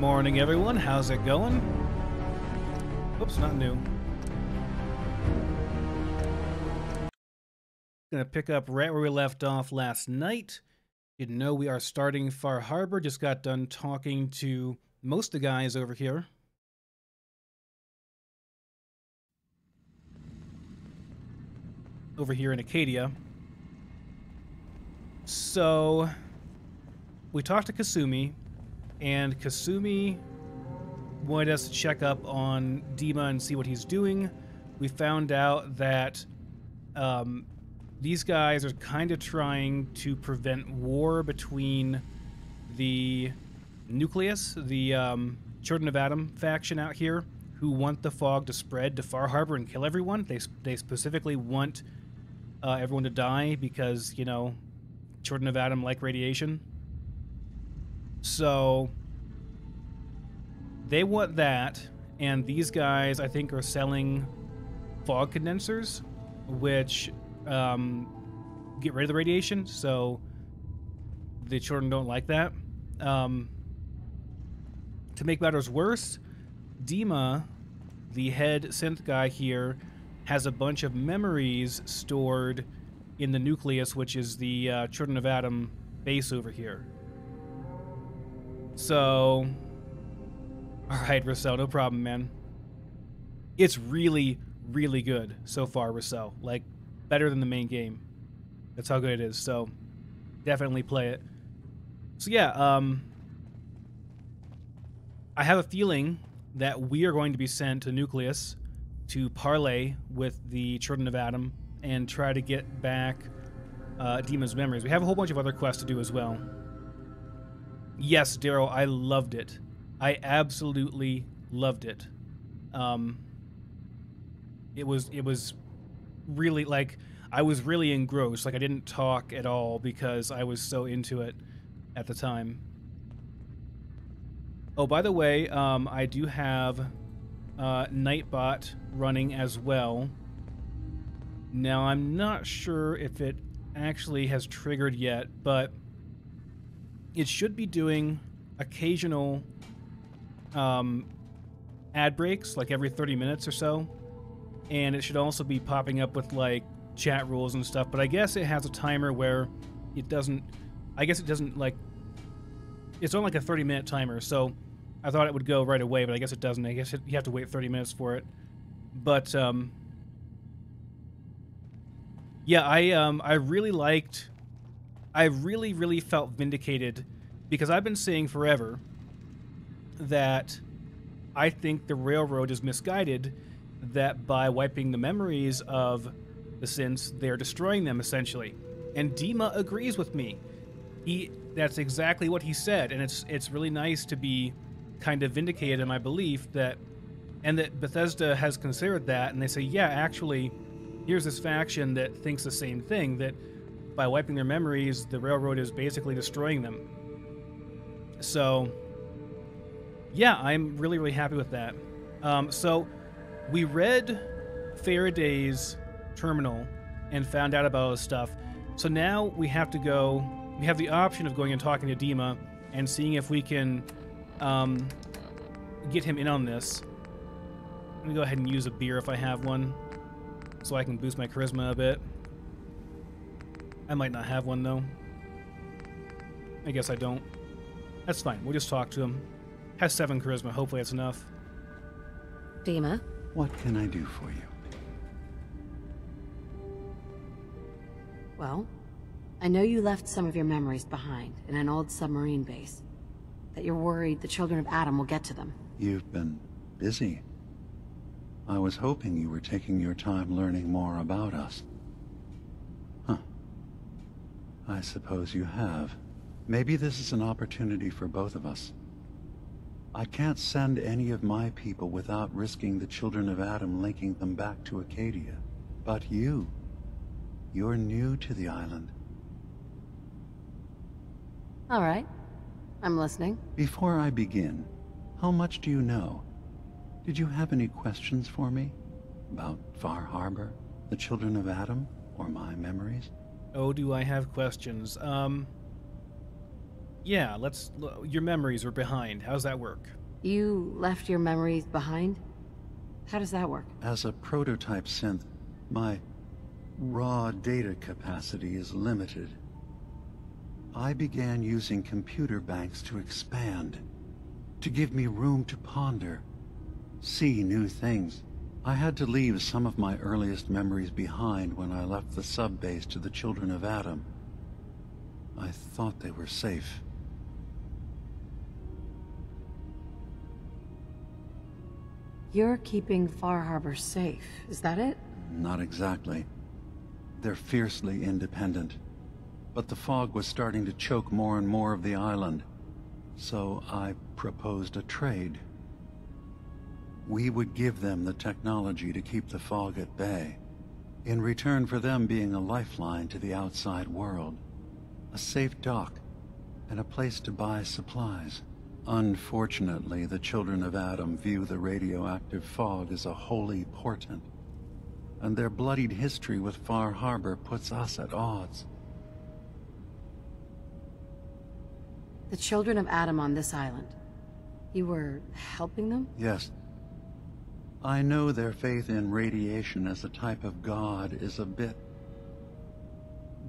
morning, everyone. How's it going? Oops, not new. Gonna pick up right where we left off last night. Didn't know we are starting Far Harbor. Just got done talking to most of the guys over here. Over here in Acadia. So, we talked to Kasumi, and Kasumi wanted us to check up on DiMA and see what he's doing. We found out that these guys are kind of trying to prevent war between the nucleus, the Children of Adam faction out here, who want the fog to spread to Far Harbor and kill everyone. They specifically want everyone to die because, you know, Children of Adam like radiation. So they want that, and these guys, I think, are selling fog condensers, which get rid of the radiation, so the children don't like that. To make matters worse, DiMA, the head synth guy here, has a bunch of memories stored in the nucleus, which is the Children of Adam base over here. So, alright, Rousseau, no problem, man. It's really, really good so far, Rousseau. Like, better than the main game. That's how good it is, so definitely play it. So yeah, I have a feeling that we are going to be sent to Nucleus to parley with the Children of Adam and try to get back DiMA's memories. We have a whole bunch of other quests to do as well. Yes, Daryl, I loved it. I absolutely loved it. It was really, like, I was really engrossed. Like, I didn't talk at all because I was so into it at the time. Oh, by the way, I do have Nightbot running as well. Now, I'm not sure if it actually has triggered yet, but it should be doing occasional ad breaks, like every 30 minutes or so. And it should also be popping up with, like, chat rules and stuff. But I guess it has a timer where it doesn't... I guess it doesn't, like... It's on, like, a 30-minute timer, so I thought it would go right away, but I guess it doesn't. I guess you have to wait 30 minutes for it. But, yeah, I really liked... I really felt vindicated because I've been saying forever that I think the Railroad is misguided, that by wiping the memories of the synths, they're destroying them, essentially. And DiMA agrees with me. That's exactly what he said, and it's really nice to be kind of vindicated in my belief that Bethesda has considered that, and they say, yeah, actually, here's this faction that thinks the same thing, that by wiping their memories, the Railroad is basically destroying them. So, yeah, I'm really happy with that. So, we read Faraday's terminal and found out about all this stuff. So now we have to go... We have the option of going and talking to DiMA and seeing if we can get him in on this. Let me go ahead and use a beer if I have one, so I can boost my charisma a bit. I might not have one, though. I guess I don't. That's fine. We'll just talk to him. Has 7 charisma. Hopefully that's enough. DiMA? What can I do for you? Well, I know you left some of your memories behind in an old submarine base. That you're worried the Children of Adam will get to them. You've been busy. I was hoping you were taking your time learning more about us. Huh. I suppose you have. Maybe this is an opportunity for both of us. I can't send any of my people without risking the Children of Adam linking them back to Acadia. But you're new to the island. All right. I'm listening. Before I begin, how much do you know? Did you have any questions for me? About Far Harbor, the Children of Adam, or my memories? Oh, do I have questions? Yeah, your memories are behind. How's that work? You left your memories behind? How does that work? As a prototype synth, my raw data capacity is limited. I began using computer banks to expand, to give me room to ponder, see new things. I had to leave some of my earliest memories behind when I left the sub-base to the Children of Adam. I thought they were safe. You're keeping Far Harbor safe, is that it? Not exactly. They're fiercely independent. But the fog was starting to choke more and more of the island, so I proposed a trade. We would give them the technology to keep the fog at bay, in return for them being a lifeline to the outside world, a safe dock, and a place to buy supplies. Unfortunately, the Children of Adam view the radioactive fog as a holy portent, and their bloodied history with Far Harbor puts us at odds. The Children of Adam on this island. You were helping them? Yes. I know their faith in radiation as a type of god is a bit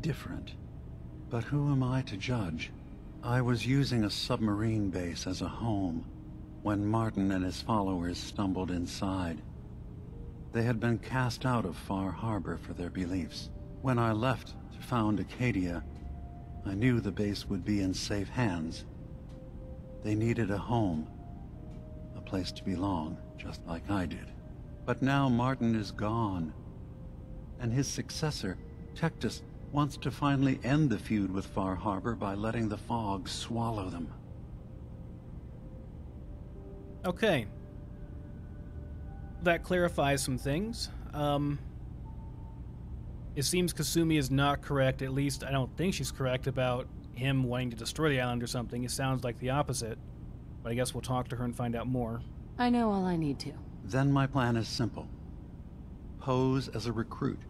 different, but who am I to judge? I was using a submarine base as a home when Martin and his followers stumbled inside. They had been cast out of Far Harbor for their beliefs. When I left to found Acadia, I knew the base would be in safe hands. They needed a home, a place to belong, just like I did. But now Martin is gone, and his successor, Tectus, wants to finally end the feud with Far Harbor by letting the fog swallow them. Okay. That clarifies some things. It seems Kasumi is not correct, at least I don't think she's correct about him wanting to destroy the island or something. It sounds like the opposite, but I guess we'll talk to her and find out more. I know all I need to. Then my plan is simple. Pose as a recruit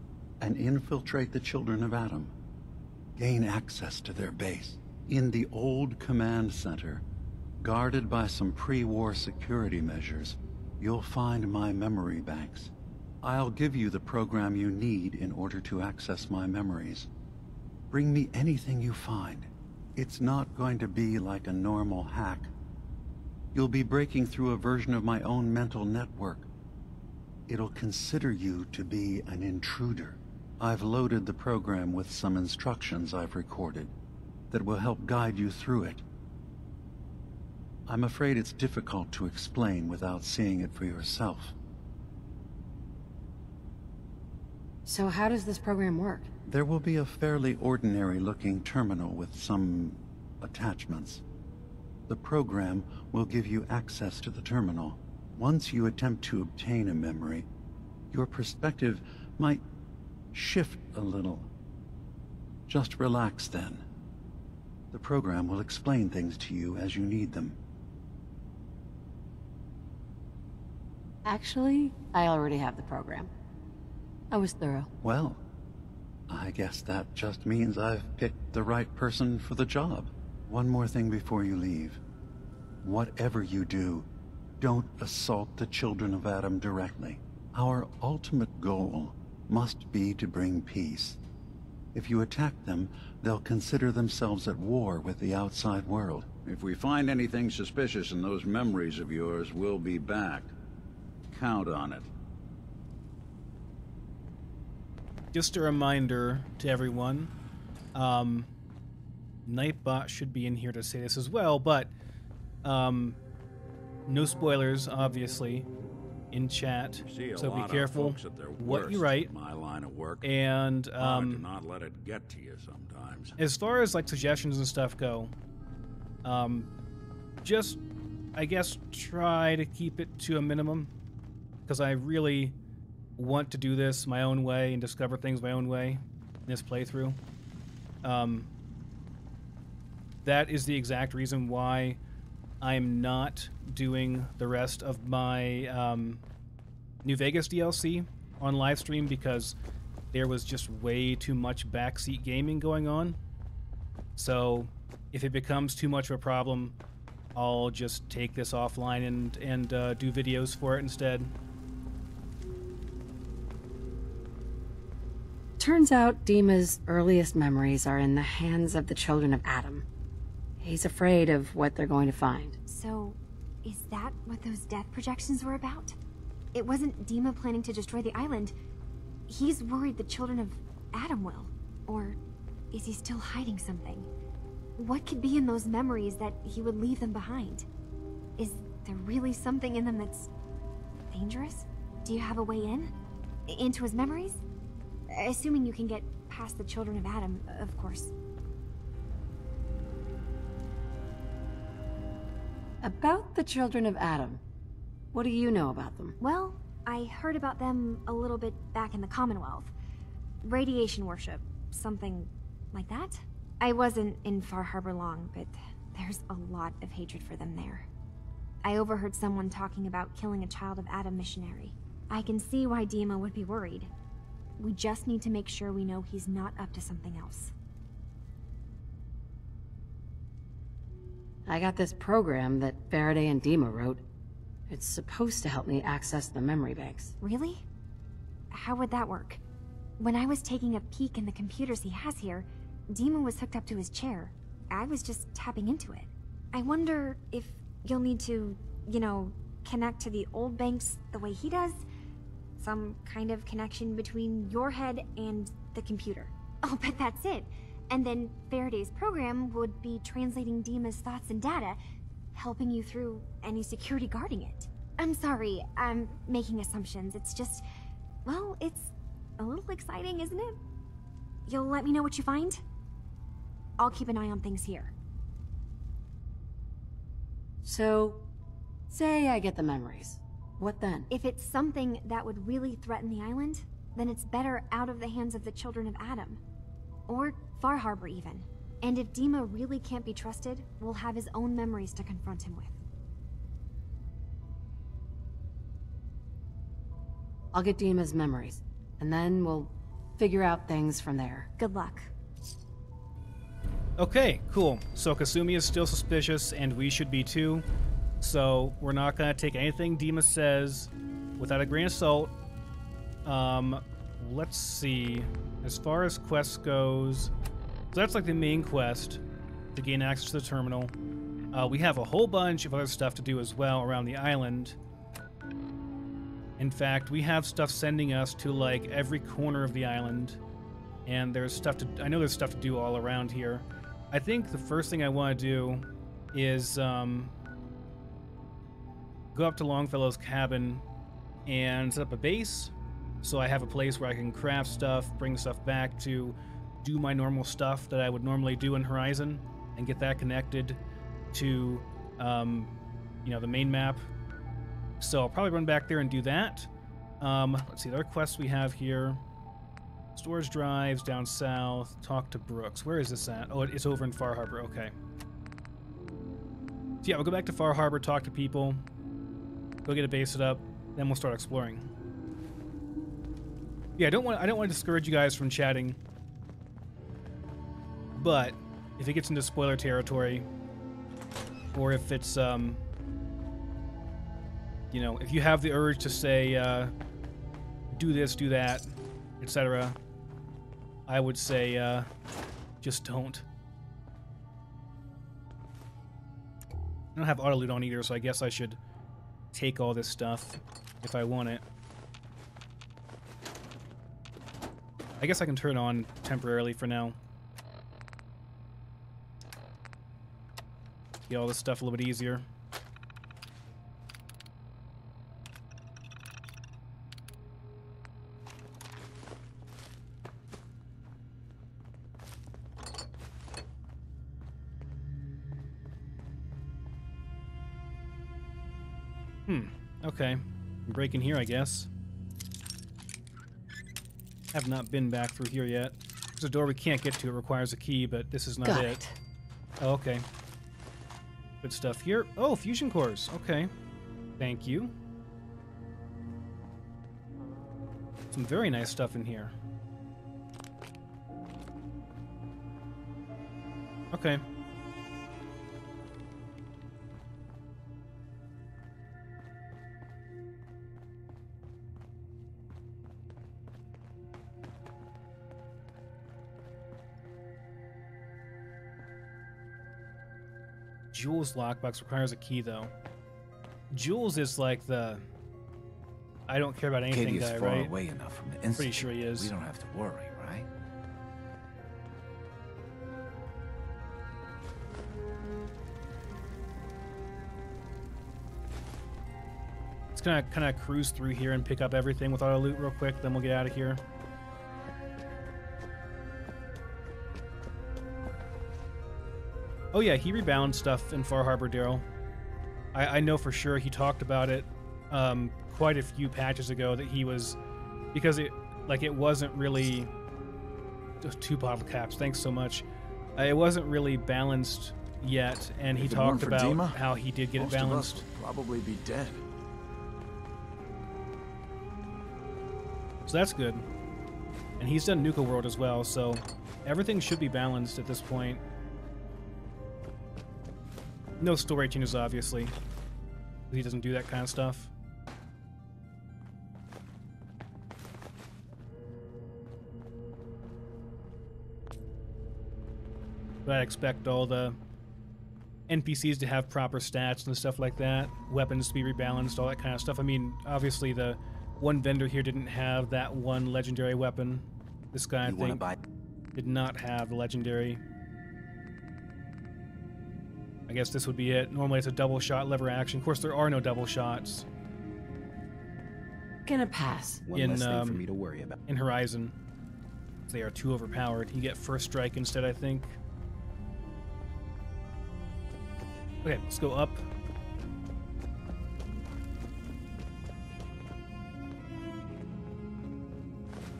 and infiltrate the Children of Adam. Gain access to their base. In the old command center, guarded by some pre-war security measures, you'll find my memory banks. I'll give you the program you need in order to access my memories. Bring me anything you find. It's not going to be like a normal hack. You'll be breaking through a version of my own mental network. It'll consider you to be an intruder. I've loaded the program with some instructions I've recorded that will help guide you through it. I'm afraid it's difficult to explain without seeing it for yourself. So how does this program work? There will be a fairly ordinary-looking terminal with some attachments. The program will give you access to the terminal. Once you attempt to obtain a memory, your perspective might shift a little. Just relax then. The program will explain things to you as you need them. Actually, I already have the program. I was thorough. Well, I guess that just means I've picked the right person for the job. One more thing before you leave. Whatever you do, don't assault the Children of Adam directly. Our ultimate goal must be to bring peace. If you attack them, they'll consider themselves at war with the outside world. If we find anything suspicious in those memories of yours, we'll be back. Count on it. Just a reminder to everyone, Nightbot should be in here to say this as well, but no spoilers, obviously, in chat, so be careful what you write. My line of work. And do not let it get to you sometimes. As far as like suggestions and stuff go, just I guess try to keep it to a minimum, because I really want to do this my own way and discover things my own way in this playthrough. That is the exact reason why I'm not doing the rest of my New Vegas DLC on live stream, because there was just way too much backseat gaming going on. So If it becomes too much of a problem, I'll just take this offline and do videos for it instead. Turns out DiMA's earliest memories are in the hands of the children of Adam. He's afraid of what they're going to find. So, is that what those death projections were about? It wasn't DiMA planning to destroy the island. He's worried the children of Adam will. Or is he still hiding something? What could be in those memories that he would leave them behind? Is there really something in them that's dangerous? Do you have a way in? Into his memories? Assuming you can get past the children of Adam, of course. About the children of Adam, what do you know about them? Well, I heard about them a little bit back in the Commonwealth. Radiation worship, something like that. I wasn't in Far Harbor long, but there's a lot of hatred for them there. I overheard someone talking about killing a child of Adam missionary. I can see why DiMA would be worried. We just need to make sure we know he's not up to something else. I got this program that Faraday and DiMA wrote. It's supposed to help me access the memory banks. Really? How would that work? When I was taking a peek in the computers he has here, DiMA was hooked up to his chair. I was just tapping into it. I wonder if you'll need to, you know, connect to the old banks the way he does? Some kind of connection between your head and the computer. I'll bet that's it. And then Faraday's program would be translating DiMA's thoughts and data, helping you through any security guarding it. I'm sorry, I'm making assumptions. It's just, well, it's a little exciting, isn't it? You'll let me know what you find? I'll keep an eye on things here. So, say I get the memories. What then? If it's something that would really threaten the island, then it's better out of the hands of the children of Adam. Or Far Harbor, even. And if DiMA really can't be trusted, we'll have his own memories to confront him with. I'll get DiMA's memories, and then we'll figure out things from there. Good luck. Okay, cool. So Kasumi is still suspicious, and we should be too. So we're not going to take anything DiMA says without a grain of salt. Let's see. As far as quest goes, so that's like the main quest to gain access to the terminal. We have a whole bunch of other stuff to do as well around the island. In fact, we have stuff sending us to like every corner of the island, and there's stuff to. I know there's stuff to do all around here. I think the first thing I want to do is go up to Longfellow's cabin and set up a base, so I have a place where I can craft stuff, bring stuff back to do my normal stuff that I would normally do in Horizon, and get that connected to, the main map. So I'll probably run back there and do that. Let's see, the other quests we have here. Storage drives down south. Talk to Brooks. Where is this at? Oh, it's over in Far Harbor. Okay. So yeah, we'll go back to Far Harbor, talk to people, go get a base set up, then we'll start exploring. Yeah, I don't want to discourage you guys from chatting, but if it gets into spoiler territory, or if it's if you have the urge to say do this, do that, etc., I would say just don't. I don't have auto loot on either, so I guess I should take all this stuff if I want it. I guess I can turn it on temporarily for now. Get all this stuff a little bit easier. Okay. I'm breaking here, I guess. Have not been back through here yet. There's a door we can't get to. It requires a key, but this is not Got it. it. Oh, okay. Good stuff here. Oh, fusion cores. Okay. Thank you. Some very nice stuff in here. Okay. Jules lockbox requires a key, though. Jules is like the I don't care about anything Acadia's guy, far right? away enough from the Institute. Pretty sure he is. We don't have to worry, right? Let's kind of cruise through here and pick up everything with auto loot real quick, then we'll get out of here. Oh yeah, he rebalanced stuff in Far Harbor, Daryl. I know for sure he talked about it quite a few patches ago that he was, because it wasn't really 2 bottle caps. Thanks so much. It wasn't really balanced yet, and he talked about DiMA, how he did get it balanced. Most of us would probably be dead. So that's good. And he's done Nuka World as well, so everything should be balanced at this point. No story changes, obviously. He doesn't do that kind of stuff. But I expect all the NPCs to have proper stats and stuff like that. Weapons to be rebalanced, all that kind of stuff. I mean, obviously the one vendor here didn't have that one legendary weapon. This guy, I think, did not have the legendary. I guess this would be it. Normally it's a double shot lever action. Of course, there are no double shots. Gonna pass. One less thing for me to worry about. In Horizon. They are too overpowered. You get first strike instead, I think. Okay, let's go up.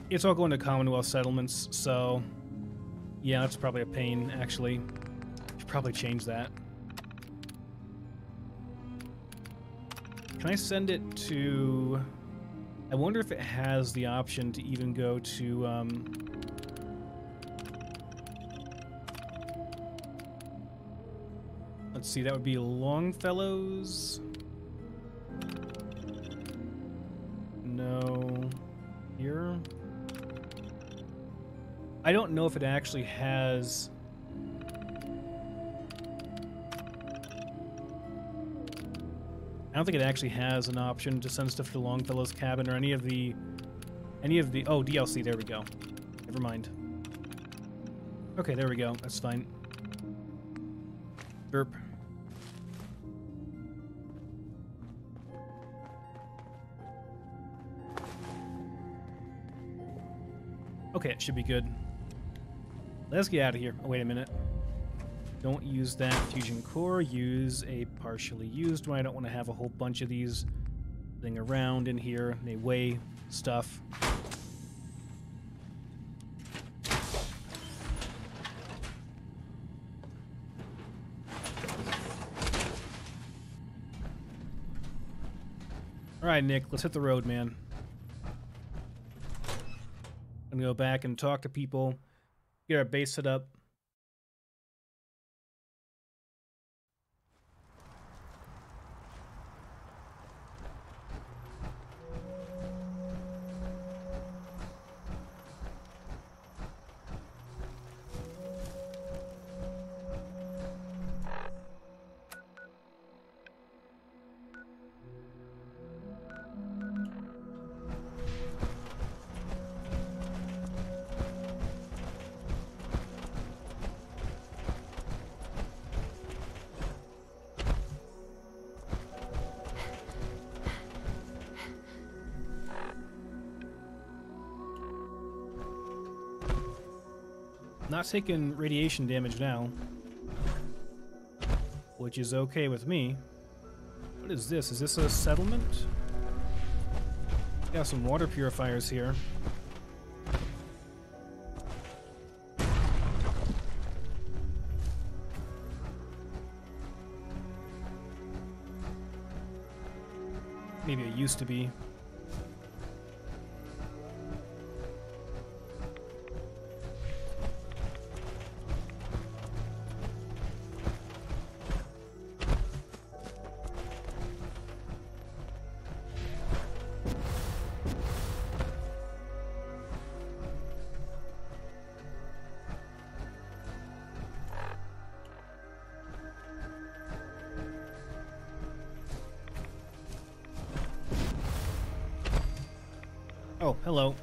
It's all going to Commonwealth settlements, so yeah, that's probably a pain, actually. Should probably change that. Can I send it to... I wonder if it has the option to even go to, let's see, that would be Longfellows. No. Here? I don't know if it actually has... I don't think it actually has an option to send stuff to Longfellow's cabin or any of the oh, DLC, there we go. Never mind. Okay, there we go. That's fine. Derp. Okay, it should be good. Let's get out of here. Oh, wait a minute. Don't use that fusion core. Use a partially used one. I don't want to have a whole bunch of these thing around in here. They weigh stuff. All right, Nick, let's hit the road, man. I'm gonna go back and talk to people, get our base set up. Not taking radiation damage now, which is okay with me. What is this? Is this a settlement? Got some water purifiers here. Maybe it used to be. Oh, hello.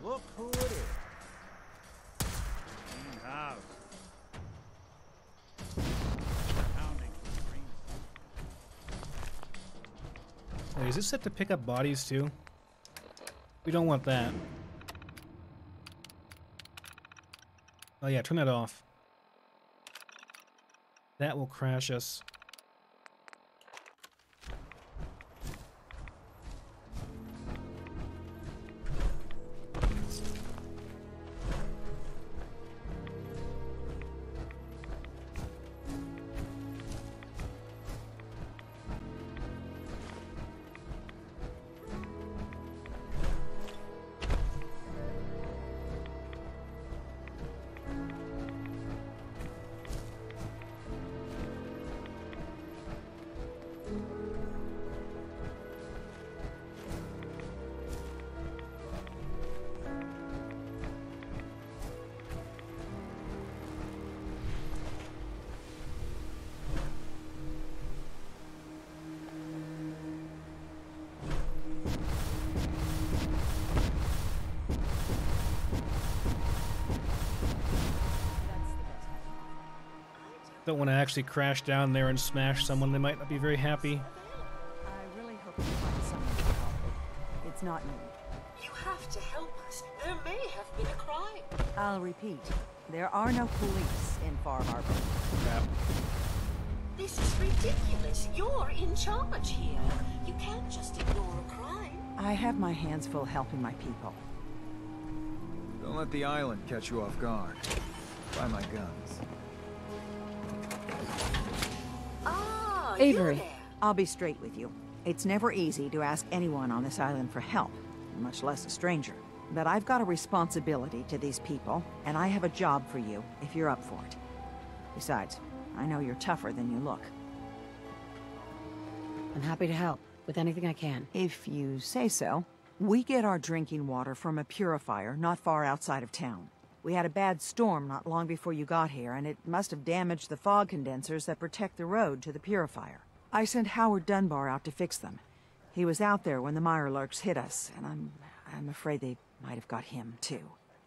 Look who it is. Clean house. Pounding screens. Wait, is this set to pick up bodies too? We don't want that. Oh yeah, turn that off. That will crash us. Don't want to actually crash down there and smash someone. They might not be very happy. I really hope you find someone to help. It's not me. You have to help us. There may have been a crime. I'll repeat. There are no police in Far Harbor. Crap. This is ridiculous. You're in charge here. You can't just ignore a crime. I have my hands full helping my people. Don't let the island catch you off guard. Buy my guns. Ah, Avery. you're there. I'll be straight with you. It's never easy to ask anyone on this island for help, much less a stranger. But I've got a responsibility to these people, and I have a job for you if you're up for it. Besides, I know you're tougher than you look. I'm happy to help with anything I can. If you say so. We get our drinking water from a purifier not far outside of town. We had a bad storm not long before you got here, and it must have damaged the fog condensers that protect the road to the purifier. I sent Howard Dunbar out to fix them. He was out there when the Mirelurks hit us, and I'm afraid they might have got him, too.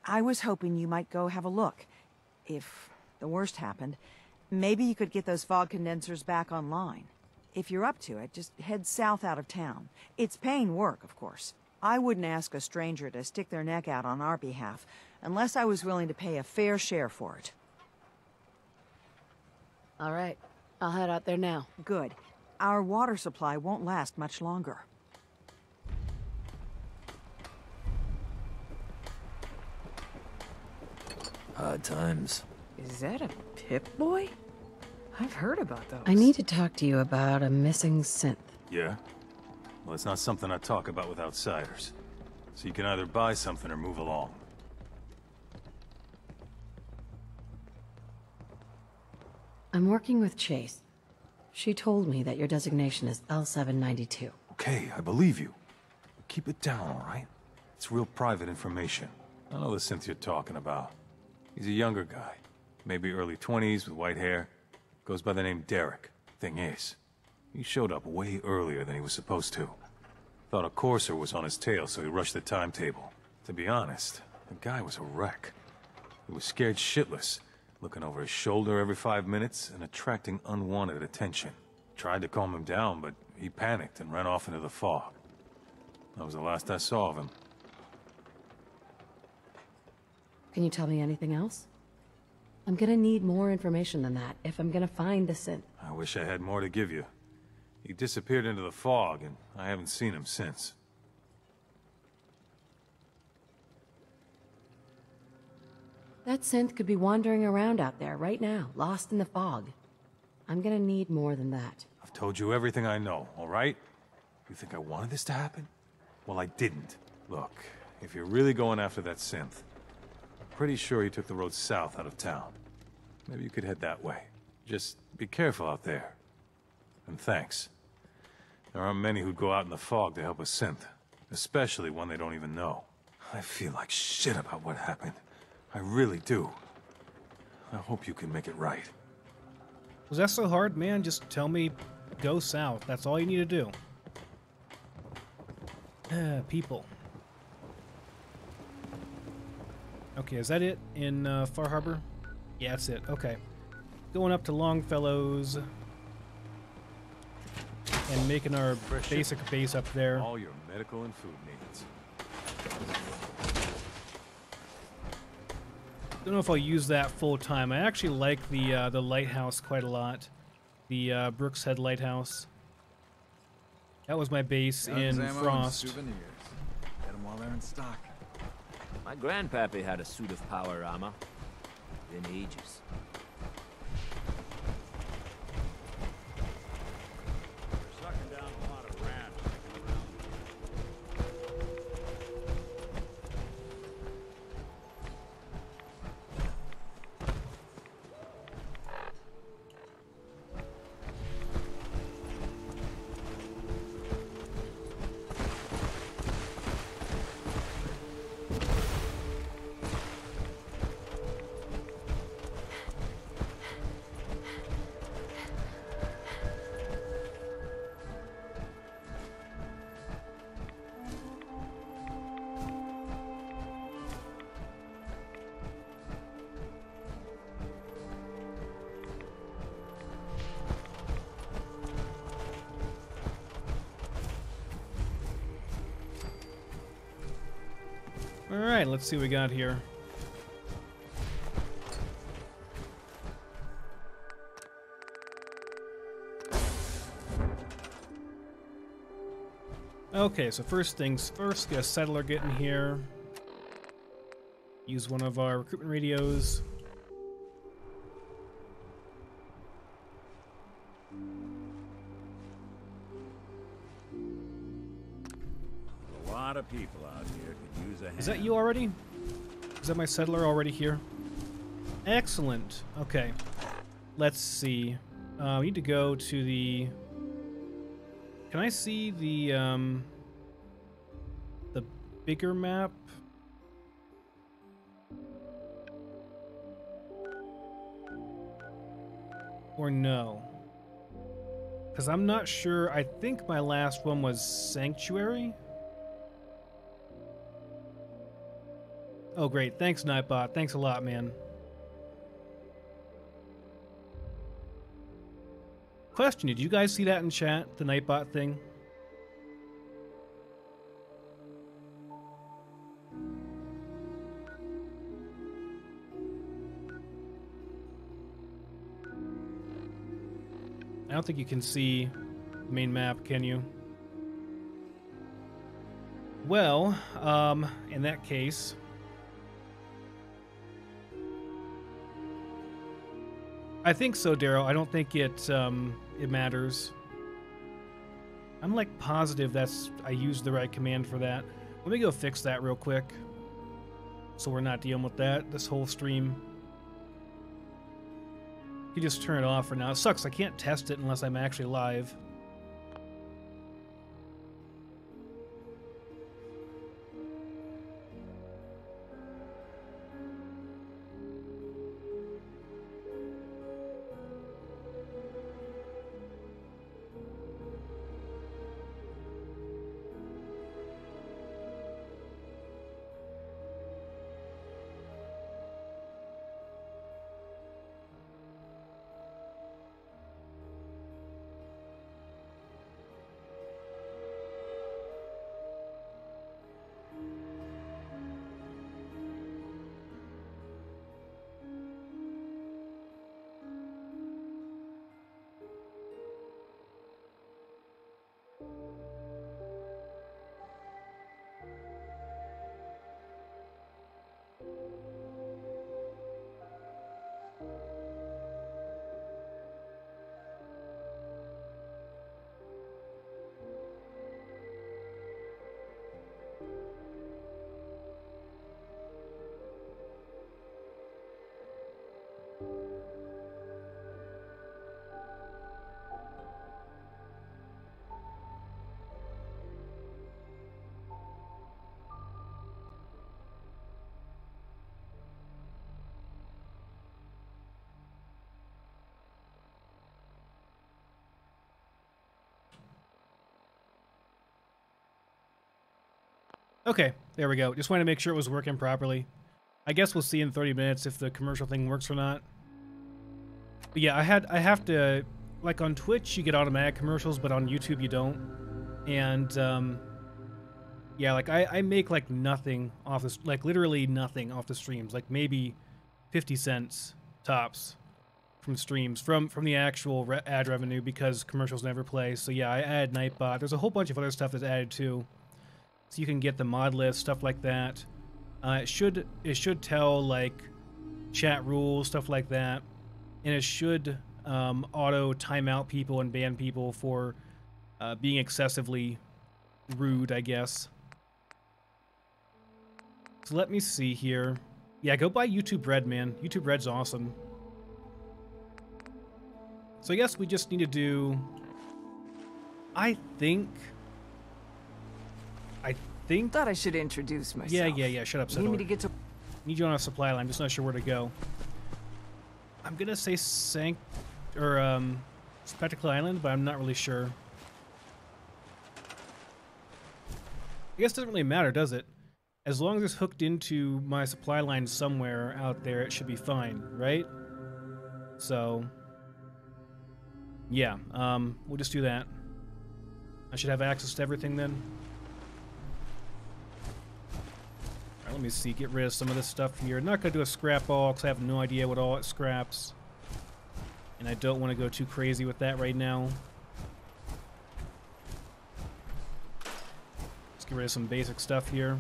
I was hoping you might go have a look. If the worst happened, maybe you could get those fog condensers back online. If you're up to it, just head south out of town. It's paying work, of course. I wouldn't ask a stranger to stick their neck out on our behalf, unless I was willing to pay a fair share for it. All right. I'll head out there now. Good. Our water supply won't last much longer. Hard times. Is that a Pip-Boy? I've heard about those. I need to talk to you about a missing synth. Yeah? Well, it's not something I talk about with outsiders. So you can either buy something or move along. I'm working with Chase. She told me that your designation is L792. Okay, I believe you. Keep it down, all right? It's real private information. I know the synth you're talking about. He's a younger guy. Maybe early 20s with white hair. Goes by the name Derek. Thing is, he showed up way earlier than he was supposed to. Thought a courser was on his tail, so he rushed the timetable. To be honest, the guy was a wreck. He was scared shitless, looking over his shoulder every 5 minutes and attracting unwanted attention. Tried to calm him down, but he panicked and ran off into the fog. That was the last I saw of him. Can you tell me anything else? I'm gonna need more information than that if I'm gonna find the synth. I wish I had more to give you. He disappeared into the fog, and I haven't seen him since. That synth could be wandering around out there right now, lost in the fog. I'm gonna need more than that. I've told you everything I know, all right? You think I wanted this to happen? Well, I didn't. Look, if you're really going after that synth, I'm pretty sure he took the road south out of town. Maybe you could head that way. Just be careful out there. And thanks. There aren't many who'd go out in the fog to help a synth. especially one they don't even know. I feel like shit about what happened. I really do. I hope you can make it right. Was that so hard, man? Just tell me, go south. That's all you need to do. People. Okay, is that it in Far Harbor? Yeah, that's it. Okay. Going up to Longfellow's and making our basic base up there. All your medical and food needs. Don't know if I'll use that full time. I actually like the lighthouse quite a lot. The Brooks Head Lighthouse. That was my base in Frost. Souvenirs. Get them while they're in stock. My grandpappy had a suit of power armor. Been ages. Sucking down a lot of rats Alright, let's see what we got here. Okay, so first things first, get a settler getting here. Use one of our recruitment radios. A lot of people out here could use a hand. Is that you already? Is that my settler already here? Excellent. Okay. Let's see. We need to go to the... Can I see the bigger map? Or no? Because I'm not sure. I think my last one was Sanctuary. Oh, great. Thanks, Nightbot. Thanks a lot, man. Question, did you guys see that in chat? The Nightbot thing? I don't think you can see the main map, can you? Well, in that case... I think so, Daryl. I don't think it matters. I'm like positive I used the right command for that. Let me go fix that real quick, so we're not dealing with that this whole stream. You just turn it off for now. It sucks. I can't test it unless I'm actually live. Okay, there we go. Just wanted to make sure it was working properly. I guess we'll see in 30 minutes if the commercial thing works or not. But yeah, I have to, like on Twitch you get automatic commercials, but on YouTube you don't. And yeah, like I make like nothing off this, like literally nothing off the streams, like maybe 50 cents tops from streams, from the actual ad revenue, because commercials never play. So yeah, I add Nightbot. There's a whole bunch of other stuff that's added too. So you can get the mod list, stuff like that. It should tell like chat rules, stuff like that, and it should auto timeout people and ban people for being excessively rude, I guess. So let me see here. Yeah, go buy YouTube Red, man. YouTube Red's awesome. So I guess we just need to do... I think... Thought I should introduce myself. Yeah. Shut up, Need me to get to... Need you on a supply line. I'm just not sure where to go. I'm gonna say Spectacle Island, but I'm not really sure. I guess it doesn't really matter, does it? As long as it's hooked into my supply line somewhere out there, it should be fine, right? So, yeah, we'll just do that. I should have access to everything then. Alright, let me see, get rid of some of this stuff here. I'm not going to do a scrap all, because I have no idea what all it scraps. And I don't want to go too crazy with that right now. Let's get rid of some basic stuff here.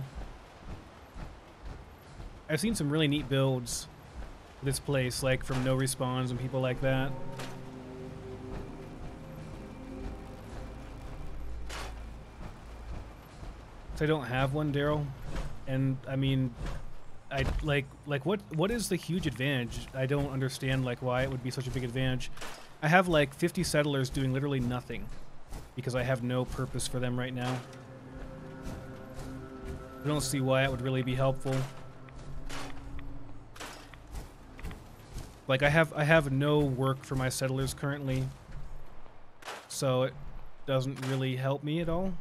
I've seen some really neat builds for this place, like from No Respawns and people like that. So I don't have one, Daryl, and I mean, I like what is the huge advantage? I don't understand like why it would be such a big advantage. I have like 50 settlers doing literally nothing because I have no purpose for them right now. I don't see why it would really be helpful. Like I have no work for my settlers currently, so it doesn't really help me at all.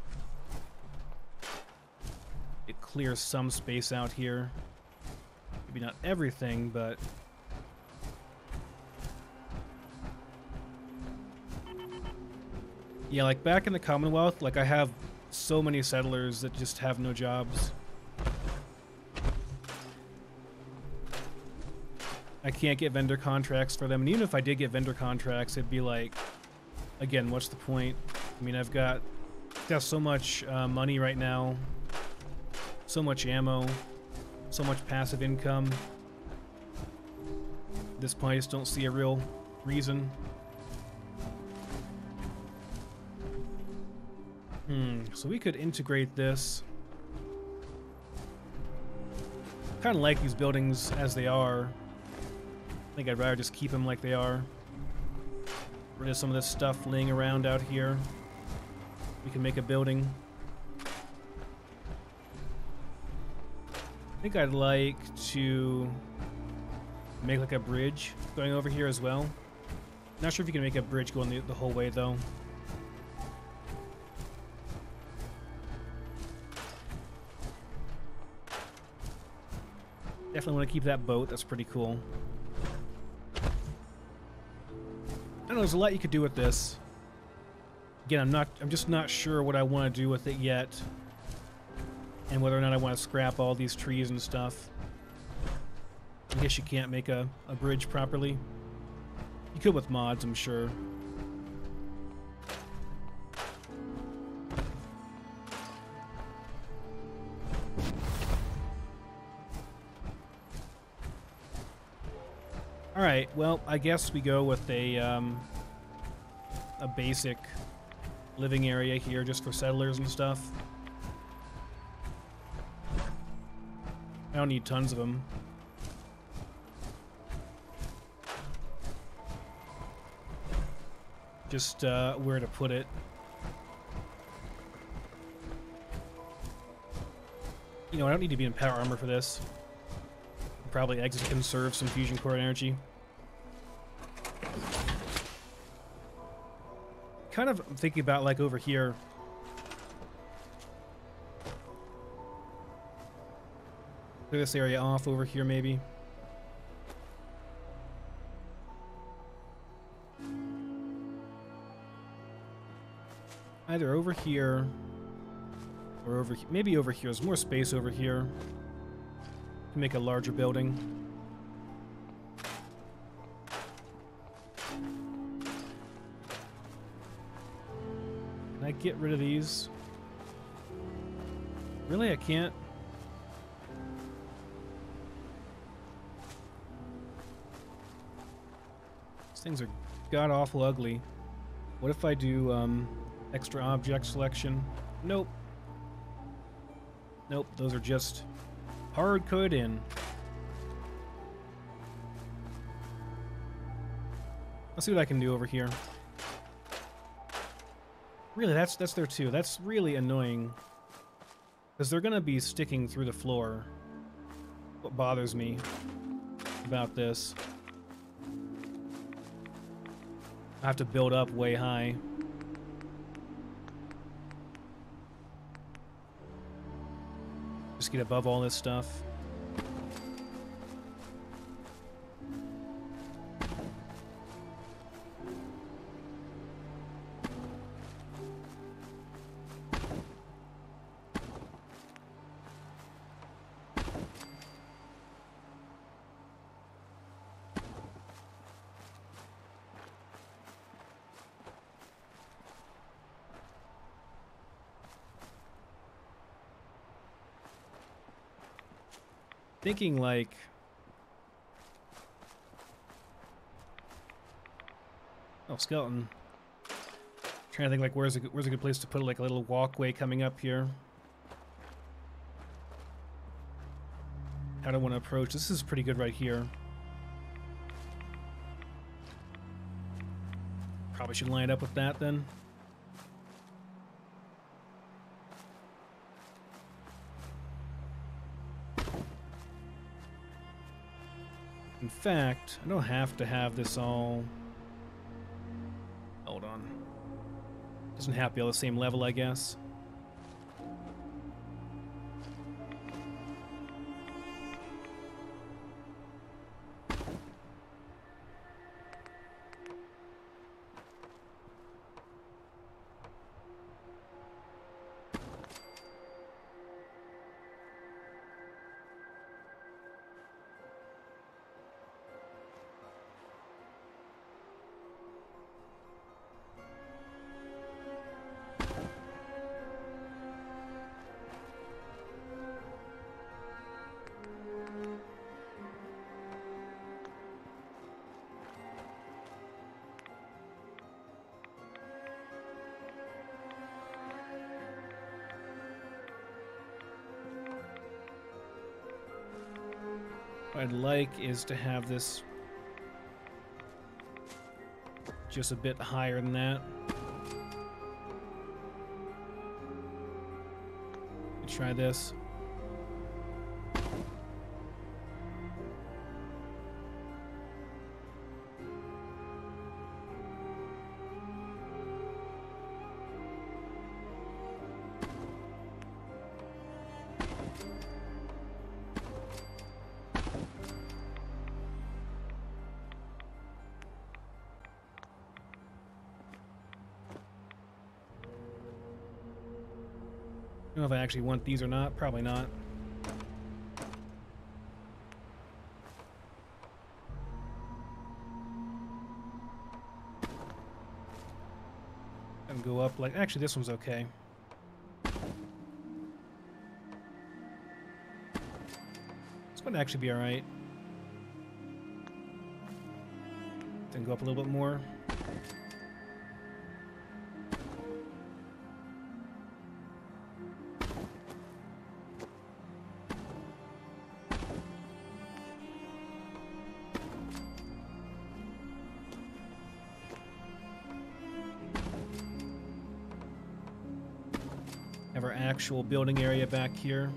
It clears some space out here. Maybe not everything, but yeah, like back in the Commonwealth, like I have so many settlers that just have no jobs. I can't get vendor contracts for them, and even if I did get vendor contracts, it'd be like, again, what's the point? I mean, I've got so much money right now, so much ammo, so much passive income. At this point, I just don't see a real reason. So we could integrate this. Kind of like these buildings as they are. I think I'd rather just keep them like they are. Get rid of some of this stuff laying around out here. We can make a building. I think I'd like to make like a bridge going over here as well. Not sure if you can make a bridge going the whole way though. Definitely want to keep that boat. That's pretty cool. I don't know, there's a lot you could do with this. Again, I'm just not sure what I want to do with it yet. And whether or not I want to scrap all these trees and stuff. I guess you can't make a bridge properly. You could with mods, I'm sure. Alright, well, I guess we go with a basic living area here just for settlers and stuff. I don't need tons of them. Just where to put it. You know, I don't need to be in power armor for this. Probably exit to conserve some fusion core energy. Kind of thinking about like over here. Clear this area off over here, maybe. Either over here or over here. Maybe over here. There's more space over here to make a larger building. Can I get rid of these? Really, I can't? These things are god-awful ugly. What if I do extra object selection? Nope. Nope, those are just hard-coded in. Let's see what I can do over here. Really, that's there too. That's really annoying. Because they're going to be sticking through the floor. What bothers me about this. I have to build up way high. Just get above all this stuff. Thinking like skeleton. Trying to think like where's a good place to put like a little walkway coming up here. How do I want to approach? This is pretty good right here. Probably should line it up with that then. In fact, I don't have to have this all... Hold on. Doesn't have to be all the same level, I guess. What I'd like is to have this just a bit higher than that. Let's try this. I don't know if I actually want these or not. Probably not. And go up like... Actually, this one's okay. This one actually be alright. Then go up a little bit more. Have our actual building area back here.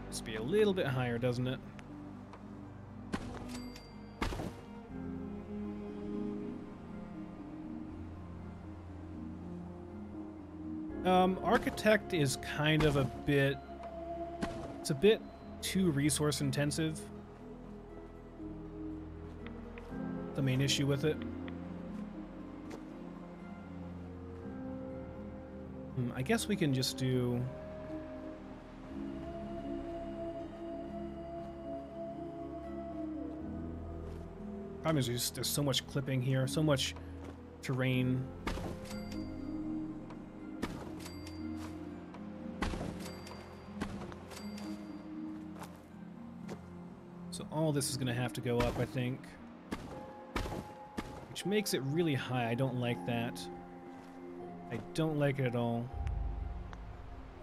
Must be a little bit higher, doesn't it? Architect is kind of a bit... It's a bit too resource intensive. The main issue with it. I guess we can just do... Problem is there's so much clipping here, so much terrain. So all this is going to have to go up, I think. Which makes it really high. I don't like that. I don't like it at all.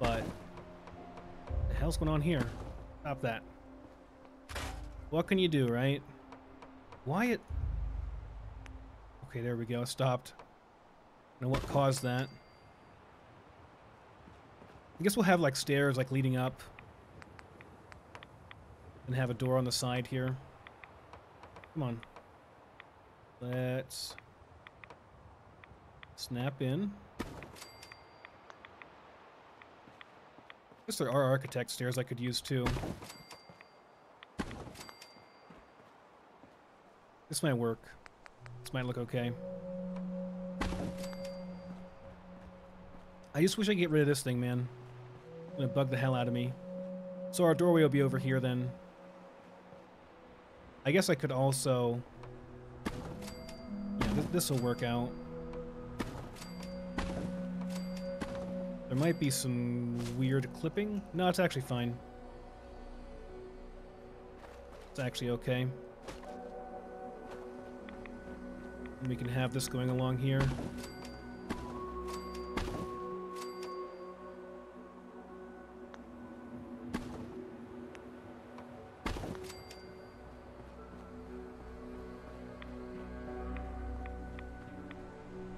But what the hell's going on here? Stop that. What can you do, right? Why it... Okay, there we go. Stopped. I don't know what caused that. I guess we'll have like stairs like leading up. And have a door on the side here. Come on. Let's snap in. I guess there are architect stairs I could use too. This might work. This might look okay. I just wish I could get rid of this thing, man. It's gonna bug the hell out of me. So our doorway will be over here then. I guess I could also... Yeah, this will work out. There might be some weird clipping. No, it's actually fine. It's actually okay. And we can have this going along here.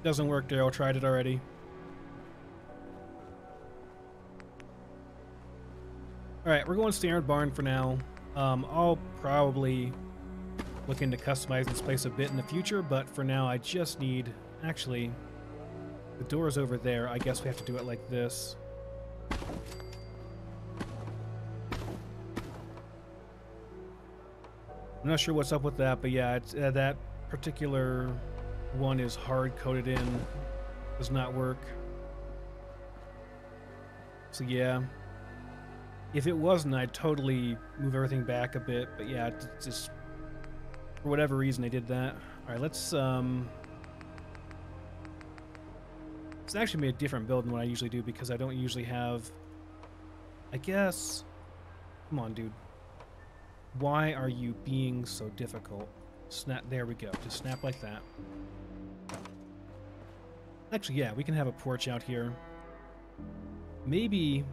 Doesn't work, Daryl. Tried it already. Alright, we're going standard barn for now. I'll probably look into customizing this place a bit in the future, but for now I just need... Actually, the door's over there. I guess we have to do it like this. I'm not sure what's up with that, but yeah, it's, that particular one is hard-coded in. Does not work. So yeah. If it wasn't, I'd totally move everything back a bit, but yeah, it's just... For whatever reason, they did that. Alright, let's actually be a different build than what I usually do, because I don't usually have... I guess... Come on, dude. Why are you being so difficult? Snap, there we go. Just snap like that. Actually, yeah, we can have a porch out here. Maybe...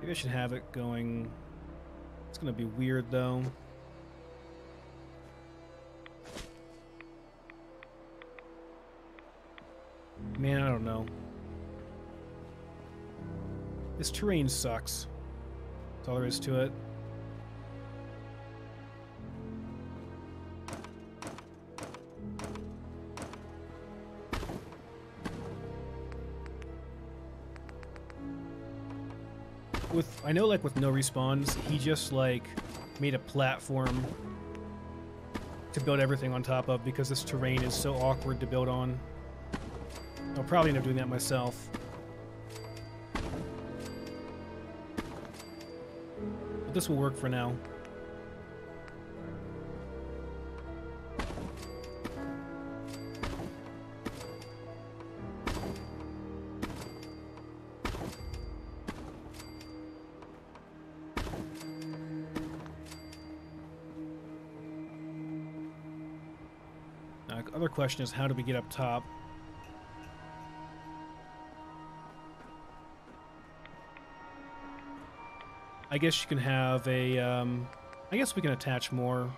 Maybe I should have it going... It's gonna be weird, though. Man, I don't know. This terrain sucks. That's all there is to it. I know, like, with no respawns, he just, like, made a platform to build everything on top of because this terrain is so awkward to build on. I'll probably end up doing that myself. But this will work for now. Other question is, how do we get up top? I guess you can have a, I guess we can attach more.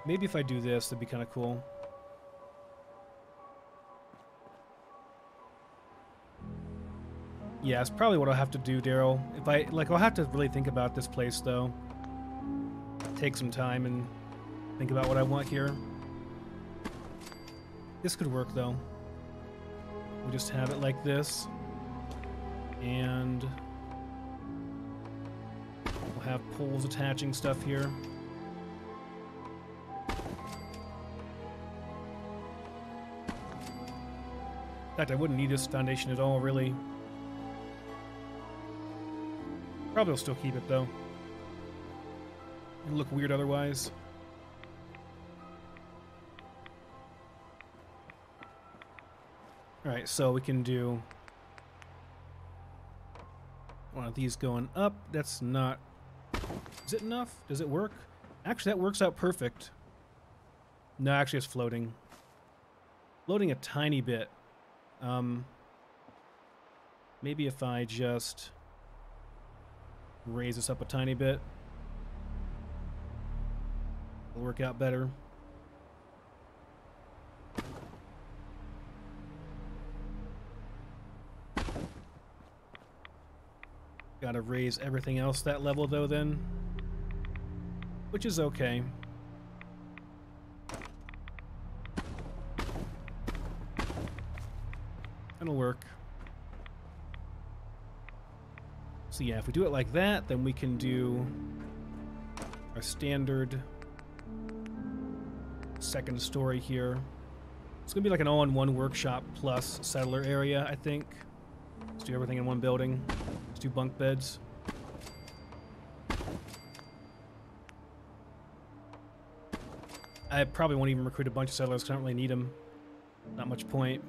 Maybe if I do this, that'd be kind of cool. Yeah, it's probably what I'll have to do, Daryl. If I, like, I'll have to really think about this place, though. Take some time and think about what I want here. This could work, though. we just have it like this. And we'll have poles attaching stuff here. In fact, I wouldn't need this foundation at all, really. Probably will still keep it, though. It'll look weird otherwise. Alright, so we can do one of these going up. That's not... Is it enough? Does it work? Actually, that works out perfect. No, actually it's floating. Floating a tiny bit. Maybe if I just raise this up a tiny bit, it'll work out better. Gotta raise everything else that level though then, which is okay. That'll work. So yeah, if we do it like that, then we can do our standard second story here. It's gonna be like an all-in-one workshop plus settler area, I think. Let's do everything in one building. Let's do bunk beds. I probably won't even recruit a bunch of settlers because I don't really need them. Not much point.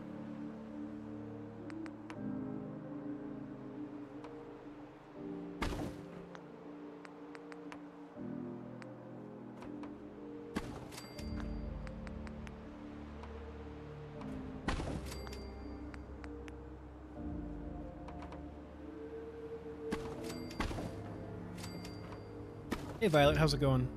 Hey Violet, how's it going?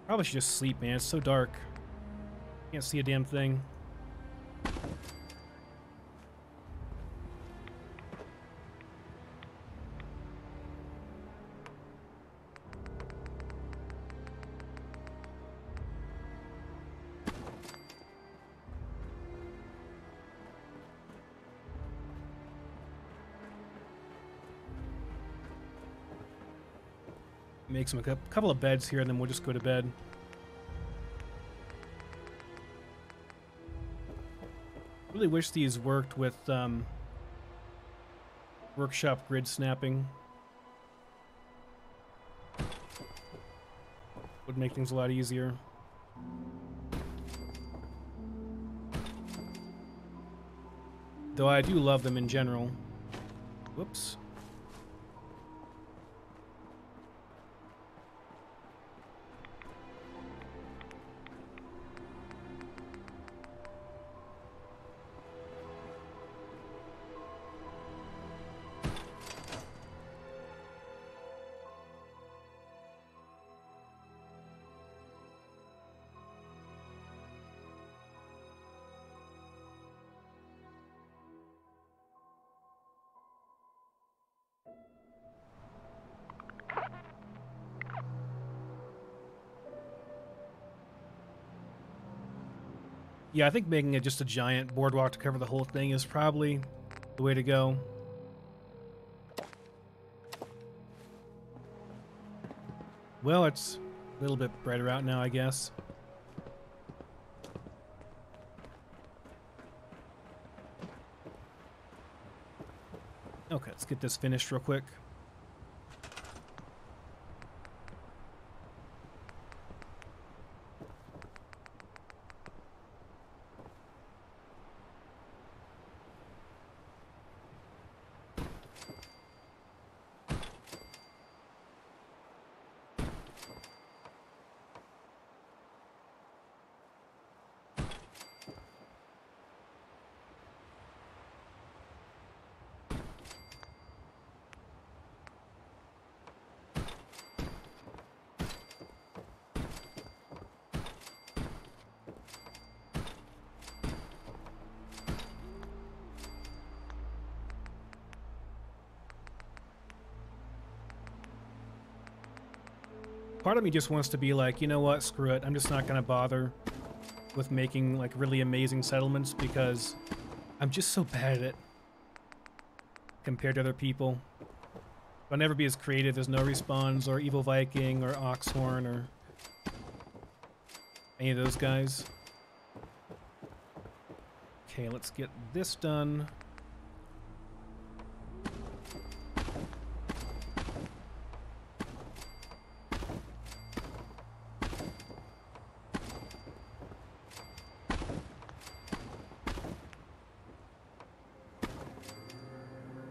Probably should just sleep, man. It's so dark. Can't see a damn thing. Make some a couple of beds here, and then we'll just go to bed. Really wish these worked with workshop grid snapping. Would make things a lot easier. Though I do love them in general. Whoops. Yeah, I think making it just a giant boardwalk to cover the whole thing is probably the way to go. Well, it's a little bit brighter out now, I guess. Okay, let's get this finished real quick. Part of me just wants to be like, you know what, screw it. I'm just not going to bother with making like really amazing settlements because I'm just so bad at it compared to other people. I'll never be as creative as No Respawns or Evil Viking or Oxhorn or any of those guys. Okay, let's get this done.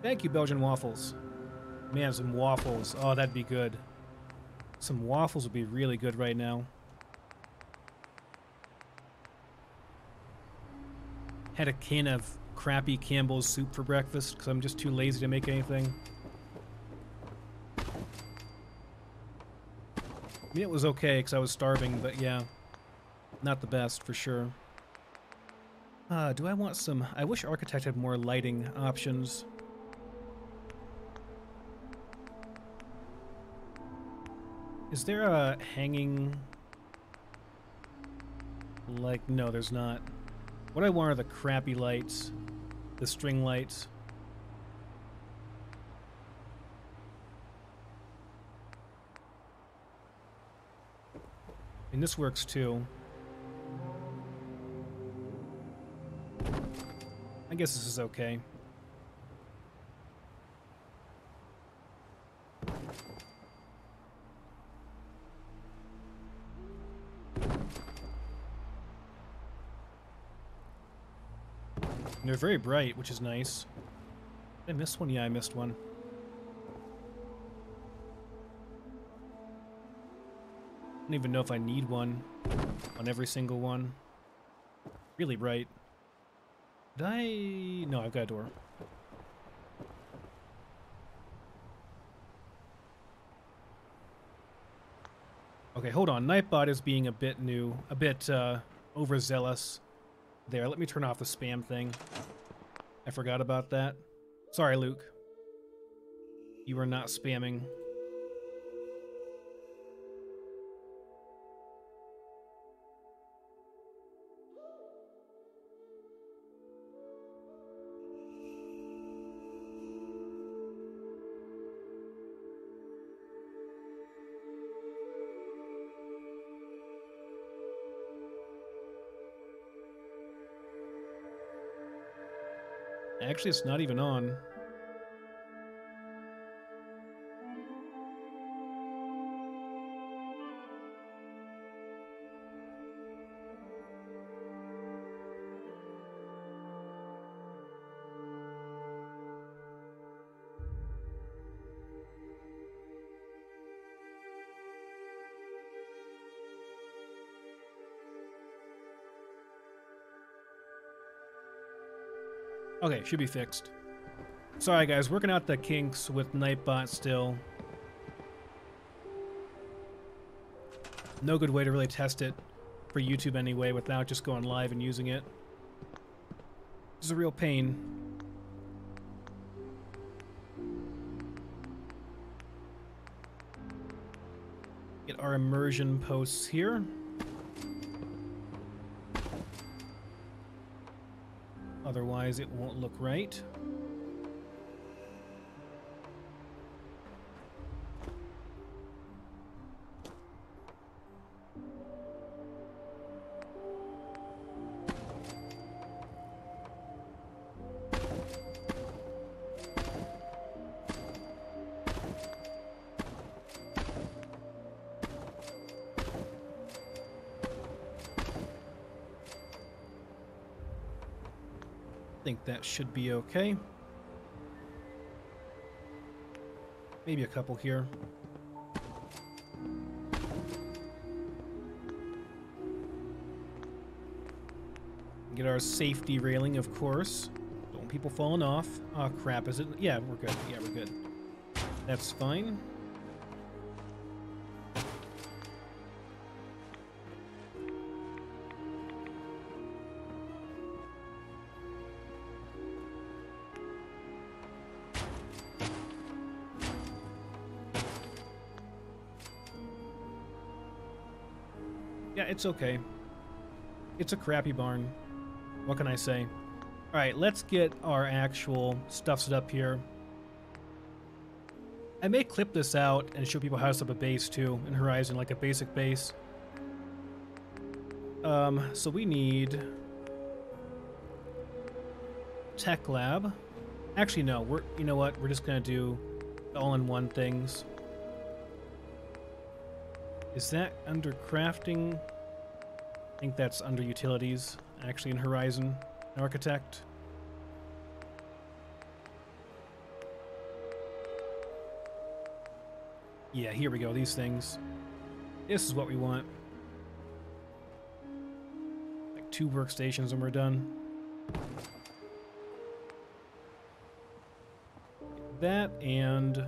Thank you, Belgian waffles. Man, some waffles. Oh, that'd be good. Some waffles would be really good right now. Had a can of crappy Campbell's soup for breakfast because I'm just too lazy to make anything. I mean, it was okay because I was starving, but yeah, not the best for sure. Do I want some... I wish Architect had more lighting options. Is there a hanging... like, no, there's not. What I want are the crappy lights. The string lights. And this works too. I guess this is okay. And they're very bright, which is nice. Did I miss one? Yeah, I missed one. I don't even know if I need one on every single one. Really bright. Did I... No, I've got a door. Okay, hold on. Nightbot is being a bit overzealous. There, let me turn off the spam thing. I forgot about that. Sorry, Luke. You were not spamming. Actually, it's not even on. Okay, should be fixed. Sorry guys, working out the kinks with Nightbot still. No good way to really test it for YouTube anyway without just going live and using it. This is a real pain. Get our immersion posts here. Otherwise, it won't look right. I think that should be okay. Maybe a couple here. Get our safety railing, of course. Don't want people falling off. Oh crap, is it? Yeah, we're good. Yeah, we're good. That's fine. Yeah, it's okay. It's a crappy barn. What can I say? Alright, let's get our actual stuff set up here. I may clip this out and show people how to set up a base too in Horizon, like a basic base. So we need Tech Lab. Actually, no, you know what? We're just gonna do all-in-one things. Is that under crafting? I think that's under utilities, actually in Horizon. Architect. Yeah, here we go, these things. This is what we want. Like 2 workstations and we're done. That and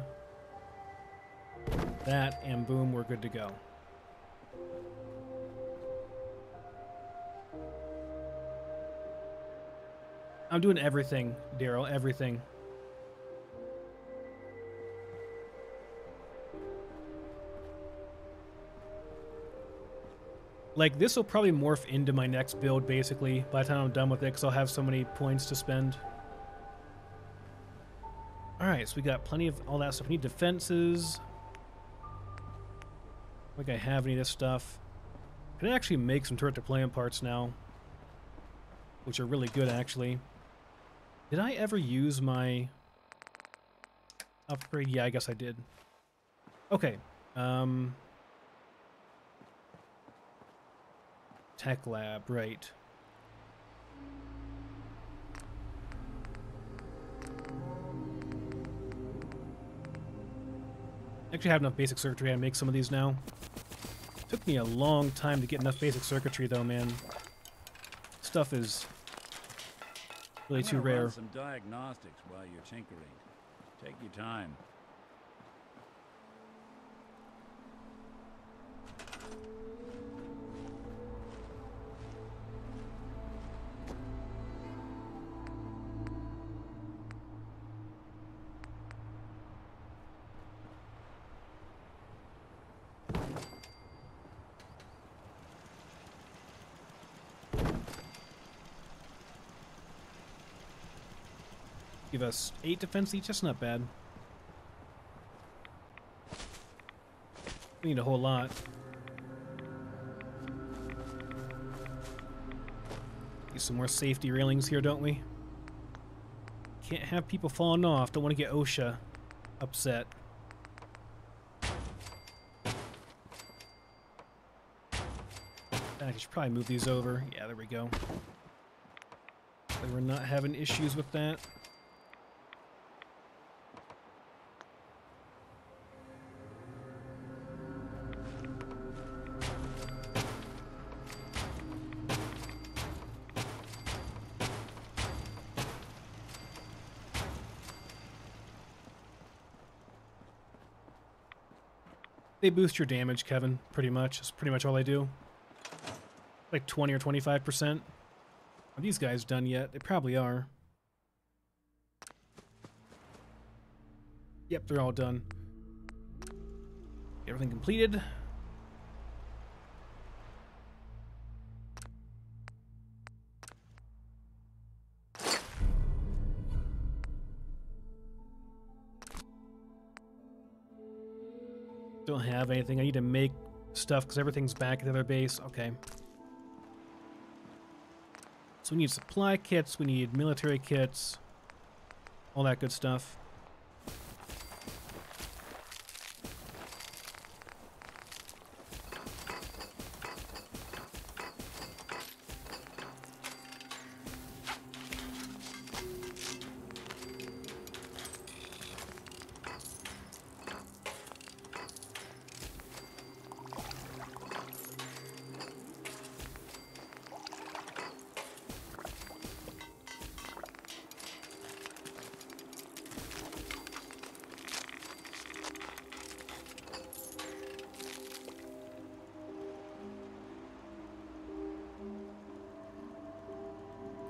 boom, we're good to go. I'm doing everything, Daryl, everything. Like, this will probably morph into my next build, basically, by the time I'm done with it, because I'll have so many points to spend. Alright, so we got plenty of all that stuff. We need defenses. I don't think I have any of this stuff. I can actually make some turret deployment parts now, which are really good, actually. Did I ever use my upgrade? Yeah, I guess I did. Okay. Tech Lab, right. Actually, I have enough basic circuitry to make some of these now. Took me a long time to get enough basic circuitry, though, man. Stuff is really too rare. Run some diagnostics while you're tinkering. Take your time. Give us 8 defense each, that's not bad. We need a whole lot. Get some more safety railings here, don't we? Can't have people falling off. Don't want to get OSHA upset. I should probably move these over. Yeah, there we go. So we're not having issues with that. They boost your damage, Kevin, pretty much. That's pretty much all they do. Like 20 or 25%. Are these guys done yet? They probably are. Yep, they're all done. Everything completed. Don't have anything. I need to make stuff because everything's back at the other base. Okay. So we need supply kits, we need military kits, all that good stuff.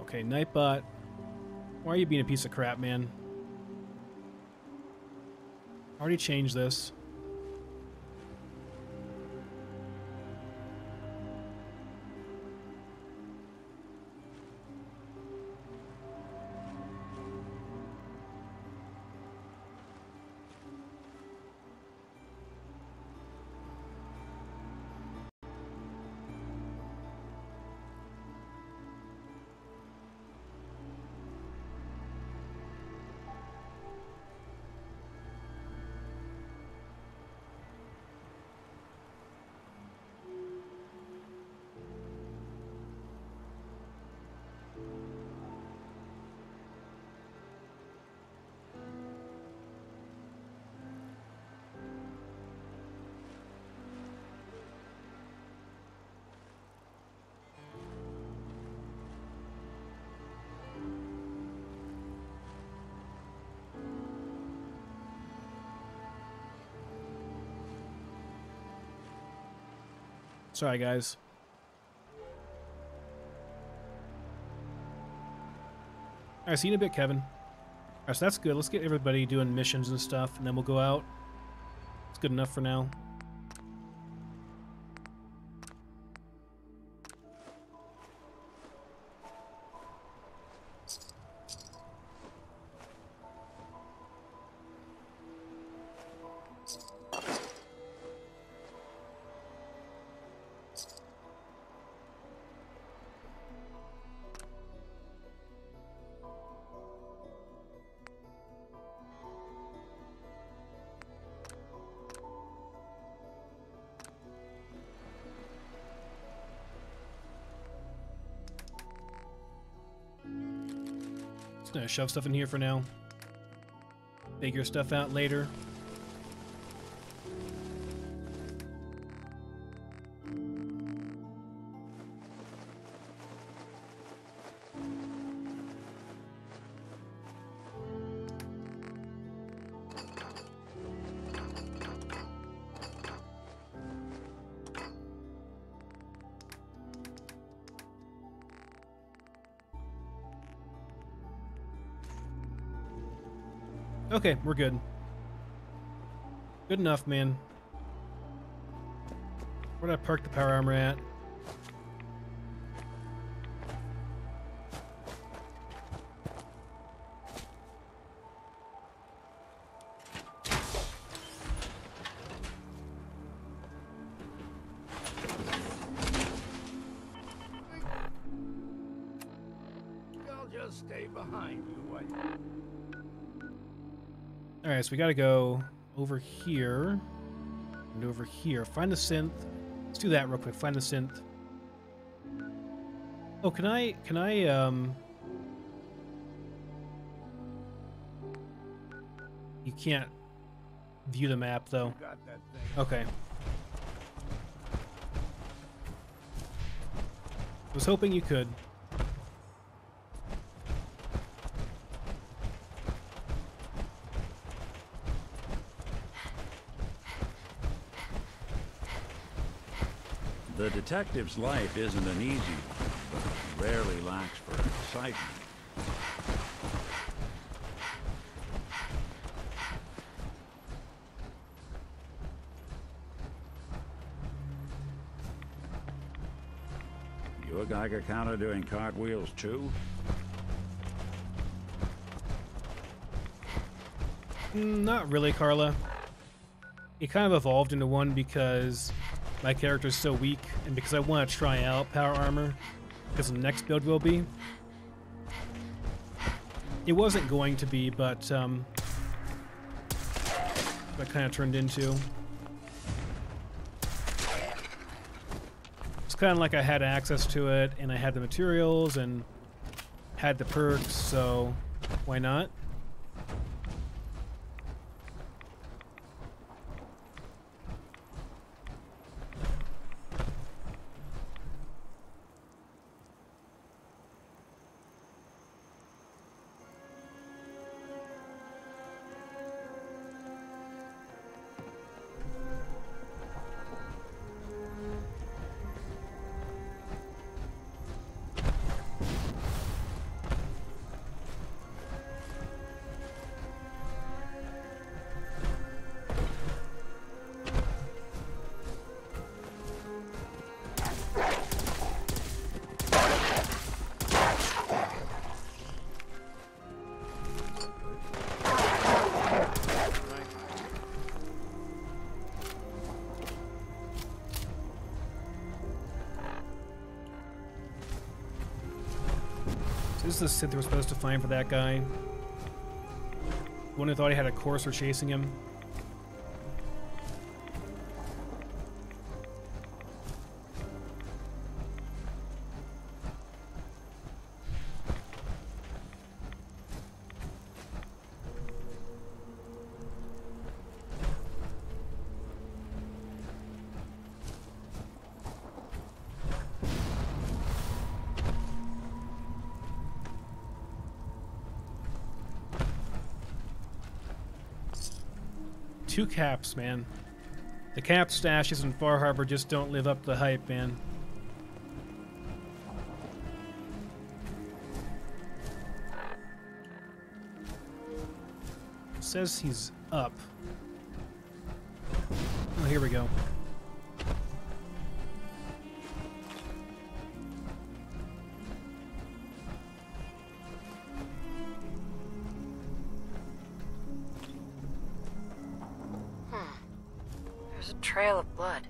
Okay, Nightbot. Why are you being a piece of crap, man? Already changed this. Sorry, guys. Alright, see you in a bit, Kevin. Alright, so that's good. Let's get everybody doing missions and stuff, and then we'll go out. It's good enough for now. Just gonna shove stuff in here for now. Figure stuff out later. Okay, we're good. Good enough, man. Where'd I park the power armor at? I'll just stay behind you, what? Alright, so we gotta go over here and over here. Find the synth. Let's do that real quick. Find the synth. Oh, can I, you can't view the map, though. Okay. I was hoping you could. The detective's life isn't an easy one, but rarely lacks for excitement. You a Geiger counter doing cartwheels too? Not really, Carla. It kind of evolved into one because my character is so weak, and because I want to try out power armor, because the next build will be. It wasn't going to be, but that kind of turned into. It's kind of like I had access to it, and I had the materials, and had the perks, so why not? This is the synth we're supposed to find for that guy. The one who thought he had a courser chasing him. Two caps, man. The cap stashes in Far Harbor just don't live up to the hype, man. It says he's up. Oh, here we go. There's a trail of blood.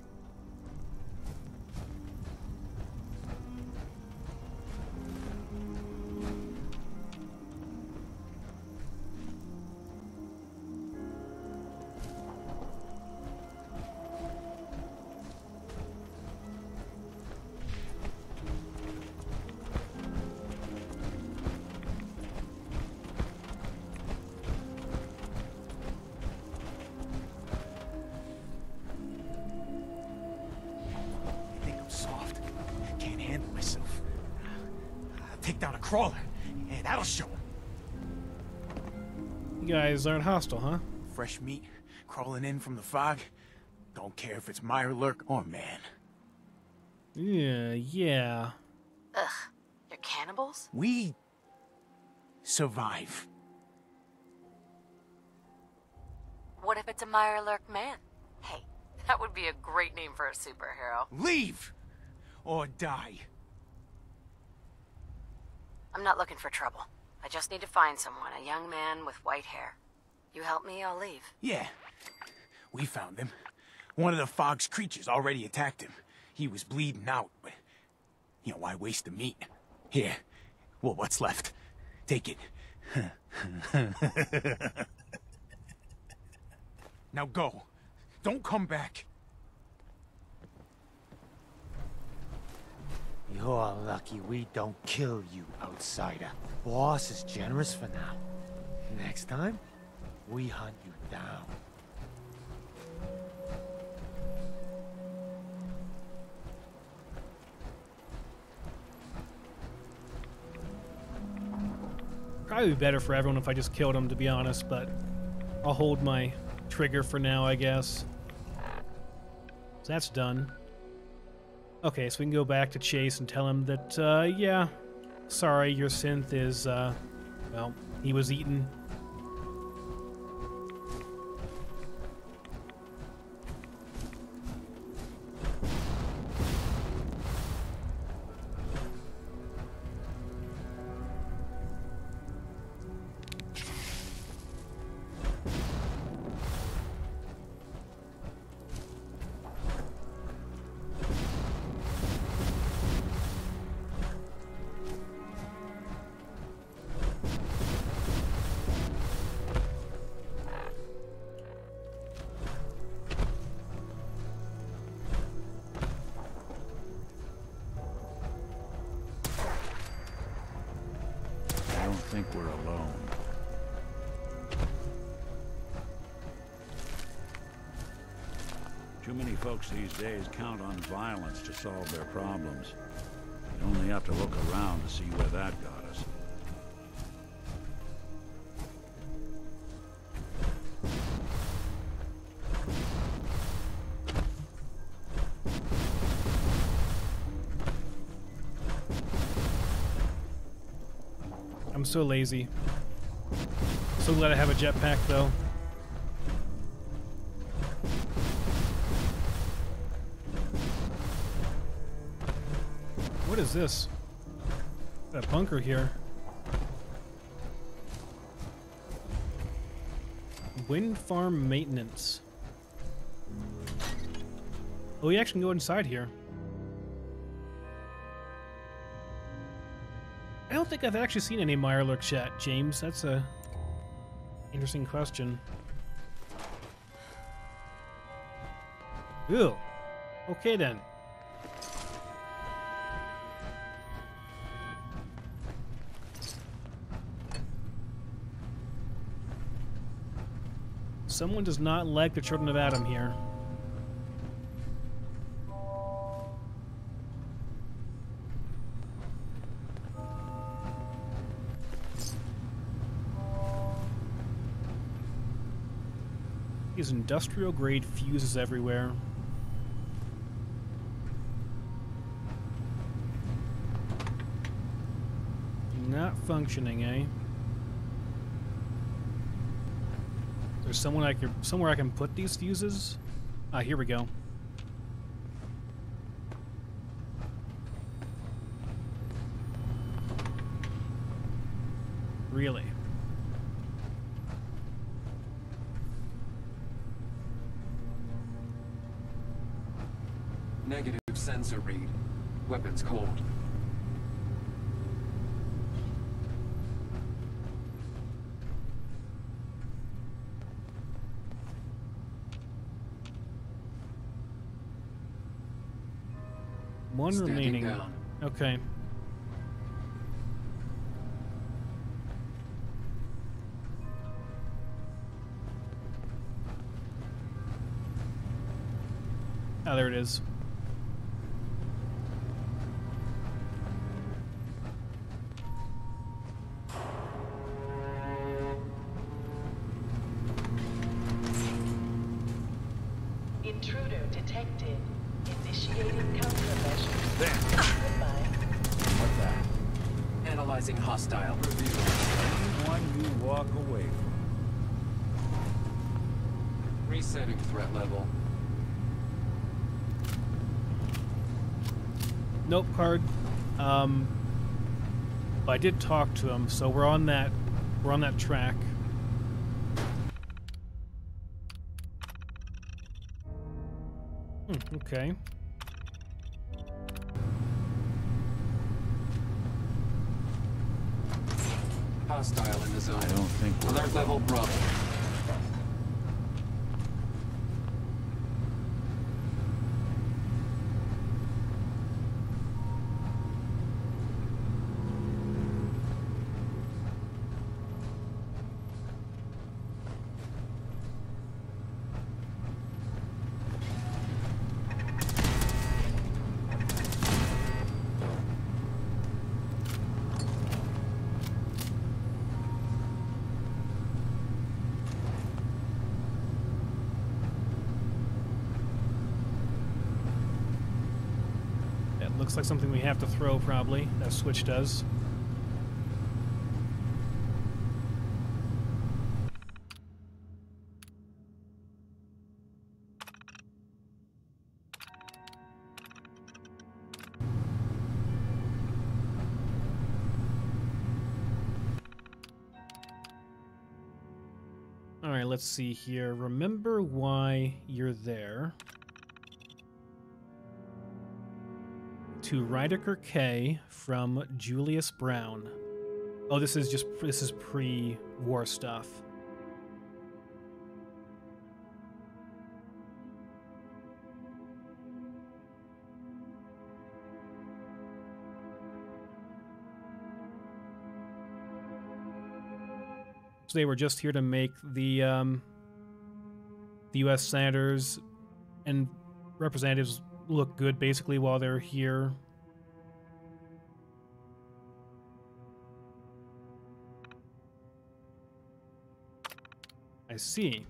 Down a crawler, and that'll show him. You guys aren't hostile, huh? Fresh meat crawling in from the fog. Don't care if it's Mirelurk or man. Yeah. Ugh, you're cannibals? We survive. What if it's a Mirelurk man? Hey, that would be a great name for a superhero. Leave! Or die. I'm not looking for trouble. I just need to find someone, a young man with white hair. You help me, I'll leave. Yeah. We found him. One of the fog's creatures already attacked him. He was bleeding out, but... You know, why waste the meat? Here. Well, what's left? Take it. Now go. Don't come back. You're lucky we don't kill you, outsider. Boss is generous for now. Next time, we hunt you down. Probably be better for everyone if I just killed him, to be honest, but I'll hold my trigger for now, I guess. So that's done. Okay, so we can go back to Chase and tell him that, yeah, sorry, your synth is, well, he was eaten. Think we're alone. Too many folks these days count on violence to solve their problems. You only have to look around to see where that got us. I'm so lazy. So glad I have a jetpack, though. What is this? Got a bunker here. Wind farm maintenance. Oh, we actually can go inside here. I don't think I've actually seen any Mirelurk chat, James. That's a interesting question. Ew. Okay then. Someone does not like the Children of Adam here. These industrial grade fuses everywhere. Not functioning, eh? There's somewhere I can put these fuses? Ah, here we go. Really? Negative sensor read. Weapons cold. One Standing remaining. down. Okay. Ah, there it is. Intruder detected. Initiating countermeasures. There. Goodbye. What's that? Analyzing hostile. One you walk away from. Resetting threat level. Nope, card. I did talk to him, so we're on that track. Okay. Hostile in the zone. I don't think we're alert level Bravo. Looks like something we have to throw, probably. That switch does. Alright, let's see here. Remember why you're there. To Rydecker K from Julius Brown. Oh, this is pre-war stuff. So they were just here to make the U.S. senators and representatives look good, basically, while they're here. I see.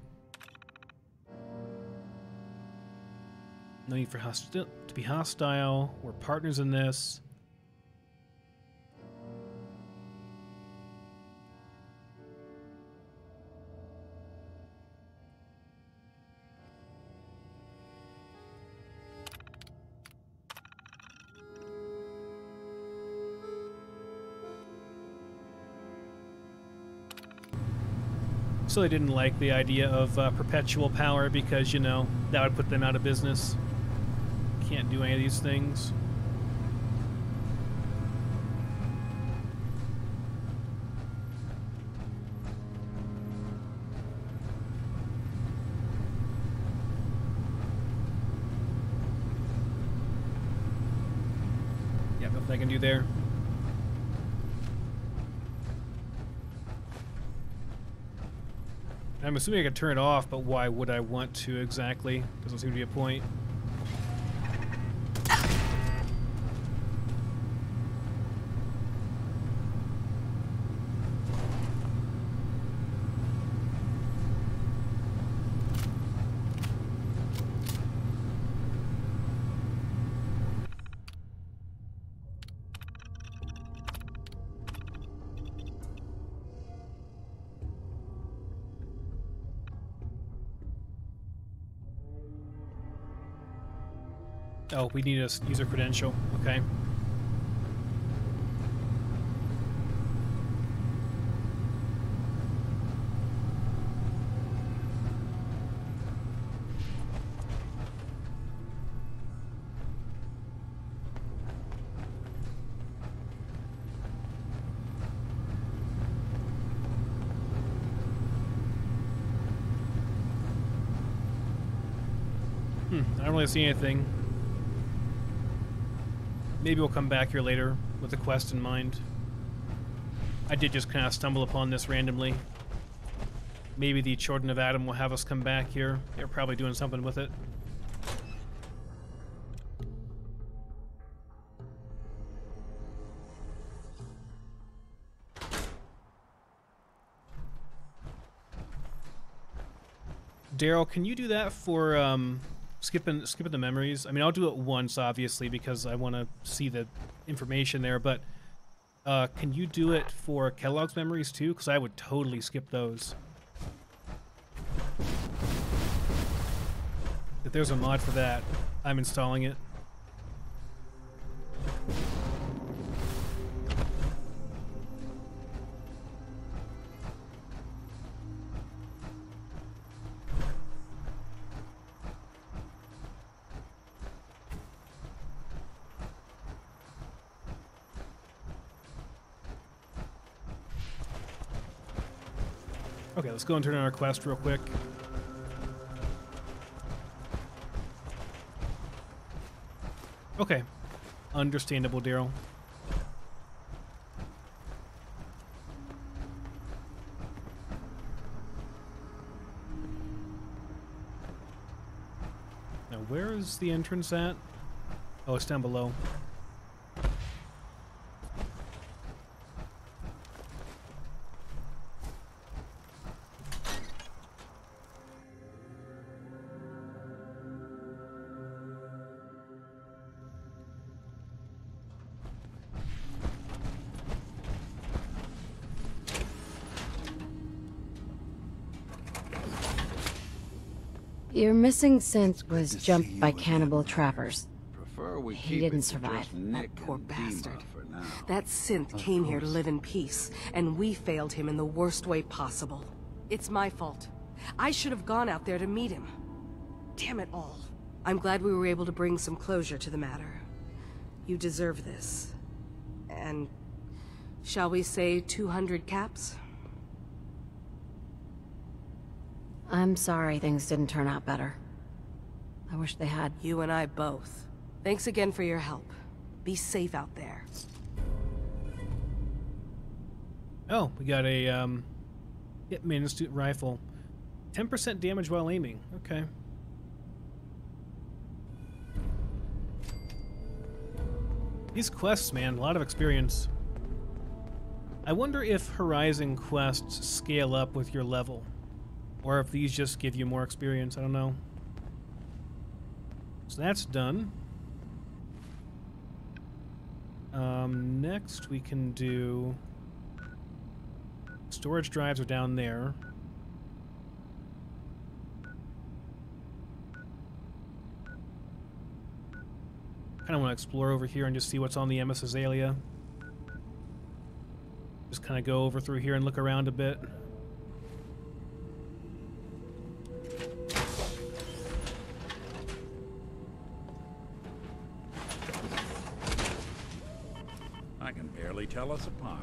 No need for to be hostile. We're partners in this. So they didn't like the idea of perpetual power because, you know, that would put them out of business. Can't do any of these things. Yeah, nothing I can do there. I'm assuming I could turn it off, but why would I want to exactly? Doesn't seem to be a point. Oh, we need a user credential. Okay. I don't really see anything. Maybe we'll come back here later with a quest in mind. I did just kind of stumble upon this randomly. Maybe the Children of Adam will have us come back here. They're probably doing something with it. Daryl, can you do that for skipping the memories? I mean, I'll do it once, obviously, because I want to see the information there, but can you do it for Kellogg's memories too? Because I would totally skip those. If there's a mod for that, I'm installing it. Okay, let's go and turn on our quest real quick. Okay. Understandable, Daryl. Now, where is the entrance at? Oh, it's down below. Your missing synth was jumped by cannibal trappers. We He keep didn't it to survive. just Nick Poor and bastard. DiMA for now. That synth came here to live in peace, and we failed him in the worst way possible. It's my fault. I should have gone out there to meet him. Damn it all. I'm glad we were able to bring some closure to the matter. You deserve this. And shall we say 200 caps? I'm sorry things didn't turn out better. I wish they had. You and I both. Thanks again for your help. Be safe out there. Oh, we got a Hitman Institute rifle. 10% damage while aiming. Okay. These quests, man, a lot of experience. I wonder if Horizon quests scale up with your level. Or if these just give you more experience, I don't know. So that's done. Next we can do... Storage drives are down there. Kind of want to explore over here and just see what's on the MS Azalea. Just kind of go over through here and look around a bit. I can barely tell us apart.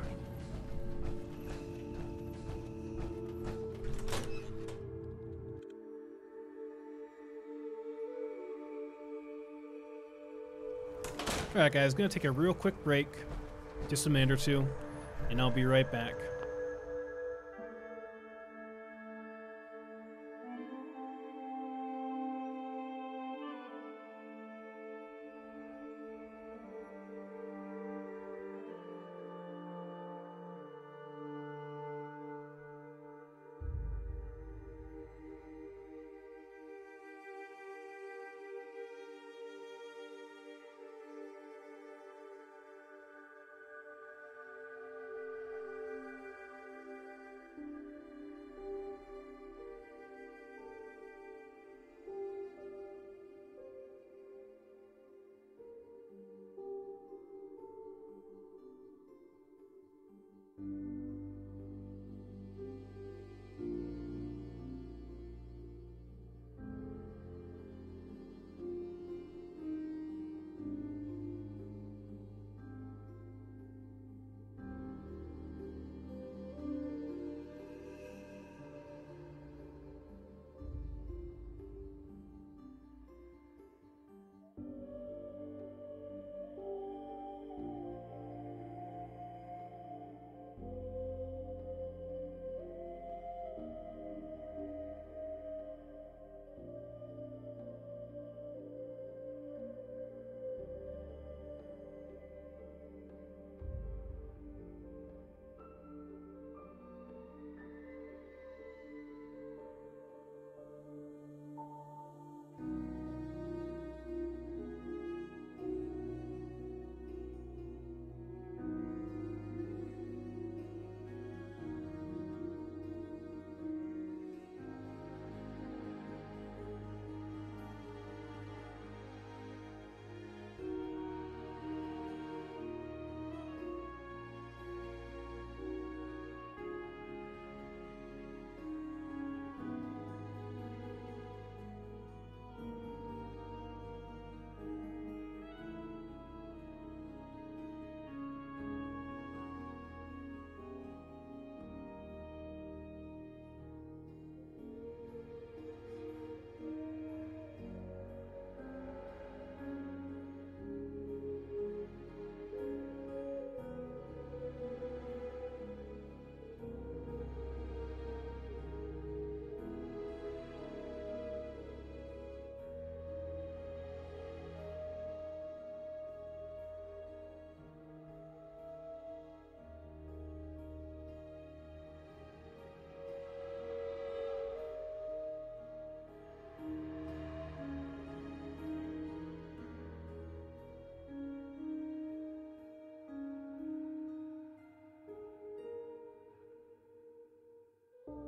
Alright guys, gonna take a real quick break, just a minute or two, and I'll be right back.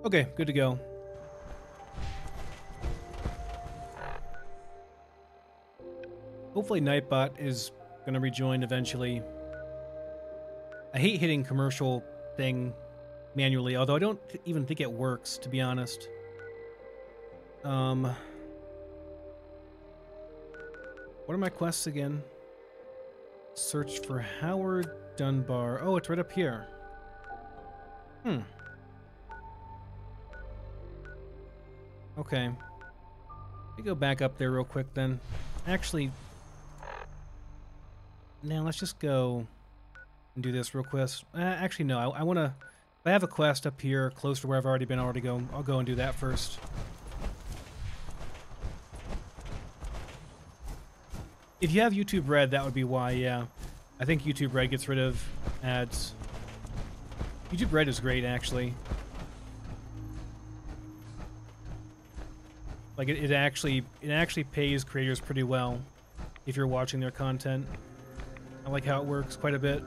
Okay, good to go. Hopefully Nightbot is going to rejoin eventually. I hate hitting commercial thing manually, although I don't even think it works, to be honest. What are my quests again? Search for Howard Dunbar. Oh, it's right up here. Okay. Let me go back up there real quick then. Actually, now let's just go and do this real quick. Actually, no. I want to... If I have a quest up here close to where I've already been, I'll go and do that first. If you have YouTube Red, that would be why, yeah. I think YouTube Red gets rid of ads. YouTube Red is great, actually. Like, it actually pays creators pretty well if you're watching their content. I like how it works quite a bit.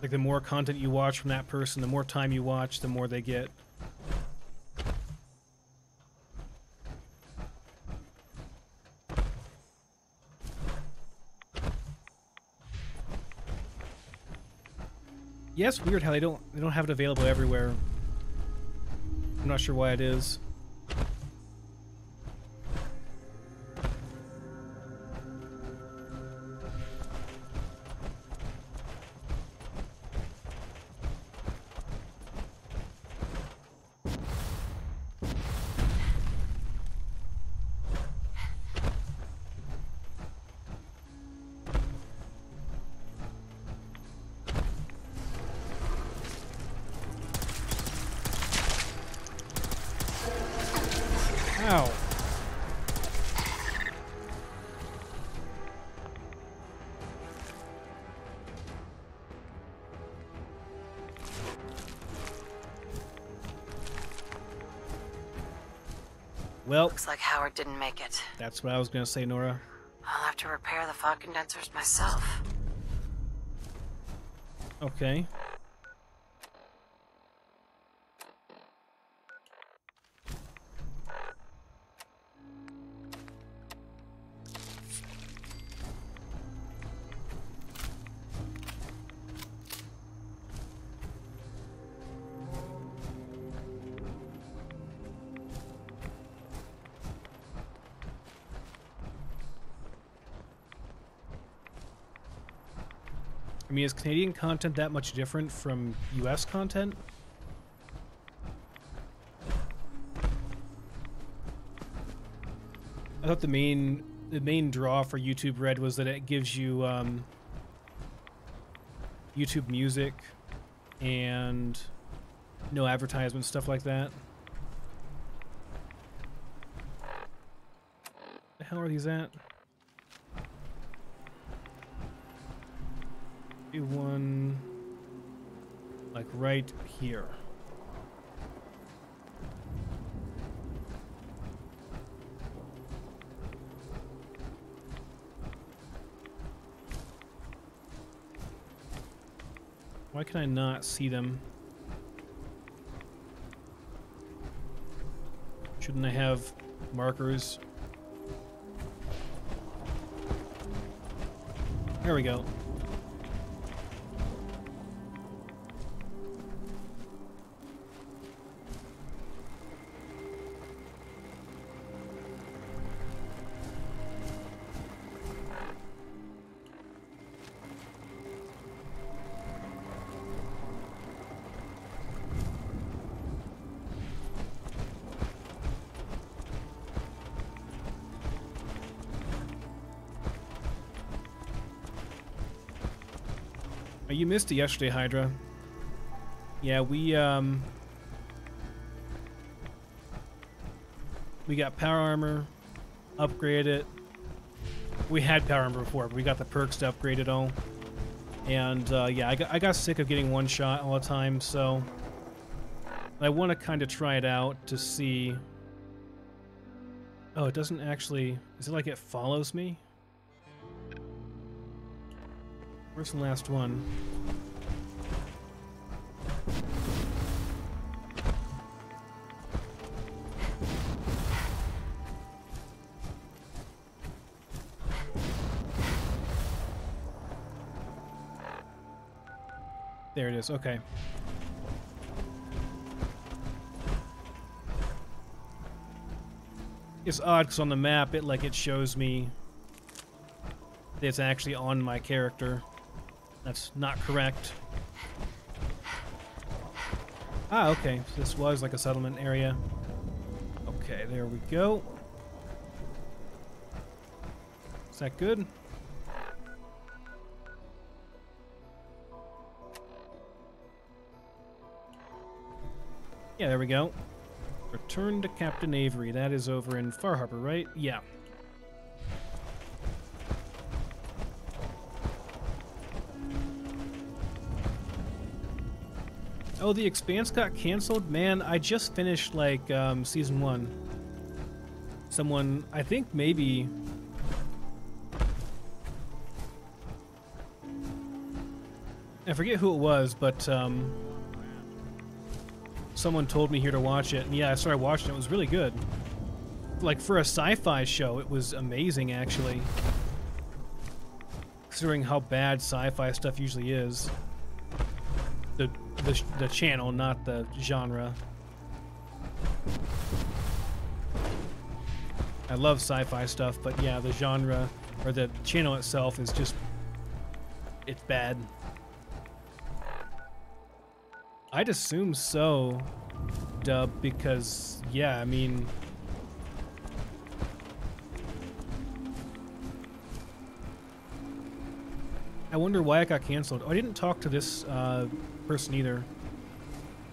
Like, the more content you watch from that person, the more time you watch, the more they get. Yeah, it's weird how they don't have it available everywhere. I'm not sure why it is. Ow. Well, looks like Howard didn't make it. That's what I was going to say, Nora. I'll have to repair the fog condensers myself. Okay. I mean, is Canadian content that much different from US content? I thought the main draw for YouTube Red was that it gives you YouTube Music and no advertisements, stuff like that. The hell are these at? One like right here. Why can I not see them? Shouldn't I have markers? There we go. You missed it yesterday, Hydra. Yeah, we got power armor, upgraded it. We had power armor before, but we got the perks to upgrade it all. And yeah, I got sick of getting one shot all the time, so I want to kind of try it out to see. Oh, it doesn't actually. Is it like it follows me? Where's the last one? There it is. Okay. It's odd because on the map it shows me that it's actually on my character. That's not correct. Ah, okay. So this was like a settlement area. Okay, there we go. Is that good? Yeah, there we go. Return to Captain Avery. That is over in Far Harbor, right? Yeah. Oh, the Expanse got canceled? Man, I just finished, like, Season 1. Someone, I think maybe... I forget who it was, but, someone told me here to watch it, and yeah, I started watching it. It was really good. Like, for a sci-fi show, it was amazing, actually. Considering how bad sci-fi stuff usually is. The channel, not the genre. I love sci-fi stuff, but yeah, the genre, or the channel itself is just... it's bad. I'd assume so, Dub, because, yeah, I mean... I wonder why it got canceled. Oh, I didn't talk to this person either.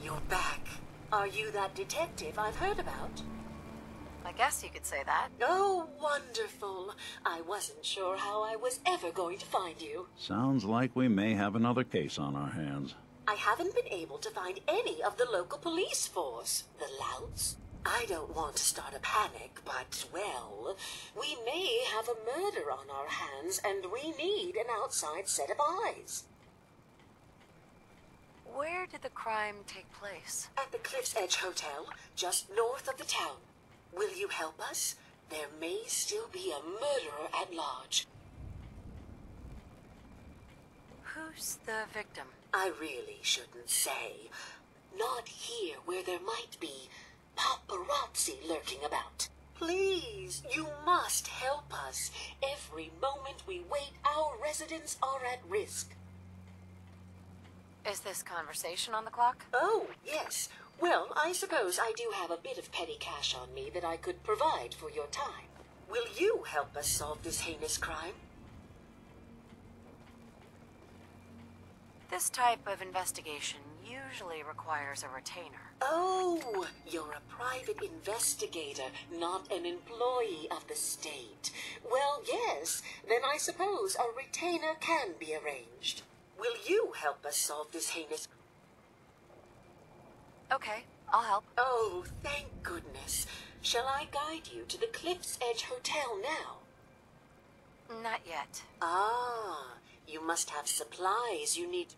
You're back. Are you that detective I've heard about? I guess you could say that. Oh, wonderful. I wasn't sure how I was ever going to find you. Sounds like we may have another case on our hands. I haven't been able to find any of the local police force. The louts. I don't want to start a panic, but, well, we may have a murder on our hands, and we need an outside set of eyes. Where did the crime take place? At the Cliff's Edge Hotel, just north of the town. Will you help us? There may still be a murderer at large. Who's the victim? I really shouldn't say. Not here where there might be paparazzi lurking about. Please, you must help us. Every moment we wait, our residents are at risk. Is this conversation on the clock? Oh, yes. Well, I suppose I do have a bit of petty cash on me that I could provide for your time. Will you help us solve this heinous crime? This type of investigation usually requires a retainer. Oh, you're a private investigator, not an employee of the state. Well, yes, then I suppose a retainer can be arranged. Will you help us solve this heinous... Okay, I'll help. Oh, thank goodness. Shall I guide you to the Cliff's Edge Hotel now? Not yet. Ah, you must have supplies you need...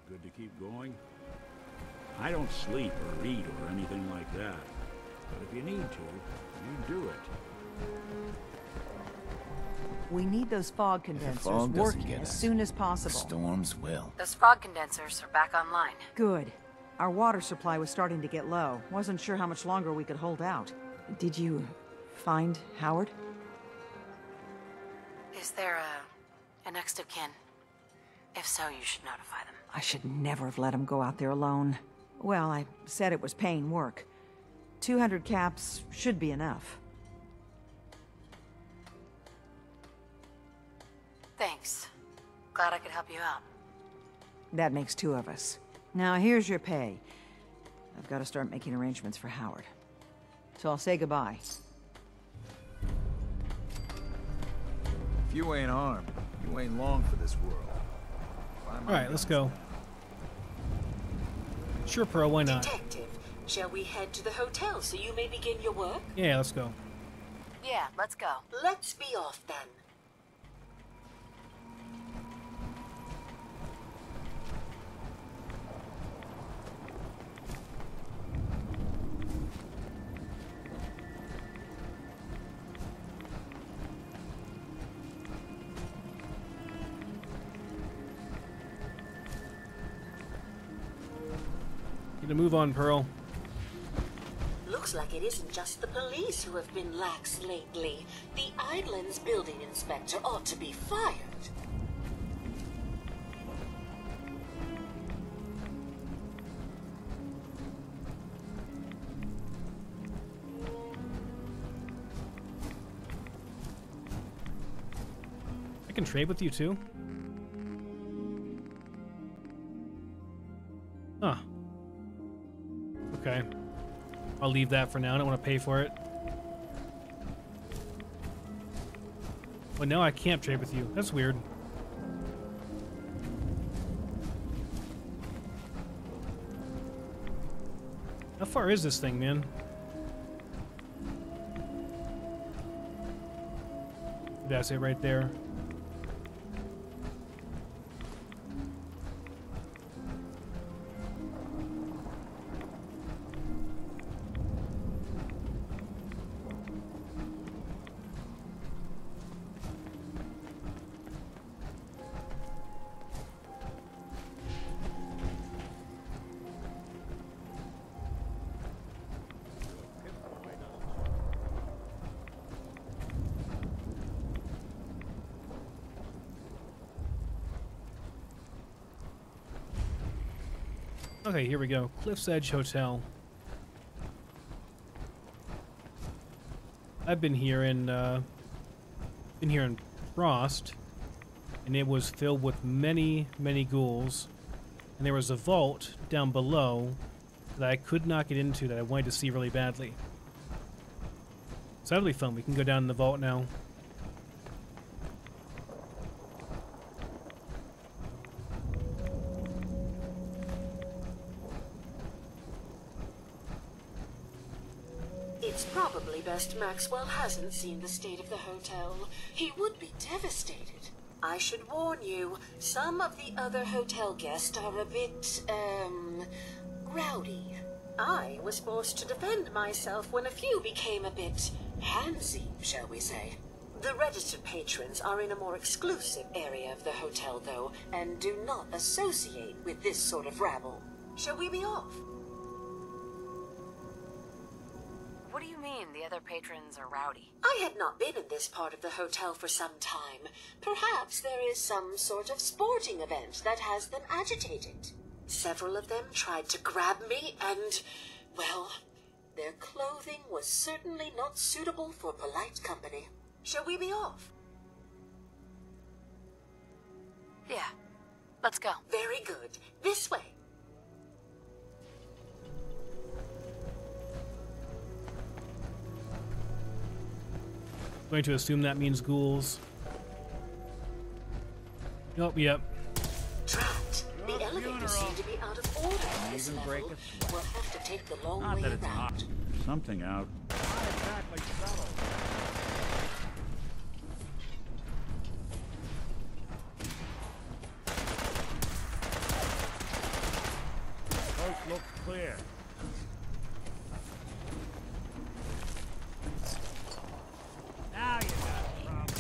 Good to keep going? I don't sleep or read or anything like that. But if you need to, you do it. We need those fog condensers working as soon as possible. Storms will. Those fog condensers are back online. Good. Our water supply was starting to get low. Wasn't sure how much longer we could hold out. Did you find Howard? Is there a next of kin? If so, you should notify them. I should never have let him go out there alone. Well, I said it was paying work. 200 caps should be enough. Thanks. Glad I could help you out. That makes 2 of us. Now, here's your pay. I've got to start making arrangements for Howard. So I'll say goodbye. If you ain't armed, you ain't long for this world. Alright, let's go. Sure, Pro, why not? Detective, shall we head to the hotel so you may begin your work? Yeah, let's go. Yeah, let's go. Let's be off then. Gonna move on, Pearl. Looks like it isn't just the police who have been lax lately. The island's building inspector ought to be fired. I can trade with you too? Huh. Okay. I'll leave that for now. I don't want to pay for it. Well, no, I can't trade with you. That's weird. How far is this thing, man? That's it right there. Okay, here we go. Cliff's Edge Hotel. I've been here in Frost, and it was filled with many, many ghouls. And there was a vault down below that I could not get into that I wanted to see really badly. So that'll be fun. We can go down in the vault now. It's probably best Maxwell hasn't seen the state of the hotel. He would be devastated. I should warn you, some of the other hotel guests are a bit, rowdy. I was forced to defend myself when a few became a bit handsy, shall we say. The registered patrons are in a more exclusive area of the hotel, though, and do not associate with this sort of rabble. Shall we be off? What do you mean the other patrons are rowdy? I had not been in this part of the hotel for some time. Perhaps there is some sort of sporting event that has them agitated. Several of them tried to grab me and, well, their clothing was certainly not suitable for polite company. Shall we be off? Yeah, let's go. Very good. This way. Going to assume that means ghouls. Nope, yep. Drat. The elevators seem to be out of order at this level. We'll have to take the long way around. Something out. Coast looks clear. Now you got a problem.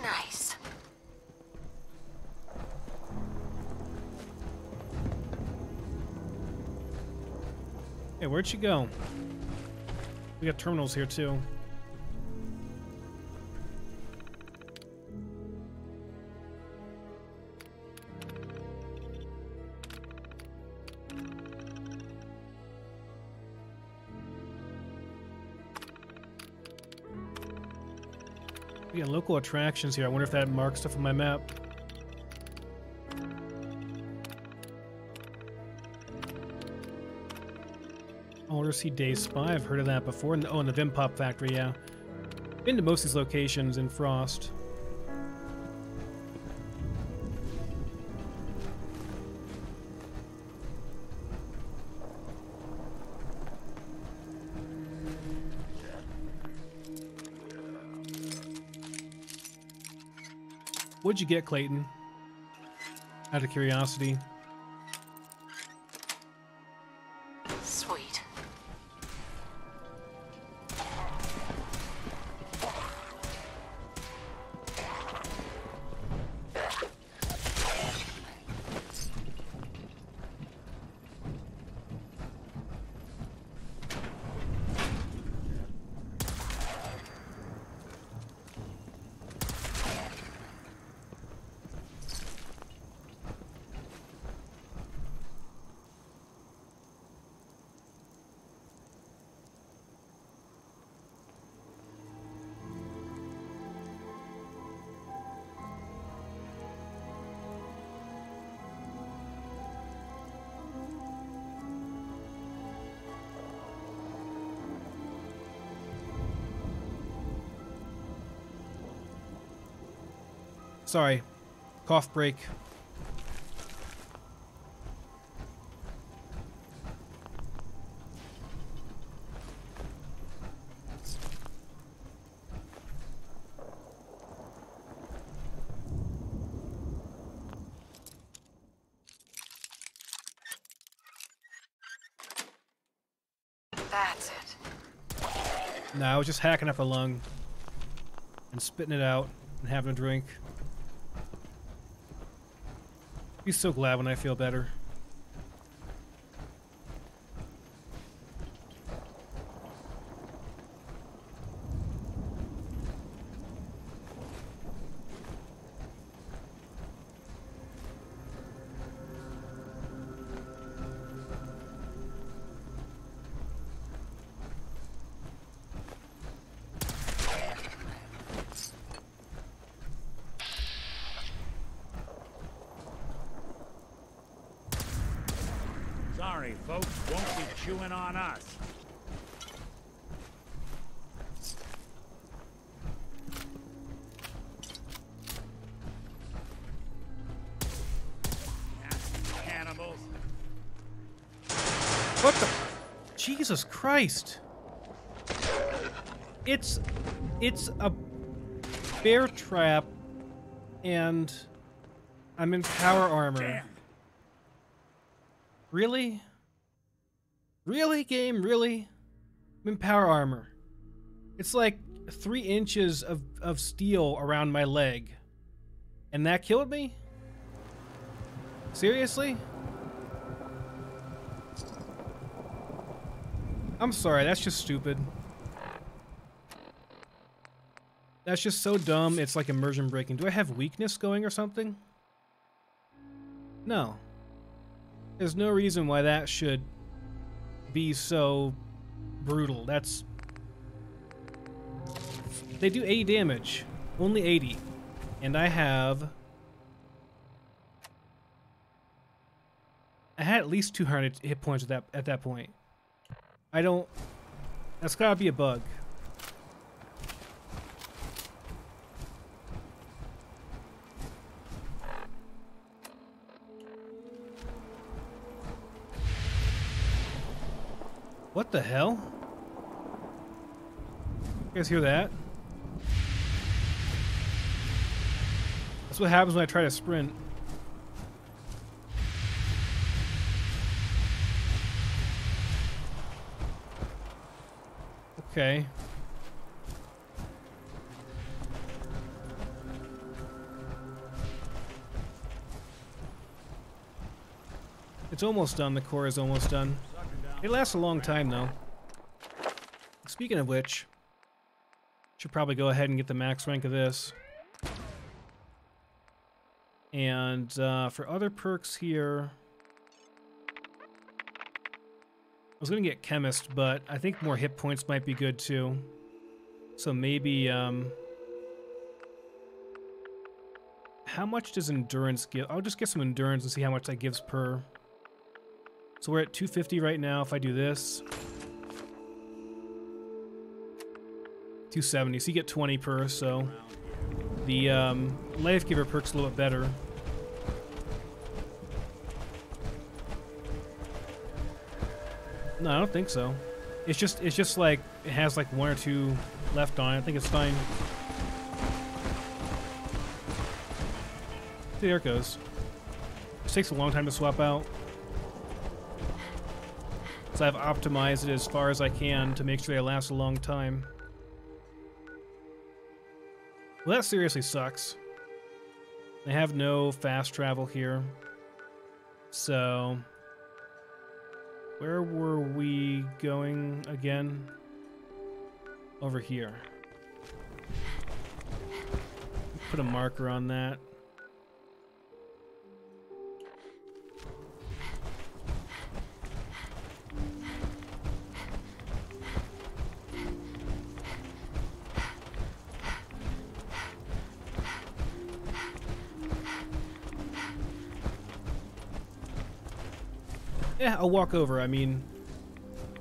Nice. Hey, where'd she go? We got terminals here too. We got local attractions here. I wonder if that marks stuff on my map. Sea Day Spy. I've heard of that before. Oh, in the Vim Pop Factory, yeah. Been to most of these locations in Frost. What'd you get, Clayton? Out of curiosity. Sweet. Sorry. Cough break. That's it. No, I was just hacking up a lung and spitting it out and having a drink. Be so glad when I feel better. Sorry, folks, won't be chewing on us. Cannibals. What the? Jesus Christ! It's a bear trap, and I'm in power armor. Damn. Really? Really, game? Really? I'm in power armor. It's like 3 inches of steel around my leg. And that killed me? Seriously? I'm sorry, that's just stupid. That's just so dumb, it's like immersion breaking. Do I have weakness going or something? No. There's no reason why that should be so brutal. That's... They do 80 damage. Only 80. And I have... I had at least 200 hit points at that point. I don't... That's gotta be a bug. What the hell? You guys hear that? That's what happens when I try to sprint. Okay. It's almost done. The core is almost done. It lasts a long time, though. Speaking of which, should probably go ahead and get the max rank of this. And for other perks here, I was gonna get Chemist, but I think more hit points might be good too. So maybe, how much does Endurance give? I'll just get some Endurance and see how much that gives per. So we're at 250 right now. If I do this, 270. So you get 20 per. So the Life Giver perk's a little bit better. No, I don't think so. It's just like it has like 1 or 2 left on it. I think it's fine. There it goes. It takes a long time to swap out. So I've optimized it as far as I can to make sure they last a long time. Well, that seriously sucks. They have no fast travel here. So, where were we going again? Over here. Put a marker on that. Yeah, I'll walk over. I mean,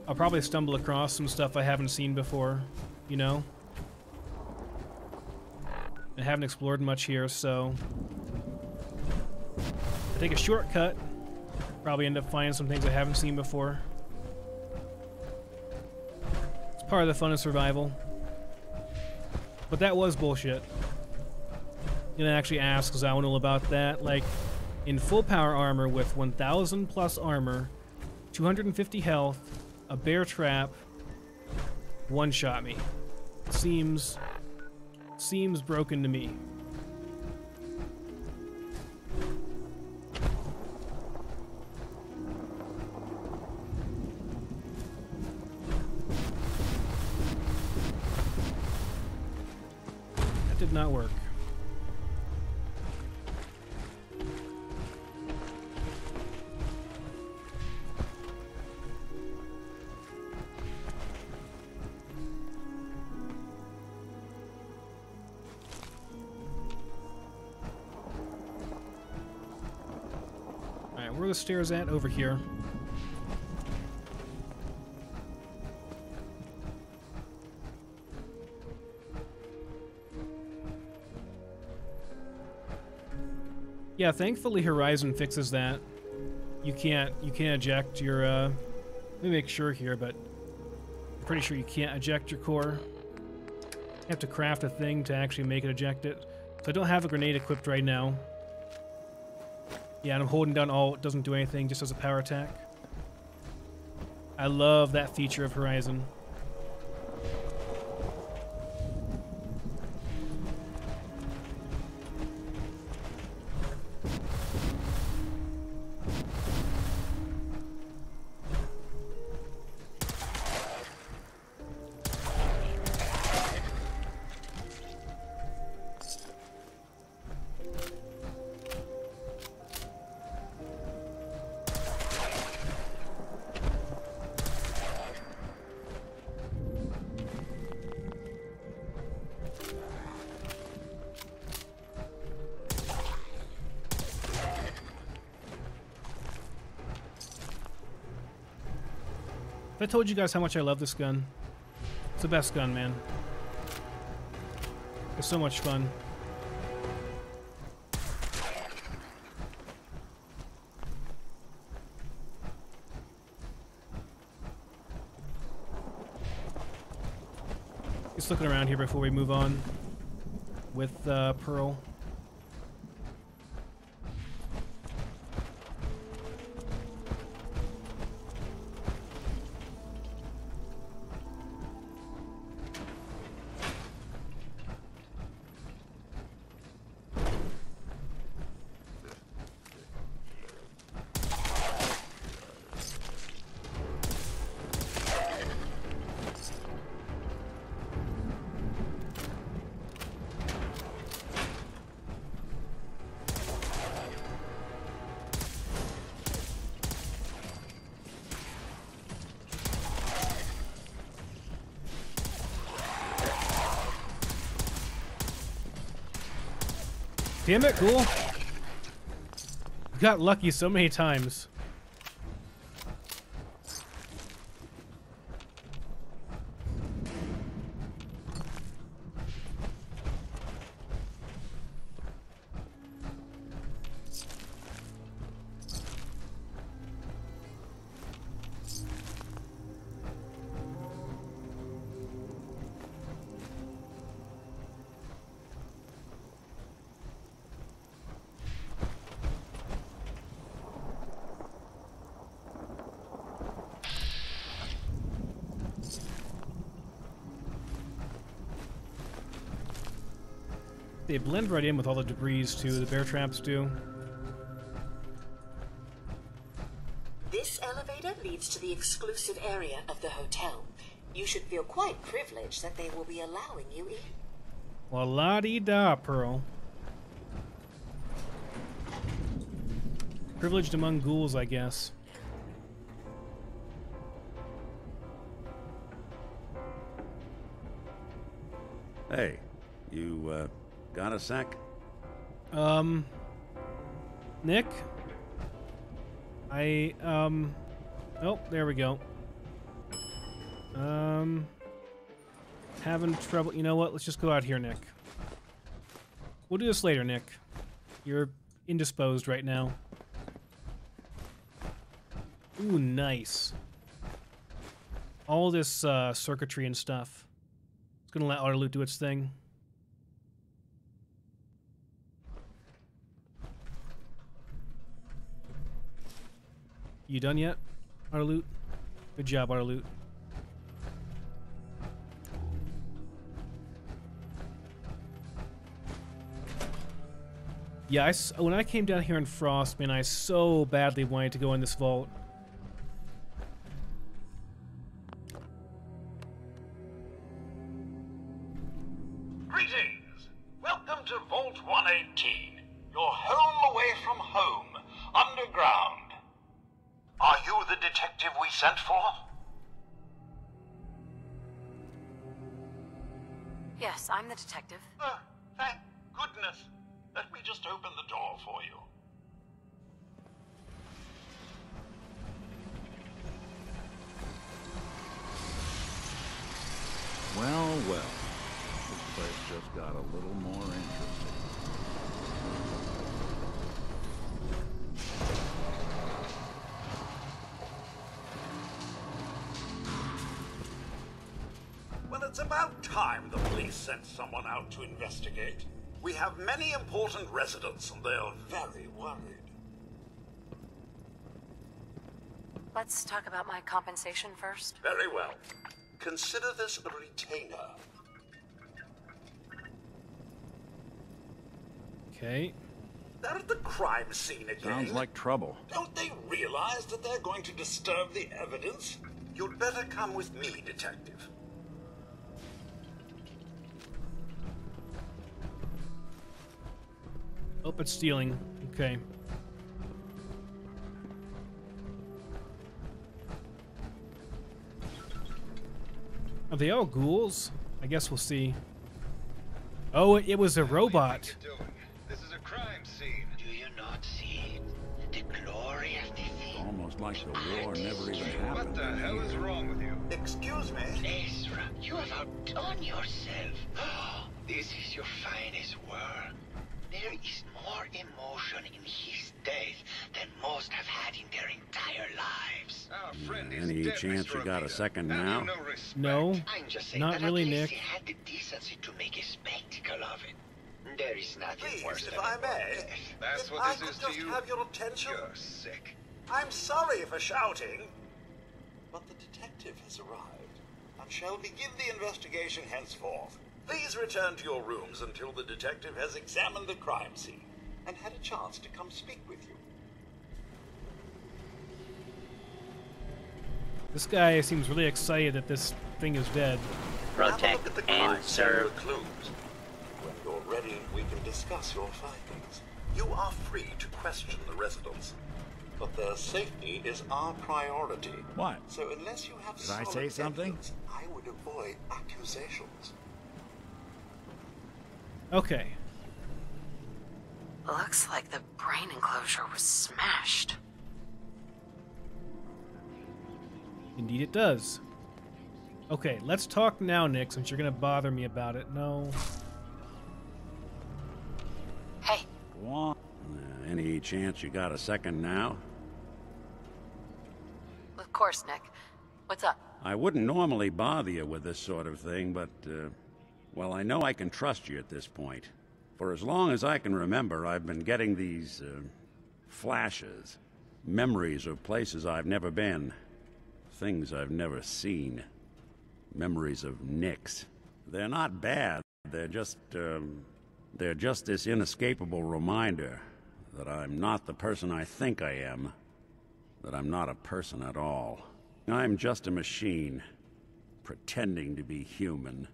I'll probably stumble across some stuff I haven't seen before, you know? I haven't explored much here, so I take a shortcut. Probably end up finding some things I haven't seen before. It's part of the fun of survival. But that was bullshit. I'm gonna actually ask Zaunul about that. Like, in full power armor with 1,000 plus armor, 250 health, a bear trap, one-shot me. Seems broken to me. That did not work. Where are the stairs at? Over here. Yeah, thankfully Horizon fixes that. You can't eject your let me make sure here, but I'm pretty sure you can't eject your core. You have to craft a thing to actually make it eject it. So I don't have a grenade equipped right now. Yeah, and I'm holding down alt, it doesn't do anything, just as a power attack. I love that feature of Horizon. I told you guys how much I love this gun. It's the best gun, man. It's so much fun. Just looking around here before we move on with Pearl. Damn it, cool. Got lucky so many times. they blend right in with all the debris too, the bear traps do. This elevator leads to the exclusive area of the hotel. You should feel quite privileged that they will be allowing you in. Well, la-dee-da, Pearl. Privileged among ghouls, I guess. Hey, you, got a sec? Nick? Oh, there we go. Having trouble. You know what? Let's just go out here, Nick. We'll do this later, Nick. You're indisposed right now. Ooh, nice. All this circuitry and stuff. It's gonna let auto loot do its thing. You done yet, auto loot? Good job, auto loot. Yeah, when I came down here in Frost, man, I so badly wanted to go in this vault. Greetings! Welcome to Vault 118, your home away from home, underground. Are you the detective we sent for? Yes, I'm the detective. Oh, thank goodness. Let me just open the door for you. Well, well. This place just got a little more interesting. Well, it's about time the police sent someone out to investigate. We have many important residents, and they're very worried. Let's talk about my compensation first. Very well. Consider this a retainer. Okay. They're at the crime scene again. Sounds like trouble. Don't they realize that they're going to disturb the evidence? You'd better come with me, detective. Oh, it's stealing. Okay. Are they all ghouls? I guess we'll see. Oh, it was a robot. This is a crime scene. Do you not see the glory of the thing? Almost like the war never even happened. What the hell is wrong with you? Excuse me? Ezra, you have outdone yourself. This is your finest work. There is more emotion in his death than most have had in their entire lives. Our friend Any chance you got a second now? No, I'm just saying not that really, at least Nick. he had the decency to make a spectacle of it. There is nothing Please, worse if than I a may, death. That's what this is to you. Have your attention. You're sick. I'm sorry for shouting, but the detective has arrived and shall begin the investigation henceforth. Please return to your rooms until the detective has examined the crime scene and had a chance to come speak with you. This guy seems really excited that this thing is dead. Protect and serve. Clues. When you're ready, we can discuss your findings. You are free to question the residents, but their safety is our priority. What? So unless you have Did I solid say something? evidence, I would avoid accusations. Okay. Looks like the brain enclosure was smashed. Indeed it does. Okay, let's talk now, Nick, since you're gonna bother me about it. No. Hey. Go on. Any chance you got a second now? Of course, Nick. What's up? I wouldn't normally bother you with this sort of thing, but, well, I know I can trust you at this point. For as long as I can remember, I've been getting these, flashes. Memories of places I've never been. Things I've never seen. Memories of Nicks. They're not bad. They're just, They're just this inescapable reminder that I'm not the person I think I am, that I'm not a person at all. I'm just a machine, pretending to be human.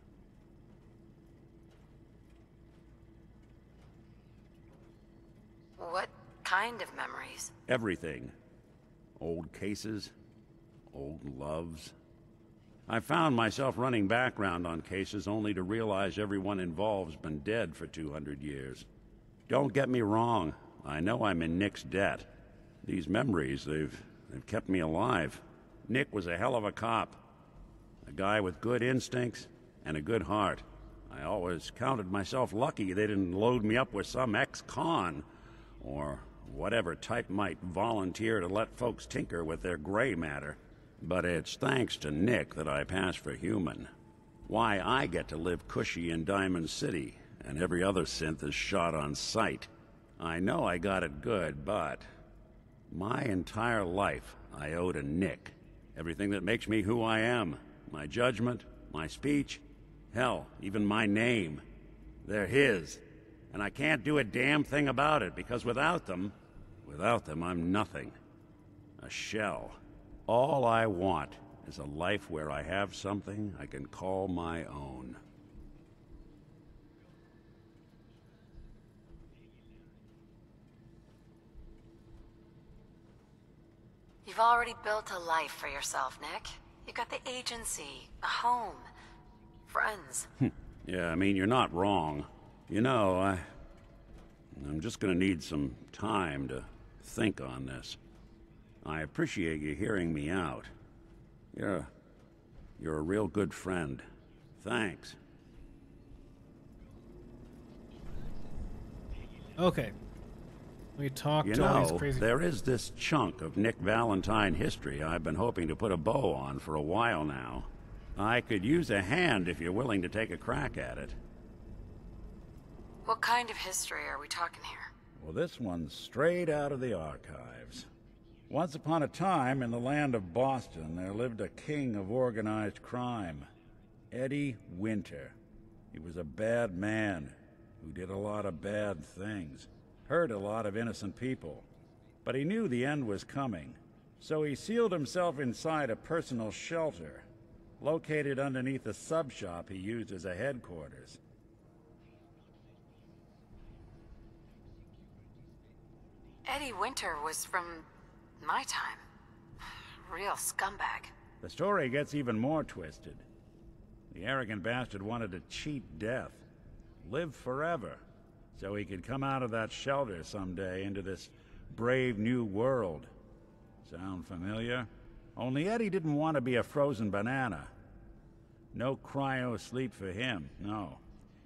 What kind of memories? Everything. Old cases, old loves. I found myself running background on cases only to realize everyone involved's been dead for 200 years. Don't get me wrong, I know I'm in Nick's debt. These memories, they've kept me alive. Nick was a hell of a cop. A guy with good instincts and a good heart. I always counted myself lucky they didn't load me up with some ex-con, or whatever type might volunteer to let folks tinker with their gray matter. But it's thanks to Nick that I pass for human. Why I get to live cushy in Diamond City, and every other synth is shot on sight. I know I got it good, but my entire life I owe to Nick. Everything that makes me who I am. My judgment, my speech, hell, even my name. They're his. And I can't do a damn thing about it, because without them, I'm nothing. A shell. All I want is a life where I have something I can call my own. You've already built a life for yourself, Nick. You got the agency, a home, friends. Yeah, I mean, you're not wrong. You know, I'm just gonna need some time to think on this. I appreciate you hearing me out. You're a real good friend. Thanks. Okay. We talked You to all these know, crazy... there is this chunk of Nick Valentine history I've been hoping to put a bow on for a while now. I could use a hand if you're willing to take a crack at it. What kind of history are we talking here? Well, this one's straight out of the archives. Once upon a time, in the land of Boston, there lived a king of organized crime, Eddie Winter. He was a bad man who did a lot of bad things, hurt a lot of innocent people. But he knew the end was coming, so he sealed himself inside a personal shelter, located underneath a sub-shop he used as a headquarters. Eddie Winter was from my time. Real scumbag. The story gets even more twisted. The arrogant bastard wanted to cheat death, live forever, so he could come out of that shelter someday into this brave new world. Sound familiar? Only Eddie didn't want to be a frozen banana. No cryo sleep for him, no.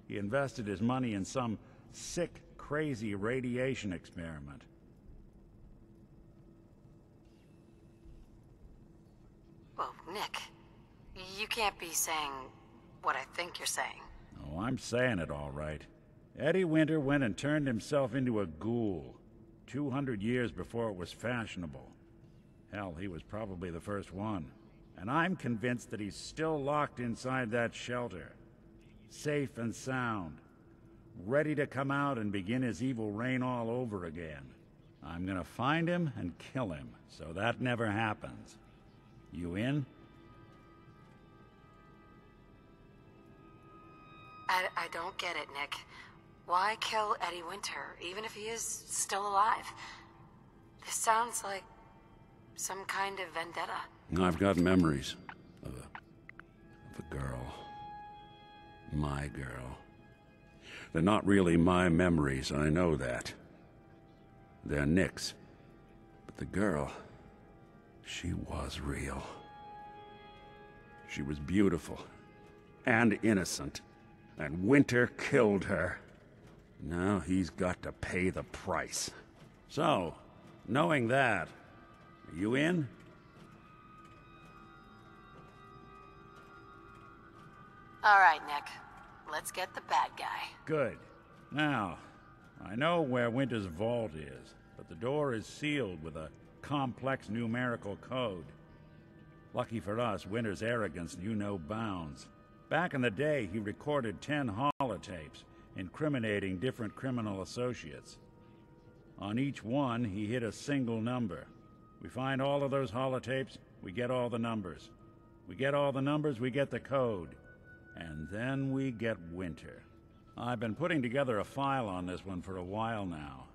He invested his money in some sick, crazy radiation experiment. Well, Nick, you can't be saying what I think you're saying. Oh, I'm saying it all right. Eddie Winter went and turned himself into a ghoul, 200 years before it was fashionable. Hell, he was probably the first one. And I'm convinced that he's still locked inside that shelter, safe and sound, ready to come out and begin his evil reign all over again. I'm gonna find him and kill him, so that never happens. You in? I don't get it, Nick. Why kill Eddie Winter, even if he is still alive? This sounds like some kind of vendetta. I've got memories of a girl. My girl. They're not really my memories, I know that. They're Nick's. But the girl, she was real. She was beautiful and innocent, and Winter killed her. Now he's got to pay the price. So, knowing that, are you in? All right, Nick. Let's get the bad guy. Good. Now, I know where Winter's vault is, but the door is sealed with a complex numerical code. Lucky for us, Winter's arrogance knew no bounds. Back in the day, he recorded 10 holotapes, incriminating different criminal associates. On each one, he hit a single number. We find all of those holotapes, we get all the numbers. We get all the numbers, we get the code. And then we get Winter. I've been putting together a file on this one for a while now.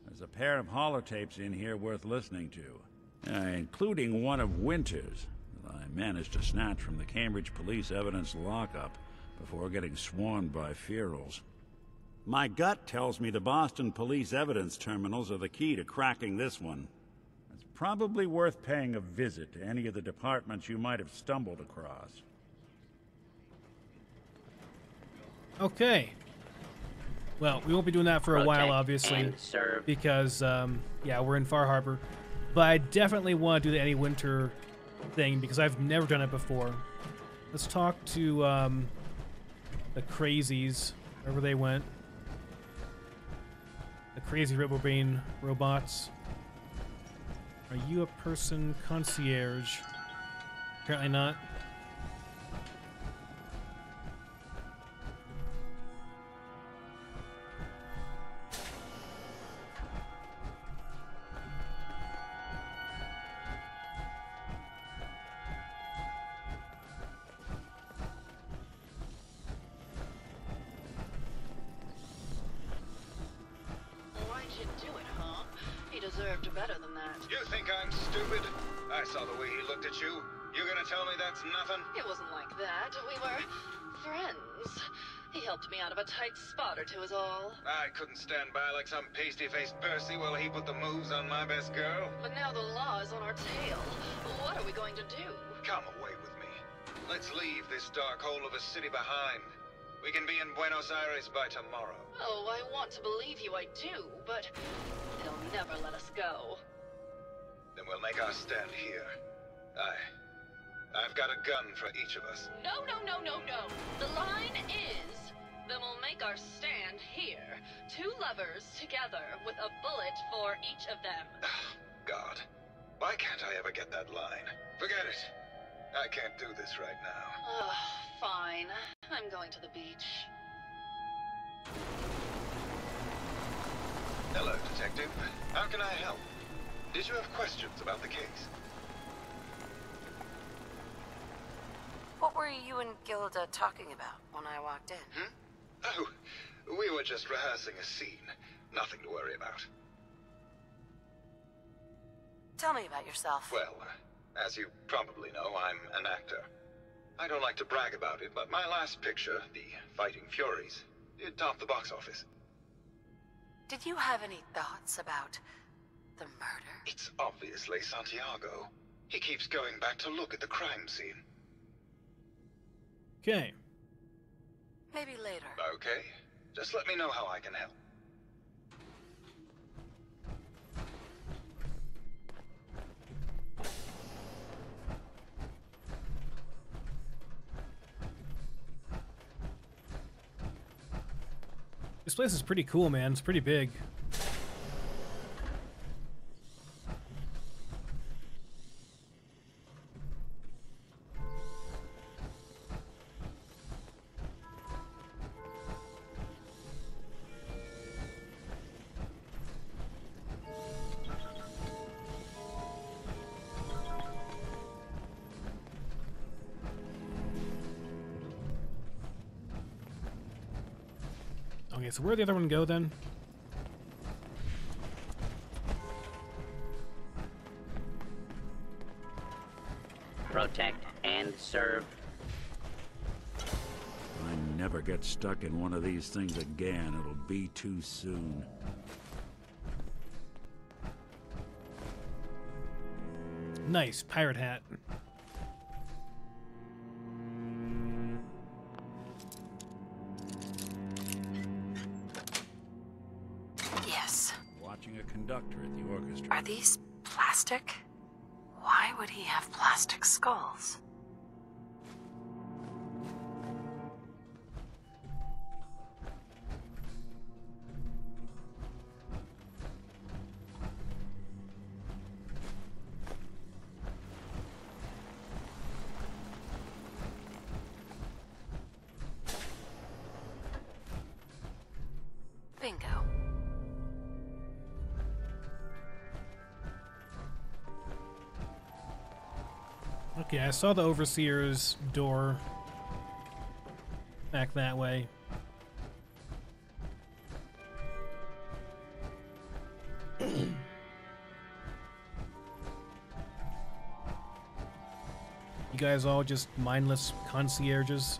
There's a pair of holotapes in here worth listening to, including one of Winter's that I managed to snatch from the Cambridge Police evidence lockup before getting swarmed by ferals. My gut tells me the Boston Police evidence terminals are the key to cracking this one. It's probably worth paying a visit to any of the departments you might have stumbled across. Okay. Well, we won't be doing that for a while, obviously, because, yeah, we're in Far Harbor. But I definitely want to do the Eddie Winter thing, because I've never done it before. Let's talk to, the crazies, wherever they went. The crazy RoboBrain robots. Are you a person concierge? Apparently not. Why'd you do it, huh? He deserved better than that. You think I'm stupid? I saw the way he looked at you. You gonna tell me that's nothing? It wasn't like that. We were friends. He helped me out of a tight spot or two is all. I couldn't stand by like some pasty-faced Percy while he put the moves on my best girl. But now the law is on our tail. What are we going to do? Come away with me. Let's leave this dark hole of a city behind. We can be in Buenos Aires by tomorrow. Oh, I want to believe you, I do, but they'll never let us go. Then we'll make our stand here. I've got a gun for each of us. No, no, no, no, no. The line is, then we'll make our stand here. Two lovers together with a bullet for each of them. God, why can't I ever get that line? Forget it. I can't do this right now. Fine. I'm going to the beach. Hello, Detective. How can I help? Did you have questions about the case? What were you and Gilda talking about when I walked in? Oh, we were just rehearsing a scene. Nothing to worry about. Tell me about yourself. Well, as you probably know, I'm an actor. I don't like to brag about it, but my last picture, The Fighting Furies, it topped the box office. Did you have any thoughts about the murder? It's obviously Santiago. He keeps going back to look at the crime scene. Okay. Maybe later. Okay. Just let me know how I can help. This place is pretty cool, man. It's pretty big. Okay, so where'd the other one go then? Protect and serve. I never get stuck in one of these things again. It'll be too soon. Nice pirate hat. Yes. Watching a conductor at the orchestra. Are these plastic? Why would he have plastic skulls? Okay, I saw the Overseer's door back that way. You guys all just mindless concierges?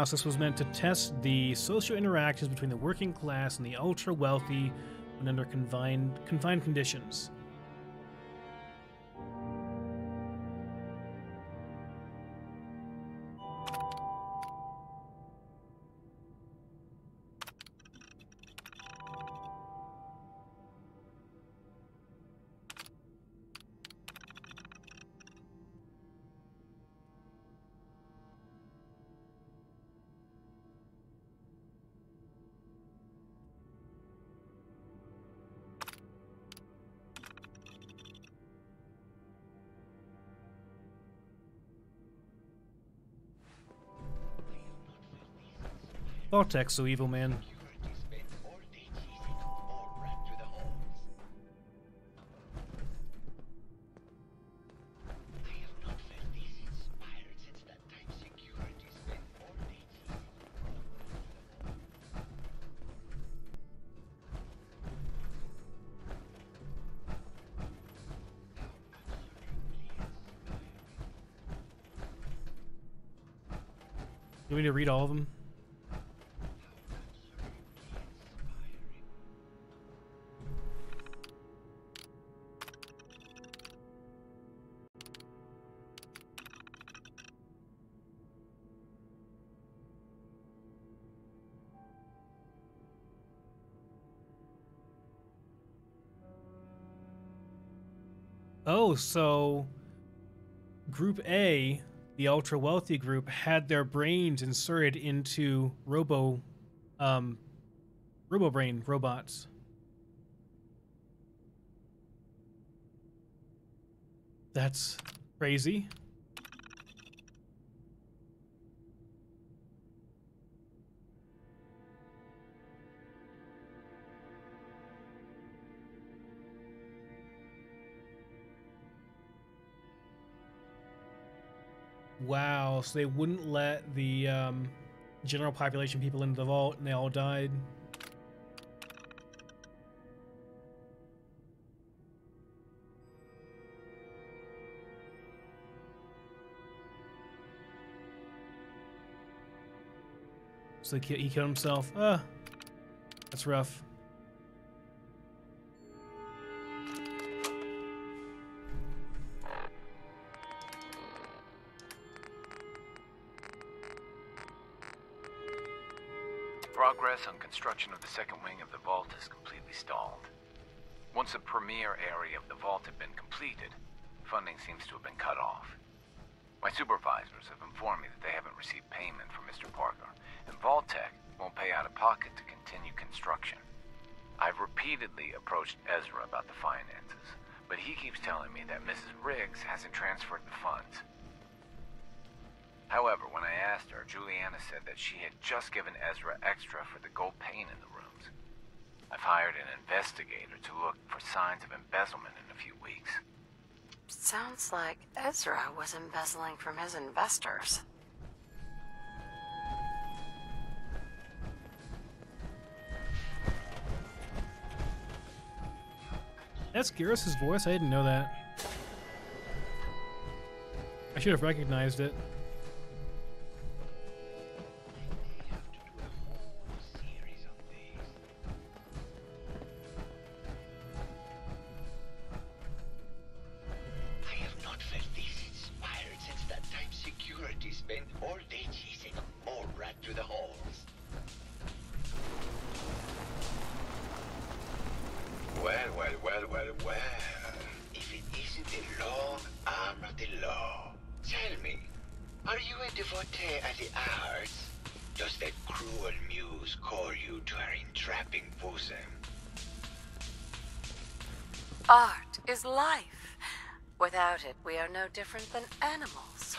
So this was meant to test the social interactions between the working class and the ultra-wealthy when under confined conditions. Vault-Tec's so evil, man. You want me to read all of them? Oh, so Group A, the ultra wealthy group, had their brains inserted into RoboBrain robots. That's crazy. Wow, so they wouldn't let the general population people into the vault, and they all died. So he killed himself. That's rough. Progress on construction of the second wing of the vault is completely stalled. Once the premier area of the vault had been completed, funding seems to have been cut off. My supervisors have informed me that they haven't received payment from Mr. Parker, and Vault-Tec won't pay out of pocket to continue construction. I've repeatedly approached Ezra about the finances, but he keeps telling me that Mrs. Riggs hasn't transferred the funds. However, when I asked her, Juliana said that she had just given Ezra extra for the gold paint in the rooms. I've hired an investigator to look for signs of embezzlement in a few weeks. Sounds like Ezra was embezzling from his investors. That's Garrus's voice? I didn't know that. I should have recognized it. devotee of the arts? Does that cruel muse call you to her entrapping bosom? Art is life. Without it, we are no different than animals.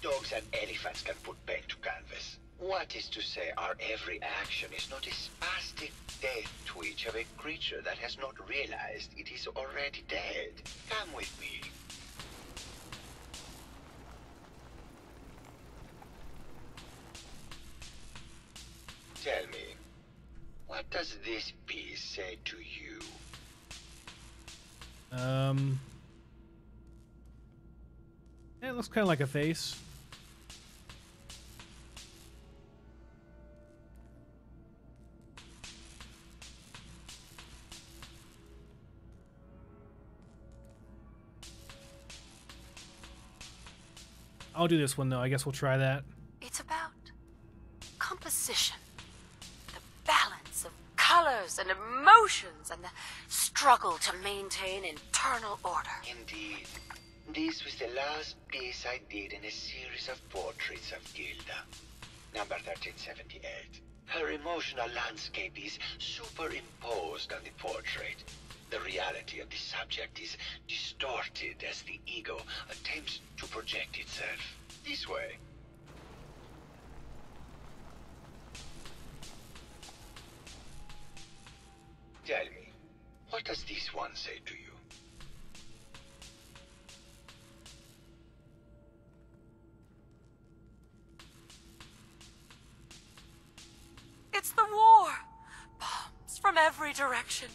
Dogs and elephants can put pen to canvas. What is to say our every action is not a spastic death twitch of a creature that has not realized it is already dead? Come with me. Tell me, what does this piece say to you? It looks kind of like a face. I'll do this one though. I guess we'll try that. It's about composition, the balance of colors and emotions, and the struggle to maintain internal order. Indeed. This was the last piece I did in a series of portraits of Gilda. Number 1378. Her emotional landscape is superimposed on the portrait. The reality of the subject is distorted as the ego attempts to project itself. This way. Tell me, what does this one say to you? It's the war! Bombs from every direction.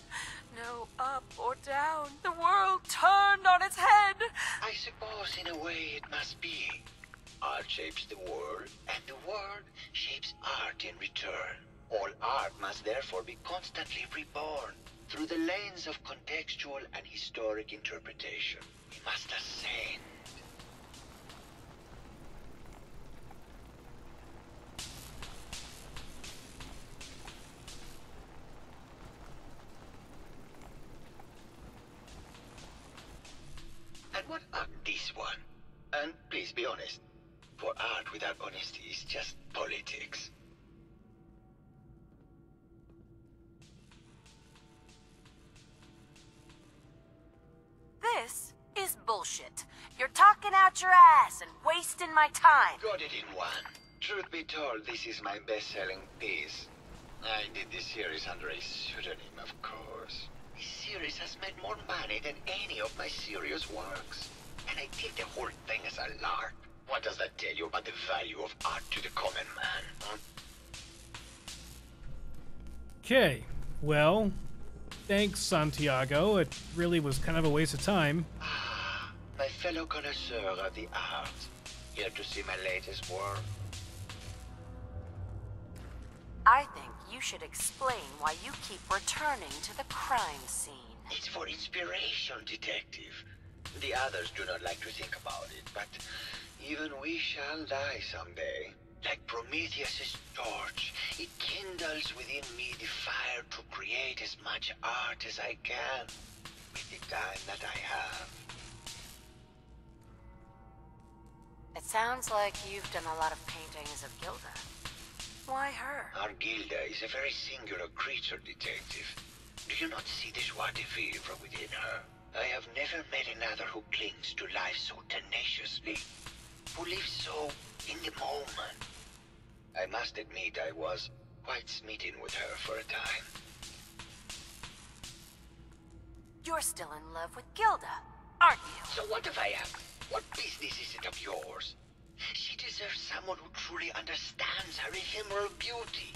No up or down. The world turned on its head. I suppose in a way it must be. Art shapes the world, and the world shapes art in return. All art must therefore be constantly reborn through the lens of contextual and historic interpretation. We must ascend. And what of this one? And please be honest, for art without honesty is just politics. This is bullshit. You're talking out your ass and wasting my time. Got it in one. Truth be told, this is my best-selling piece. I did this series under a pseudonym, of course. This series has made more money than any of my serious works. And I did the whole thing as a lark. What does that tell you about the value of art to the common man, huh? Okay, well, thanks, Santiago. It really was kind of a waste of time. My fellow connoisseur of the arts, here to see my latest work. I think you should explain why you keep returning to the crime scene. It's for inspiration, detective. The others do not like to think about it, but even we shall die someday. Like Prometheus's torch, it kindles within me the fire to create as much art as I can with the time that I have. It sounds like you've done a lot of paintings of Gilda. Why her? Our Gilda is a very singular creature, detective. Do you not see the joie de vivre within her? I have never met another who clings to life so tenaciously, who lives so in the moment. I must admit I was quite smitten with her for a time. You're still in love with Gilda, aren't you? So what if I am? What business is it of yours? She deserves someone who truly understands her ephemeral beauty,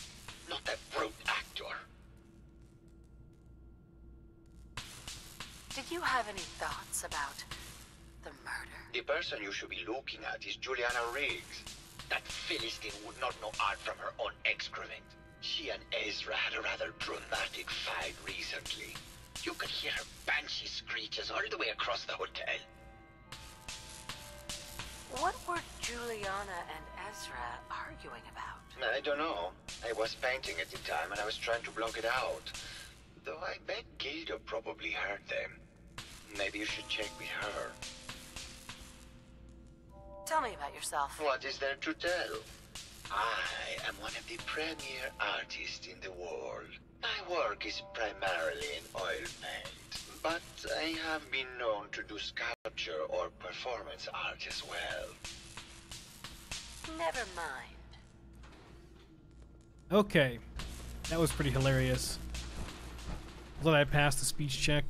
not that brute actor. Did you have any thoughts about the murder? The person you should be looking at is Juliana Riggs. That Philistine would not know art from her own excrement. She and Ezra had a rather dramatic fight recently. You could hear her banshee screeches all the way across the hotel. What were Juliana and Ezra arguing about? I don't know. I was painting at the time and I was trying to block it out. Though I bet Gilda probably heard them. Maybe you should check with her. Tell me about yourself. What is there to tell? I am one of the premier artists in the world. My work is primarily in oil paint, but I have been known to do sculpture or performance art as well. Never mind. Okay. That was pretty hilarious. Glad I passed the speech check.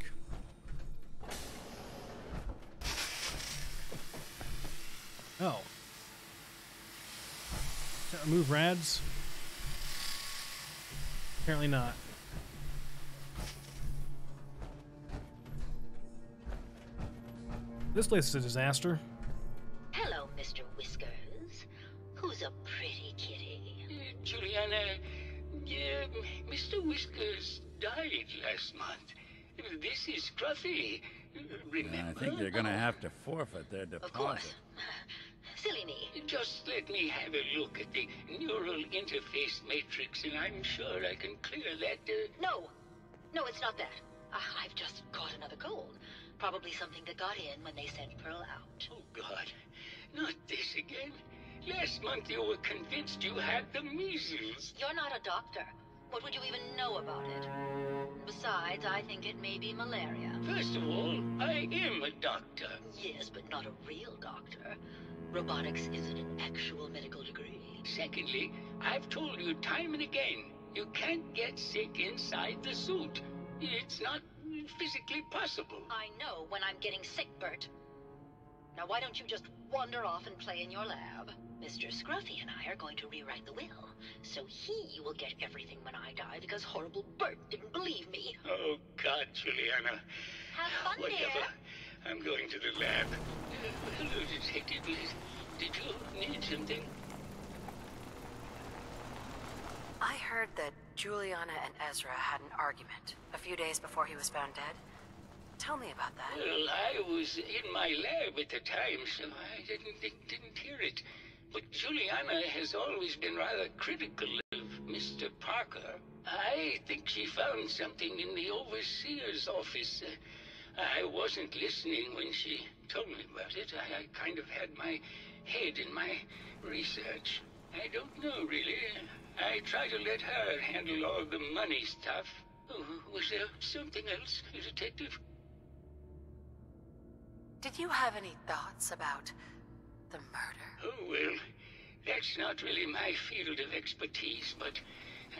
Oh. Can't remove rads? Apparently not. This place is a disaster. Hello, Mr. Whiskers. Who's a pretty kitty? Juliana, Mr. Whiskers died last month. This is Scruffy. Remember? I think they're gonna have to forfeit their deposit. Of course. Silly me. Just let me have a look at the neural interface matrix, and I'm sure I can clear that. No, it's not that. I've just caught another cold. Probably something that got in when they sent Pearl out. Oh, God. Not this again. Last month you were convinced you had the measles. You're not a doctor. What would you even know about it? Besides, I think it may be malaria. First of all, I am a doctor. Yes, but not a real doctor. Robotics isn't an actual medical degree. Secondly, I've told you time and again, you can't get sick inside the suit. It's not physically possible. I know when I'm getting sick, Bert. Now why don't you just wander off and play in your lab? Mr. Scruffy and I are going to rewrite the will, so he will get everything when I die because horrible Bert didn't believe me. Oh, God, Juliana. Have fun, Whatever. dear. I'm going to the lab. Hello, Detective. Did you need something? I heard that Juliana and Ezra had an argument a few days before he was found dead. Tell me about that. Well, I was in my lab at the time, so I didn't hear it. But Juliana has always been rather critical of Mr. Parker. I think she found something in the overseer's office. I wasn't listening when she told me about it. I kind of had my head in my research. I don't know, really. I try to let her handle all the money stuff. Oh, was there something else, Detective? Did you have any thoughts about the murder? Oh, well, that's not really my field of expertise, but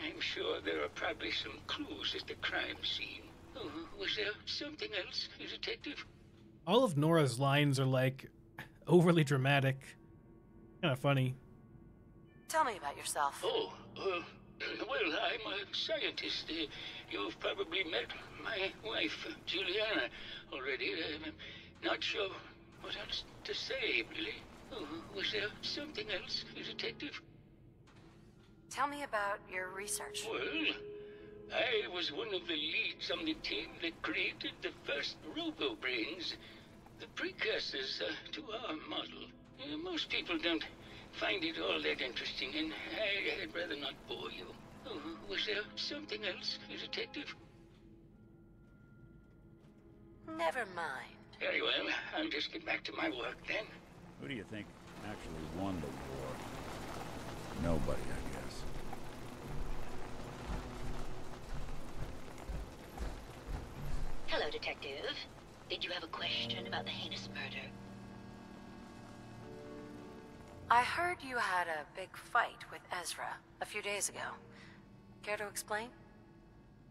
I'm sure there are probably some clues at the crime scene. Oh, was there something else, Detective? All of Nora's lines are like overly dramatic. Kind of funny. Tell me about yourself. Oh, well, I'm a scientist. You've probably met my wife, Juliana, already. I'm not sure what else to say, really. Oh, was there something else, Detective? Tell me about your research. Well, I was one of the leads on the team that created the first robo-brains, the precursors to our model. Most people don't find it all that interesting, and I'd rather not bore you. Oh, was there something else, Detective? Never mind. Very well, I'll just get back to my work then. Who do you think actually won the war? Nobody, I guess. Hello, Detective. Did you have a question about the heinous murder? I heard you had a big fight with Ezra a few days ago. Care to explain?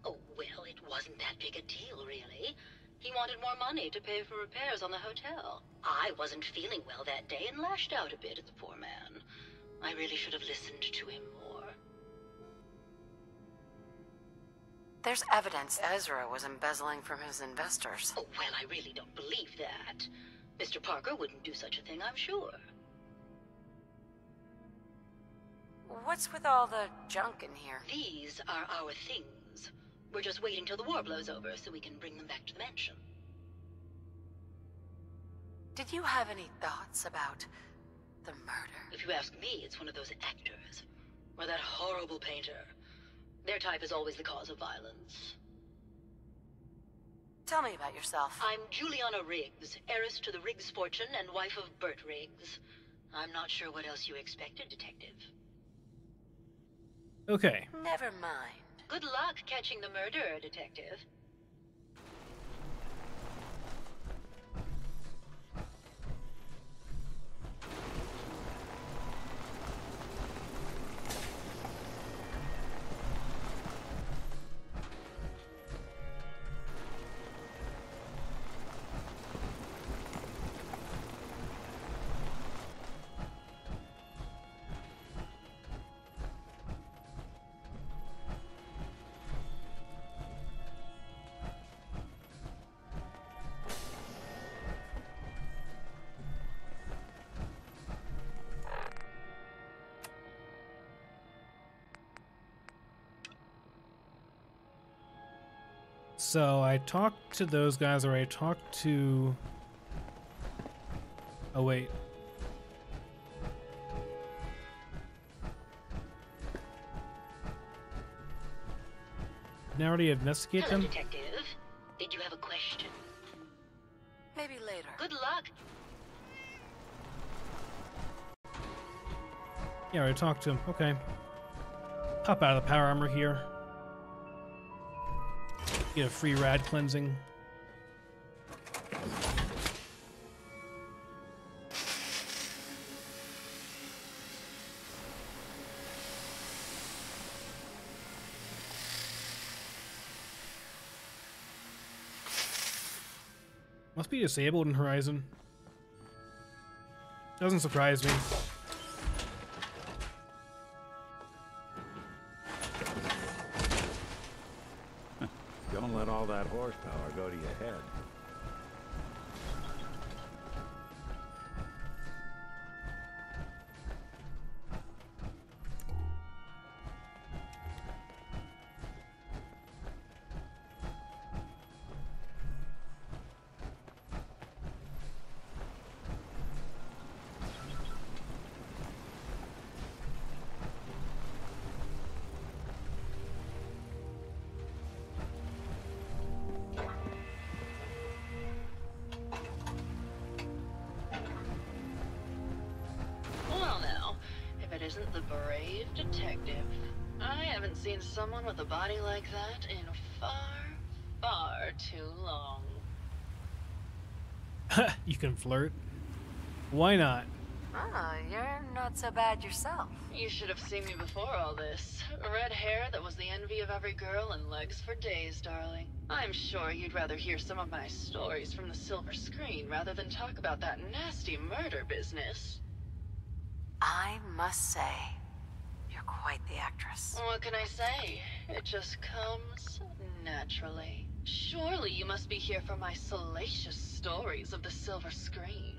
Oh, well, it wasn't that big a deal, really. He wanted more money to pay for repairs on the hotel. I wasn't feeling well that day and lashed out a bit at the poor man. I really should have listened to him more. There's evidence Ezra was embezzling from his investors. Oh, well, I really don't believe that. Mr. Parker wouldn't do such a thing, I'm sure. What's with all the junk in here? These are our things. We're just waiting till the war blows over so we can bring them back to the mansion. Did you have any thoughts about the murder? If you ask me, it's one of those actors. Or that horrible painter. Their type is always the cause of violence. Tell me about yourself. I'm Juliana Riggs, heiress to the Riggs fortune and wife of Bert Riggs. I'm not sure what else you expected, Detective. Okay. Never mind. Good luck catching the murderer, Detective. So I talked to those guys, or I talked to... Oh, wait. Didn't I already investigate Hello, them? Detective. Did you have a question? Maybe later. Good luck. Yeah, I already talked to him. Okay. Pop out of the power armor here. Get a free rad cleansing. Must be disabled in Horizon. Doesn't surprise me. Don't let all that horsepower go to your head. Well now, if it isn't the brave detective. I haven't seen someone with a body like that in far too long. You can flirt. Why not? Ah, you're not so bad yourself. You should have seen me before all this. Red hair that was the envy of every girl and legs for days, darling. I'm sure you'd rather hear some of my stories from the silver screen rather than talk about that nasty murder business. I must say, you're quite the actress. What can I say? It just comes naturally. Surely you must be here for my salacious stories of the silver screen.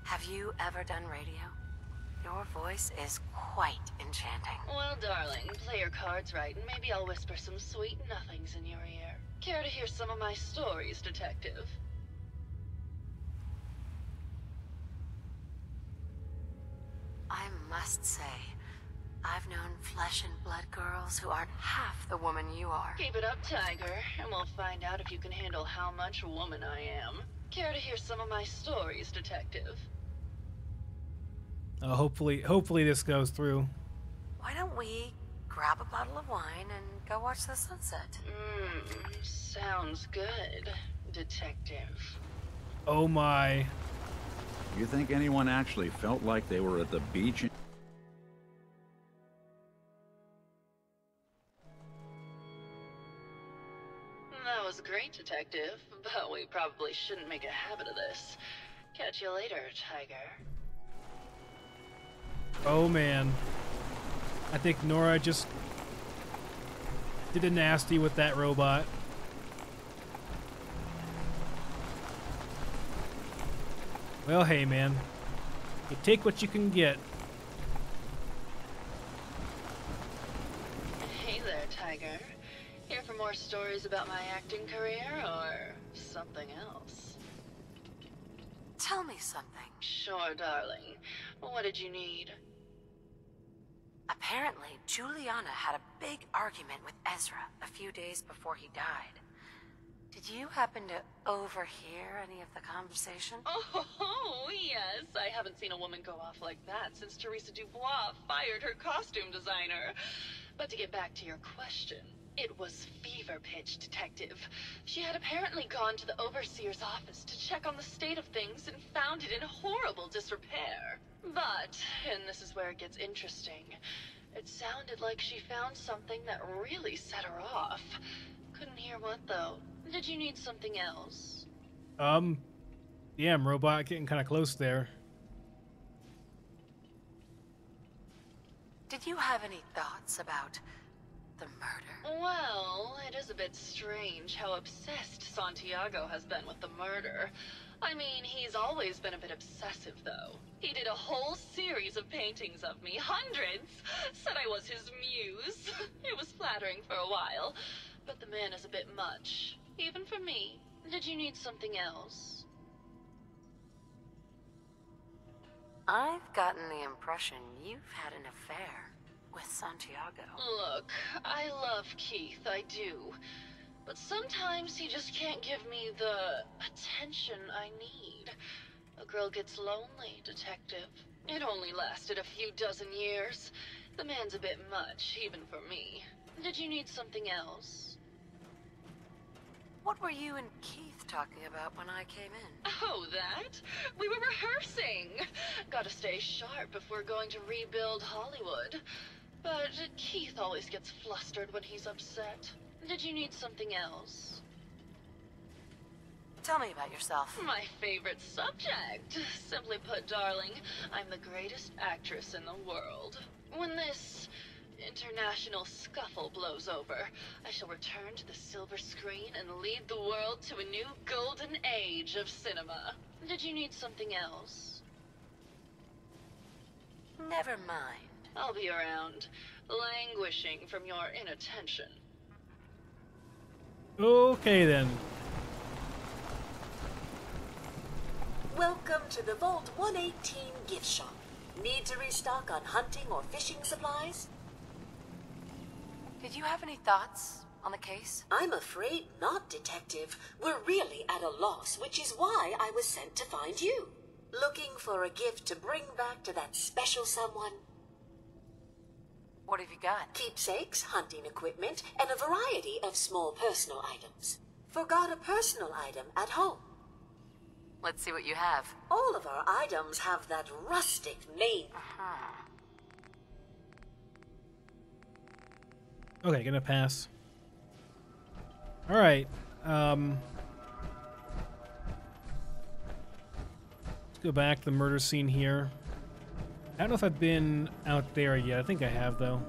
Have you ever done radio? Your voice is quite enchanting. Well, darling, play your cards right, and maybe I'll whisper some sweet nothings in your ear. Care to hear some of my stories, Detective? I must say, I've known flesh and blood girls who aren't half the woman you are. Keep it up, Tiger, and we'll find out if you can handle how much woman I am. Care to hear some of my stories, Detective? Hopefully this goes through. Why don't we grab a bottle of wine and go watch the sunset? Sounds good, Detective. Oh my. You think anyone actually felt like they were at the beach? That was great, Detective, but we probably shouldn't make a habit of this. Catch you later, Tiger. Oh man. I think Nora just did a nasty with that robot. Well, hey man. You take what you can get. Hey there, Tiger. Here for more stories about my acting career, or something else? Tell me something. Sure, darling. What did you need? Apparently, Juliana had a big argument with Ezra a few days before he died. Did you happen to overhear any of the conversation? Oh, yes. I haven't seen a woman go off like that since Teresa Dubois fired her costume designer. But to get back to your question, it was fever pitch, Detective. She had apparently gone to the Overseer's office to check on the state of things and found it in horrible disrepair. But, and this is where it gets interesting, it sounded like she found something that really set her off. Couldn't hear what, though. Did you need something else? Damn, robot, getting kind of close there. Did you have any thoughts about the murder? Well, it is a bit strange how obsessed Santiago has been with the murder. I mean, he's always been a bit obsessive, though. He did a whole series of paintings of me, hundreds, said I was his muse. It was flattering for a while, but the man is a bit much, even for me. Did you need something else? I've gotten the impression you've had an affair with Santiago. Look, I love Keith, I do. But sometimes he just can't give me the attention I need. A girl gets lonely, Detective. It only lasted a few dozen years. The man's a bit much, even for me. Did you need something else? What were you and Keith talking about when I came in? Oh, that? We were rehearsing. Gotta stay sharp if we're going to rebuild Hollywood. But Keith always gets flustered when he's upset. Did you need something else? Tell me about yourself. My favorite subject. Simply put, darling, I'm the greatest actress in the world. When this international scuffle blows over, I shall return to the silver screen and lead the world to a new golden age of cinema. Did you need something else? Never mind. I'll be around, languishing from your inattention. Okay, then. Welcome to the Vault 118 gift shop. Need to restock on hunting or fishing supplies? Did you have any thoughts on the case? I'm afraid not, Detective. We're really at a loss, which is why I was sent to find you. Looking for a gift to bring back to that special someone? What have you got? Keepsakes, hunting equipment, and a variety of small personal items. Forgot a personal item at home. Let's see what you have. All of our items have that rustic name. Okay, gonna pass. All right. Let's go back to the murder scene here. I don't know if I've been out there yet. I think I have, though.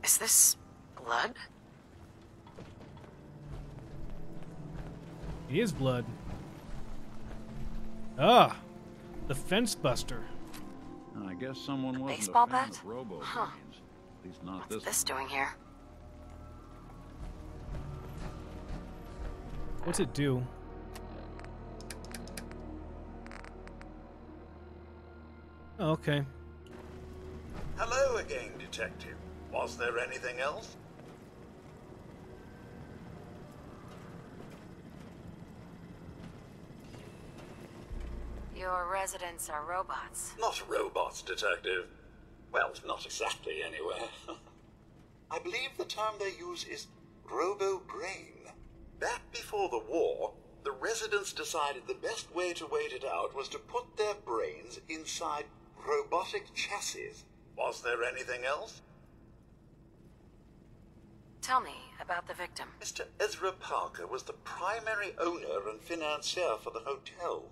Is this blood? It is blood. Ah, the fence buster. I guess someone wasn't Baseball a fan bat? of robo Huh. brains. At least not What's this doing here? What's it do? Oh, okay. Hello again, Detective. Was there anything else? Your residents are robots. Not robots, Detective. Well, not exactly, anyway. I believe the term they use is robo-brain. Back before the war, the residents decided the best way to wait it out was to put their brains inside robotic chassis. Was there anything else? Tell me about the victim. Mr. Ezra Parker was the primary owner and financier for the hotel.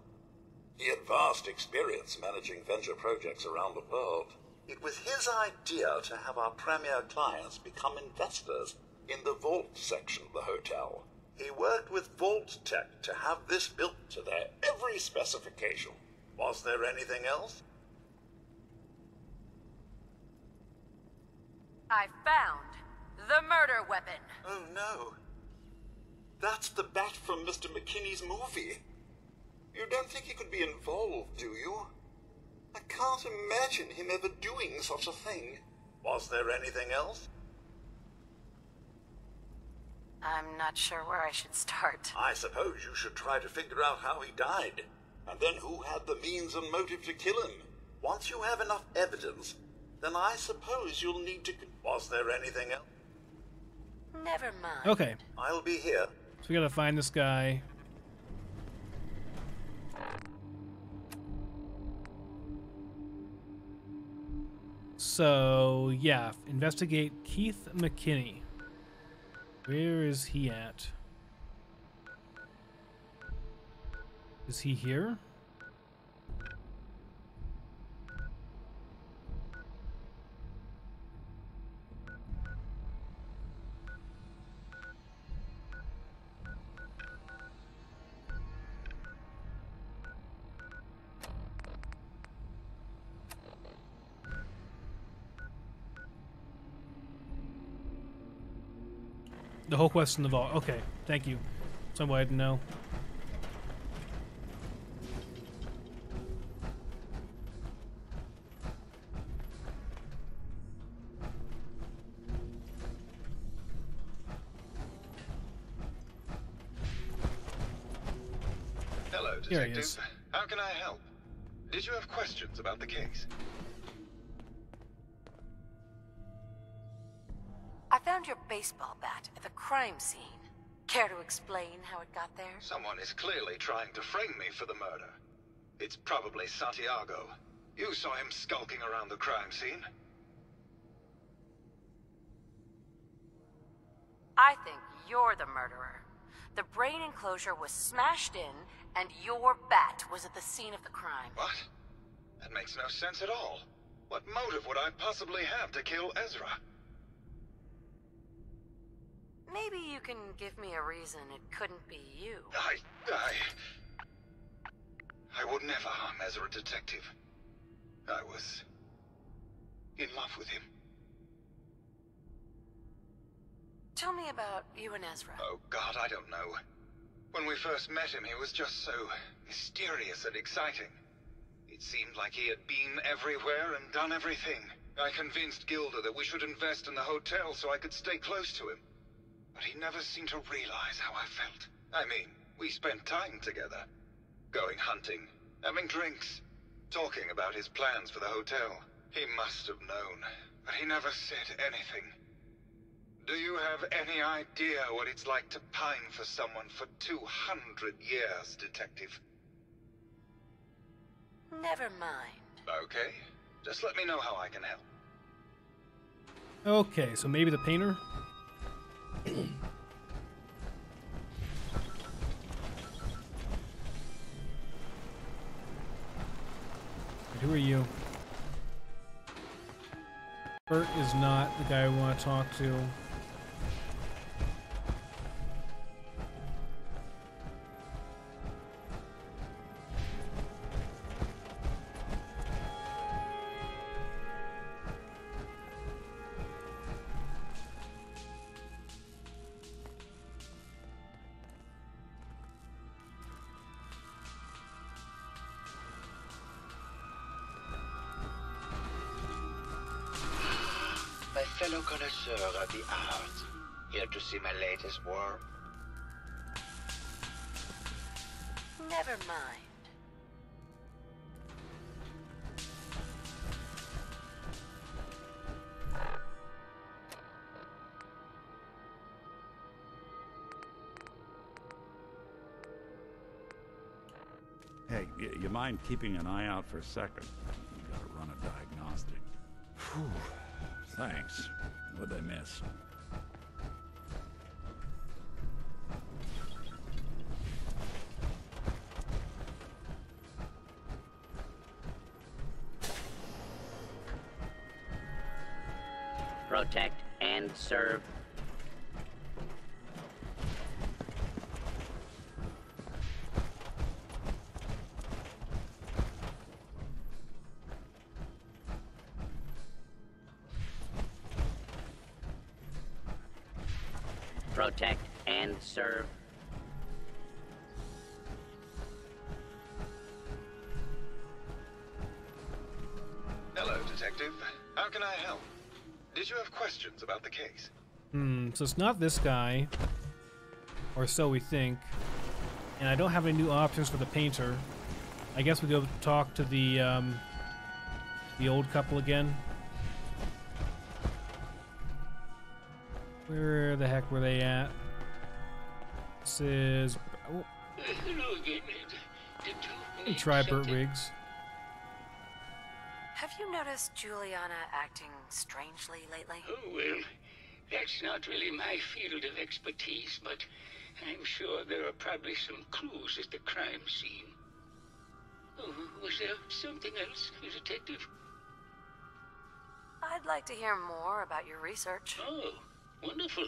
He had vast experience managing venture projects around the world. It was his idea to have our premier clients become investors in the vault section of the hotel. He worked with Vault Tech to have this built to their every specification. Was there anything else? I found the murder weapon. Oh no. That's the bat from Mr. McKinney's movie. You don't think he could be involved, do you? I can't imagine him ever doing such a thing. Was there anything else? I'm not sure where I should start. I suppose you should try to figure out how he died, and then who had the means and motive to kill him. Once you have enough evidence, then I suppose you'll need to... Was there anything else? Never mind. Okay. I'll be here. So we gotta find this guy. So, yeah, investigate Keith McKinney. Where is he at? Is he here? The whole quest in the vault. Okay, thank you. Somebody to know. Hello, Here he Detective. is. How can I help? Did you have questions about the case? I found your baseball bat at the crime scene. Care to explain how it got there? Someone is clearly trying to frame me for the murder. It's probably Santiago. You saw him skulking around the crime scene. I think you're the murderer. The brain enclosure was smashed in, and your bat was at the scene of the crime. What? That makes no sense at all. What motive would I possibly have to kill Ezra? Maybe you can give me a reason it couldn't be you. I would never harm Ezra, Detective. I was in love with him. Tell me about you and Ezra. Oh, God, I don't know. When we first met him, he was just so mysterious and exciting. It seemed like he had been everywhere and done everything. I convinced Gilda that we should invest in the hotel so I could stay close to him. But he never seemed to realize how I felt. I mean, we spent time together. Going hunting, having drinks, talking about his plans for the hotel. He must have known, but he never said anything. Do you have any idea what it's like to pine for someone for 200 years, Detective? Never mind. Okay. Just let me know how I can help. Okay, so maybe the painter? Who are you? Bert is not the guy I want to talk to. My fellow connoisseur of the arts, here to see my latest work. Never mind. Hey, you mind keeping an eye out for a second? We gotta run a diagnostic. Whew. Thanks. What'd I miss? Protect and serve. Protect and serve. Hello, Detective. How can I help? Did you have questions about the case? So it's not this guy. or so we think. And I don't have any new options for the painter. I guess we'll go talk to the old couple again. Where the heck were they at? This is... Oh. Hello again. Try Burt Riggs. Have you noticed Juliana acting strangely lately? Oh, well, that's not really my field of expertise, but I'm sure there are probably some clues at the crime scene. Oh, was there something else, Detective? I'd like to hear more about your research. Oh, wonderful.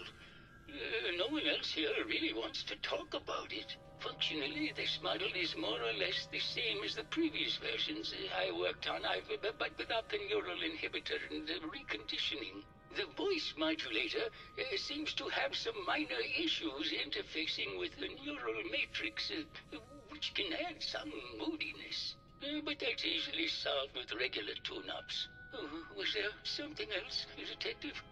No one else here really wants to talk about it. Functionally, this model is more or less the same as the previous versions I worked on, but without the neural inhibitor and the reconditioning. The voice modulator seems to have some minor issues interfacing with the neural matrix, which can add some moodiness. But that's easily solved with regular tune-ups. Was there something else, Detective?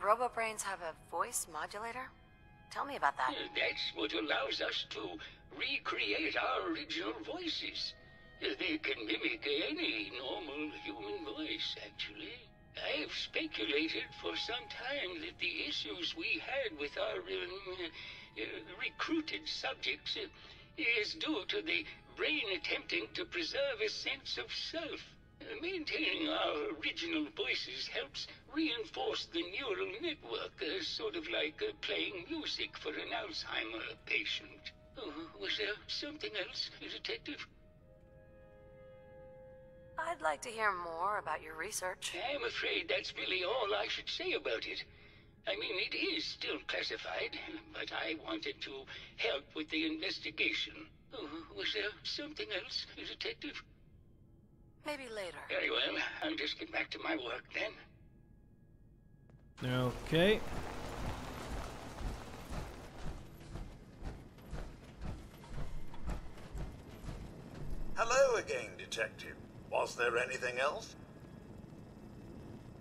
RoboBrains have a voice modulator? Tell me about that. That's what allows us to recreate our original voices. They can mimic any normal human voice, actually. I've speculated for some time that the issues we had with our recruited subjects is due to the brain attempting to preserve a sense of self. Maintaining our original voices helps reinforce the neural network, sort of like playing music for an Alzheimer patient. Was there something else, Detective? I'd like to hear more about your research. I'm afraid that's really all I should say about it. I mean, it is still classified, but I wanted to help with the investigation. Was there something else, Detective? Maybe later. Very well. I'll just get back to my work then. Okay. Hello again, Detective. Was there anything else?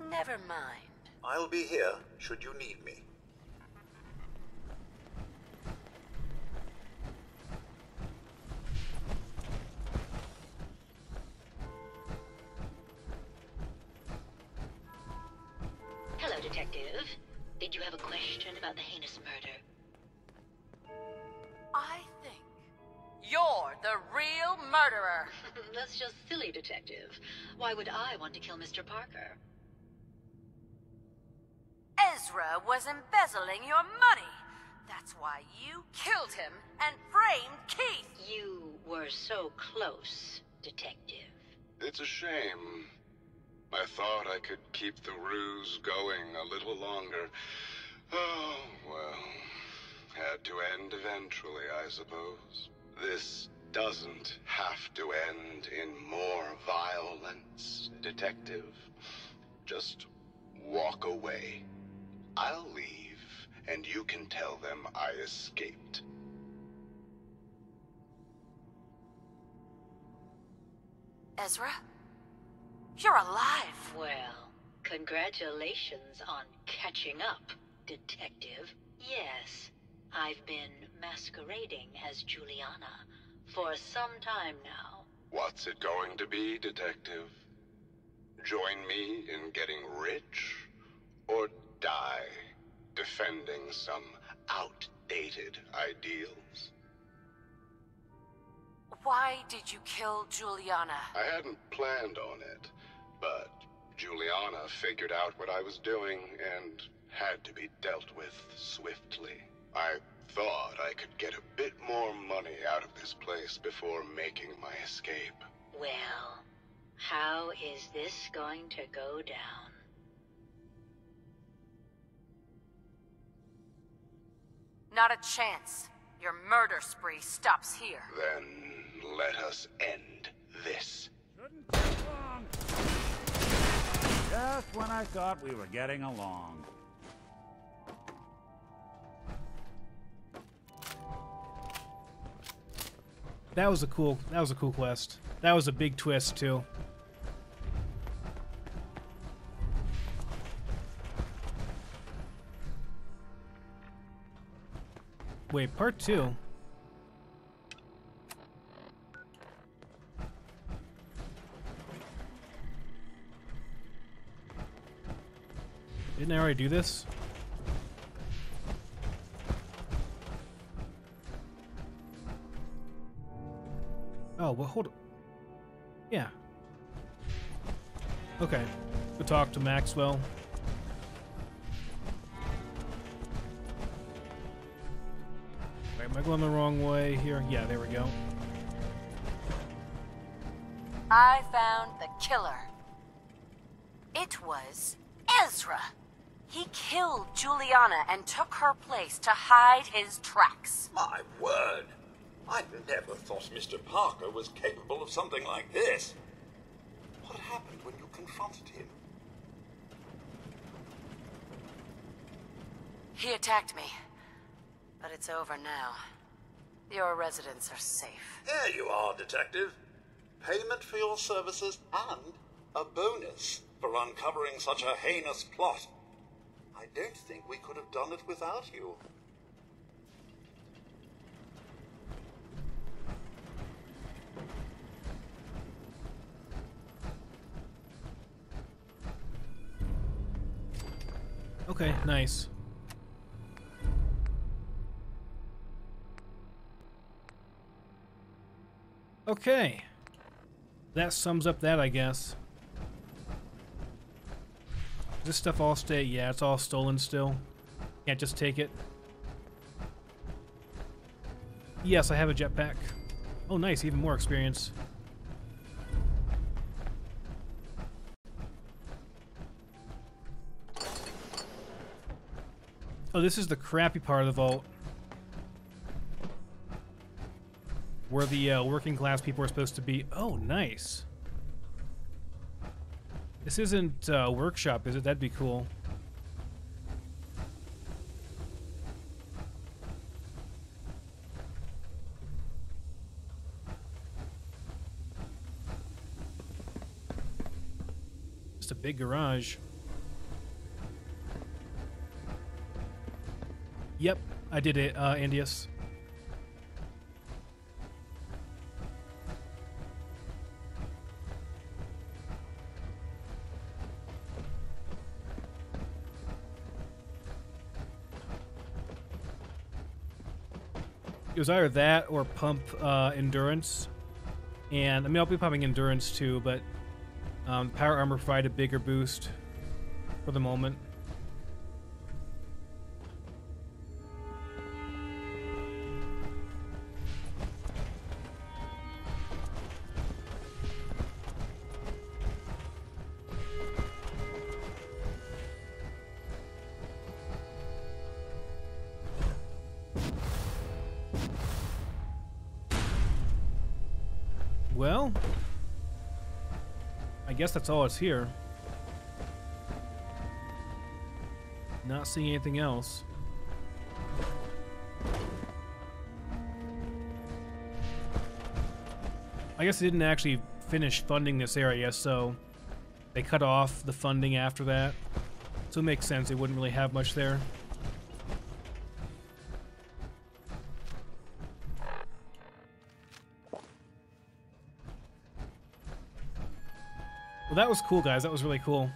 Never mind. I'll be here should you need me. Hello, Detective. Did you have a question about the heinous murder? I think you're the real murderer. That's just silly, Detective. Why would I want to kill Mr. Parker? Ezra was embezzling your money. That's why you killed him and framed Keith. You were so close, Detective. It's a shame. I thought I could keep the ruse going a little longer. Oh, well. Had to end eventually, I suppose. This doesn't have to end in more violence, Detective. Just walk away. I'll leave, and you can tell them I escaped. Ezra? You're alive. Well, congratulations on catching up, Detective. Yes, I've been masquerading as Juliana for some time now. What's it going to be, Detective? Join me in getting rich? Or die defending some outdated ideals? Why did you kill Juliana? I hadn't planned on it, but Juliana figured out what I was doing and had to be dealt with swiftly. I thought I could get a bit more money out of this place before making my escape. Well, how is this going to go down? Not a chance. Your murder spree stops here. Then let us end this. Shouldn't take long. Just when I thought we were getting along. That was a cool quest. That was a big twist too. Wait, part 2? Didn't I already do this? Oh, well, hold on. Yeah. Okay. Go talk to Maxwell. Wait, am I going the wrong way here? Yeah, there we go. I found the killer. It was Ezra. He killed Juliana and took her place to hide his tracks. My word! I never thought Mr. Parker was capable of something like this. What happened when you confronted him? He attacked me. But it's over now. Your residents are safe. Here you are, Detective. Payment for your services and a bonus for uncovering such a heinous plot. I don't think we could have done it without you. Okay, nice. Okay. That sums up that, I guess. Does this stuff all stay? Yeah, it's all stolen still. Can't just take it. Yes, I have a jetpack. Oh, nice. Even more experience. Oh, this is the crappy part of the vault. Where the working class people are supposed to be. Oh, nice. This isn't a workshop, is it? That'd be cool. Just a big garage. Yep, I did it, Andius. It was either that or pump endurance. And, I mean, I'll be pumping endurance too, but power armor provided a bigger boost for the moment. Well, I guess that's all it's here. Not seeing anything else. I guess they didn't actually finish funding this area, so they cut off the funding after that. So it makes sense they wouldn't really have much there. Well, that was cool, guys. That was really cool.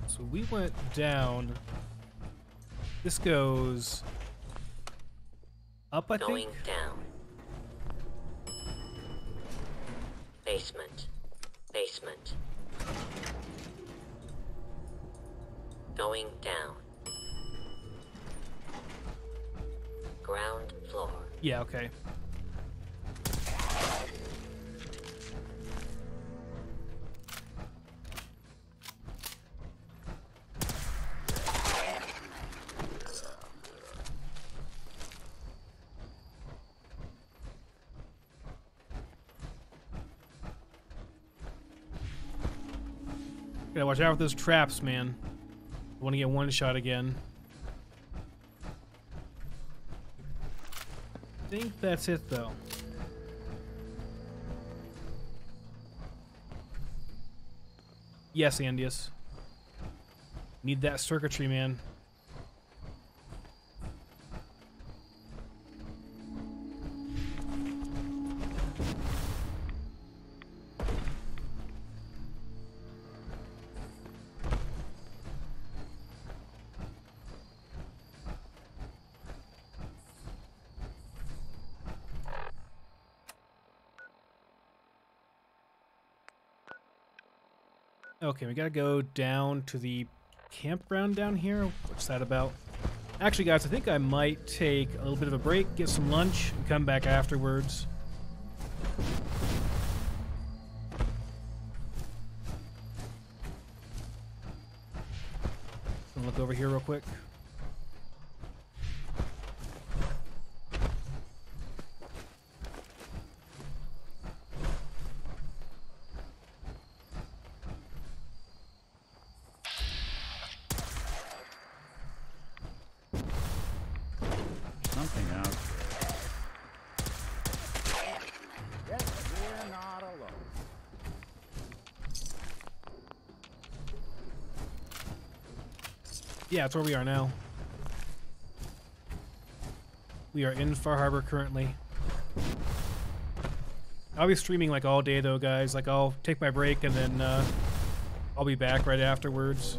So we went down. This goes up, I think? Going down. Basement. Basement. Going down. ground floor. Yeah, okay. Gotta watch out with those traps, man. I want to get one shot again. I think that's it, though. Yes, Andius. Need that circuitry, man. Okay, we gotta go down to the campground down here. What's that about? Actually, guys, I think I might take a little bit of a break, get some lunch, and come back afterwards. Gonna look over here real quick. Something out there. Yes, we're not alone. Yeah, that's where we are now. We are in Far Harbor currently. I'll be streaming like all day though, guys. Like I'll take my break and then I'll be back right afterwards.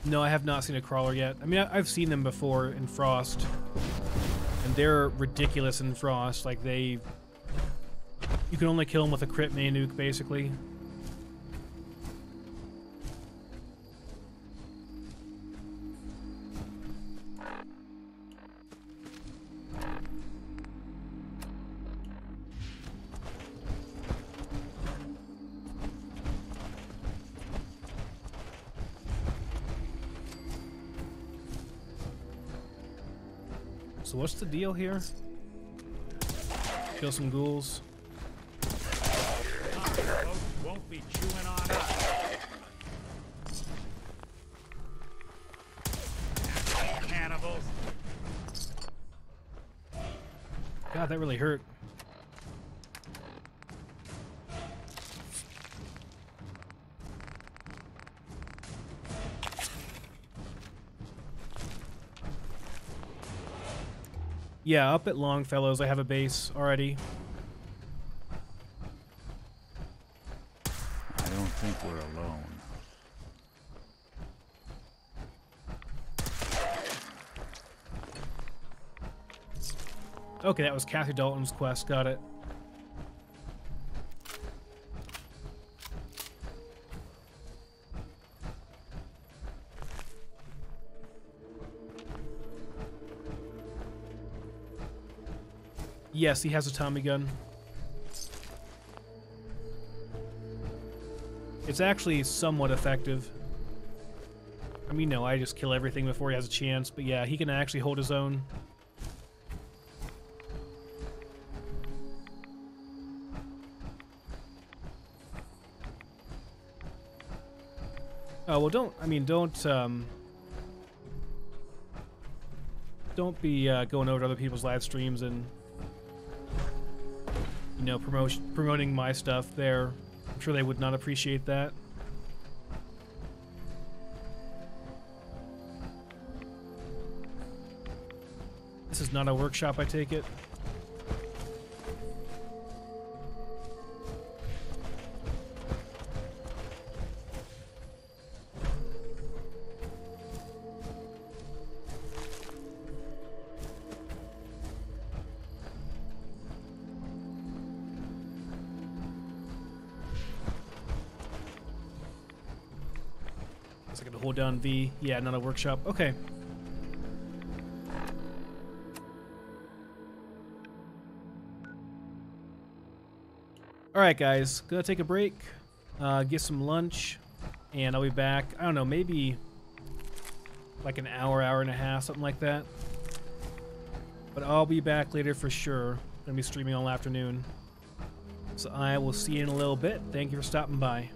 No, I have not seen a crawler yet. I mean, I've seen them before in Frost, and they're ridiculous in Frost. Like you can only kill them with a crit main nuke, basically. So what's the deal here? Kill some ghouls. Won't be chewing on us. Cannibals. God, that really hurt. Yeah, up at Longfellows, I have a base already. I don't think we're alone. Okay, that was Kathy Dalton's quest. Got it. Yes, he has a Tommy gun. It's actually somewhat effective. I mean, no, I just kill everything before he has a chance, but yeah, he can actually hold his own. Oh, well, don't be going over to other people's live streams and, you know, promoting my stuff there. I'm sure they would not appreciate that. This is not a workshop, I take it. hold down V. Yeah, not a workshop. Okay. Alright, guys. Gonna take a break, get some lunch, and I'll be back. I don't know, maybe like an hour, hour and a half, something like that. But I'll be back later for sure. Gonna be streaming all afternoon. So I will see you in a little bit. Thank you for stopping by.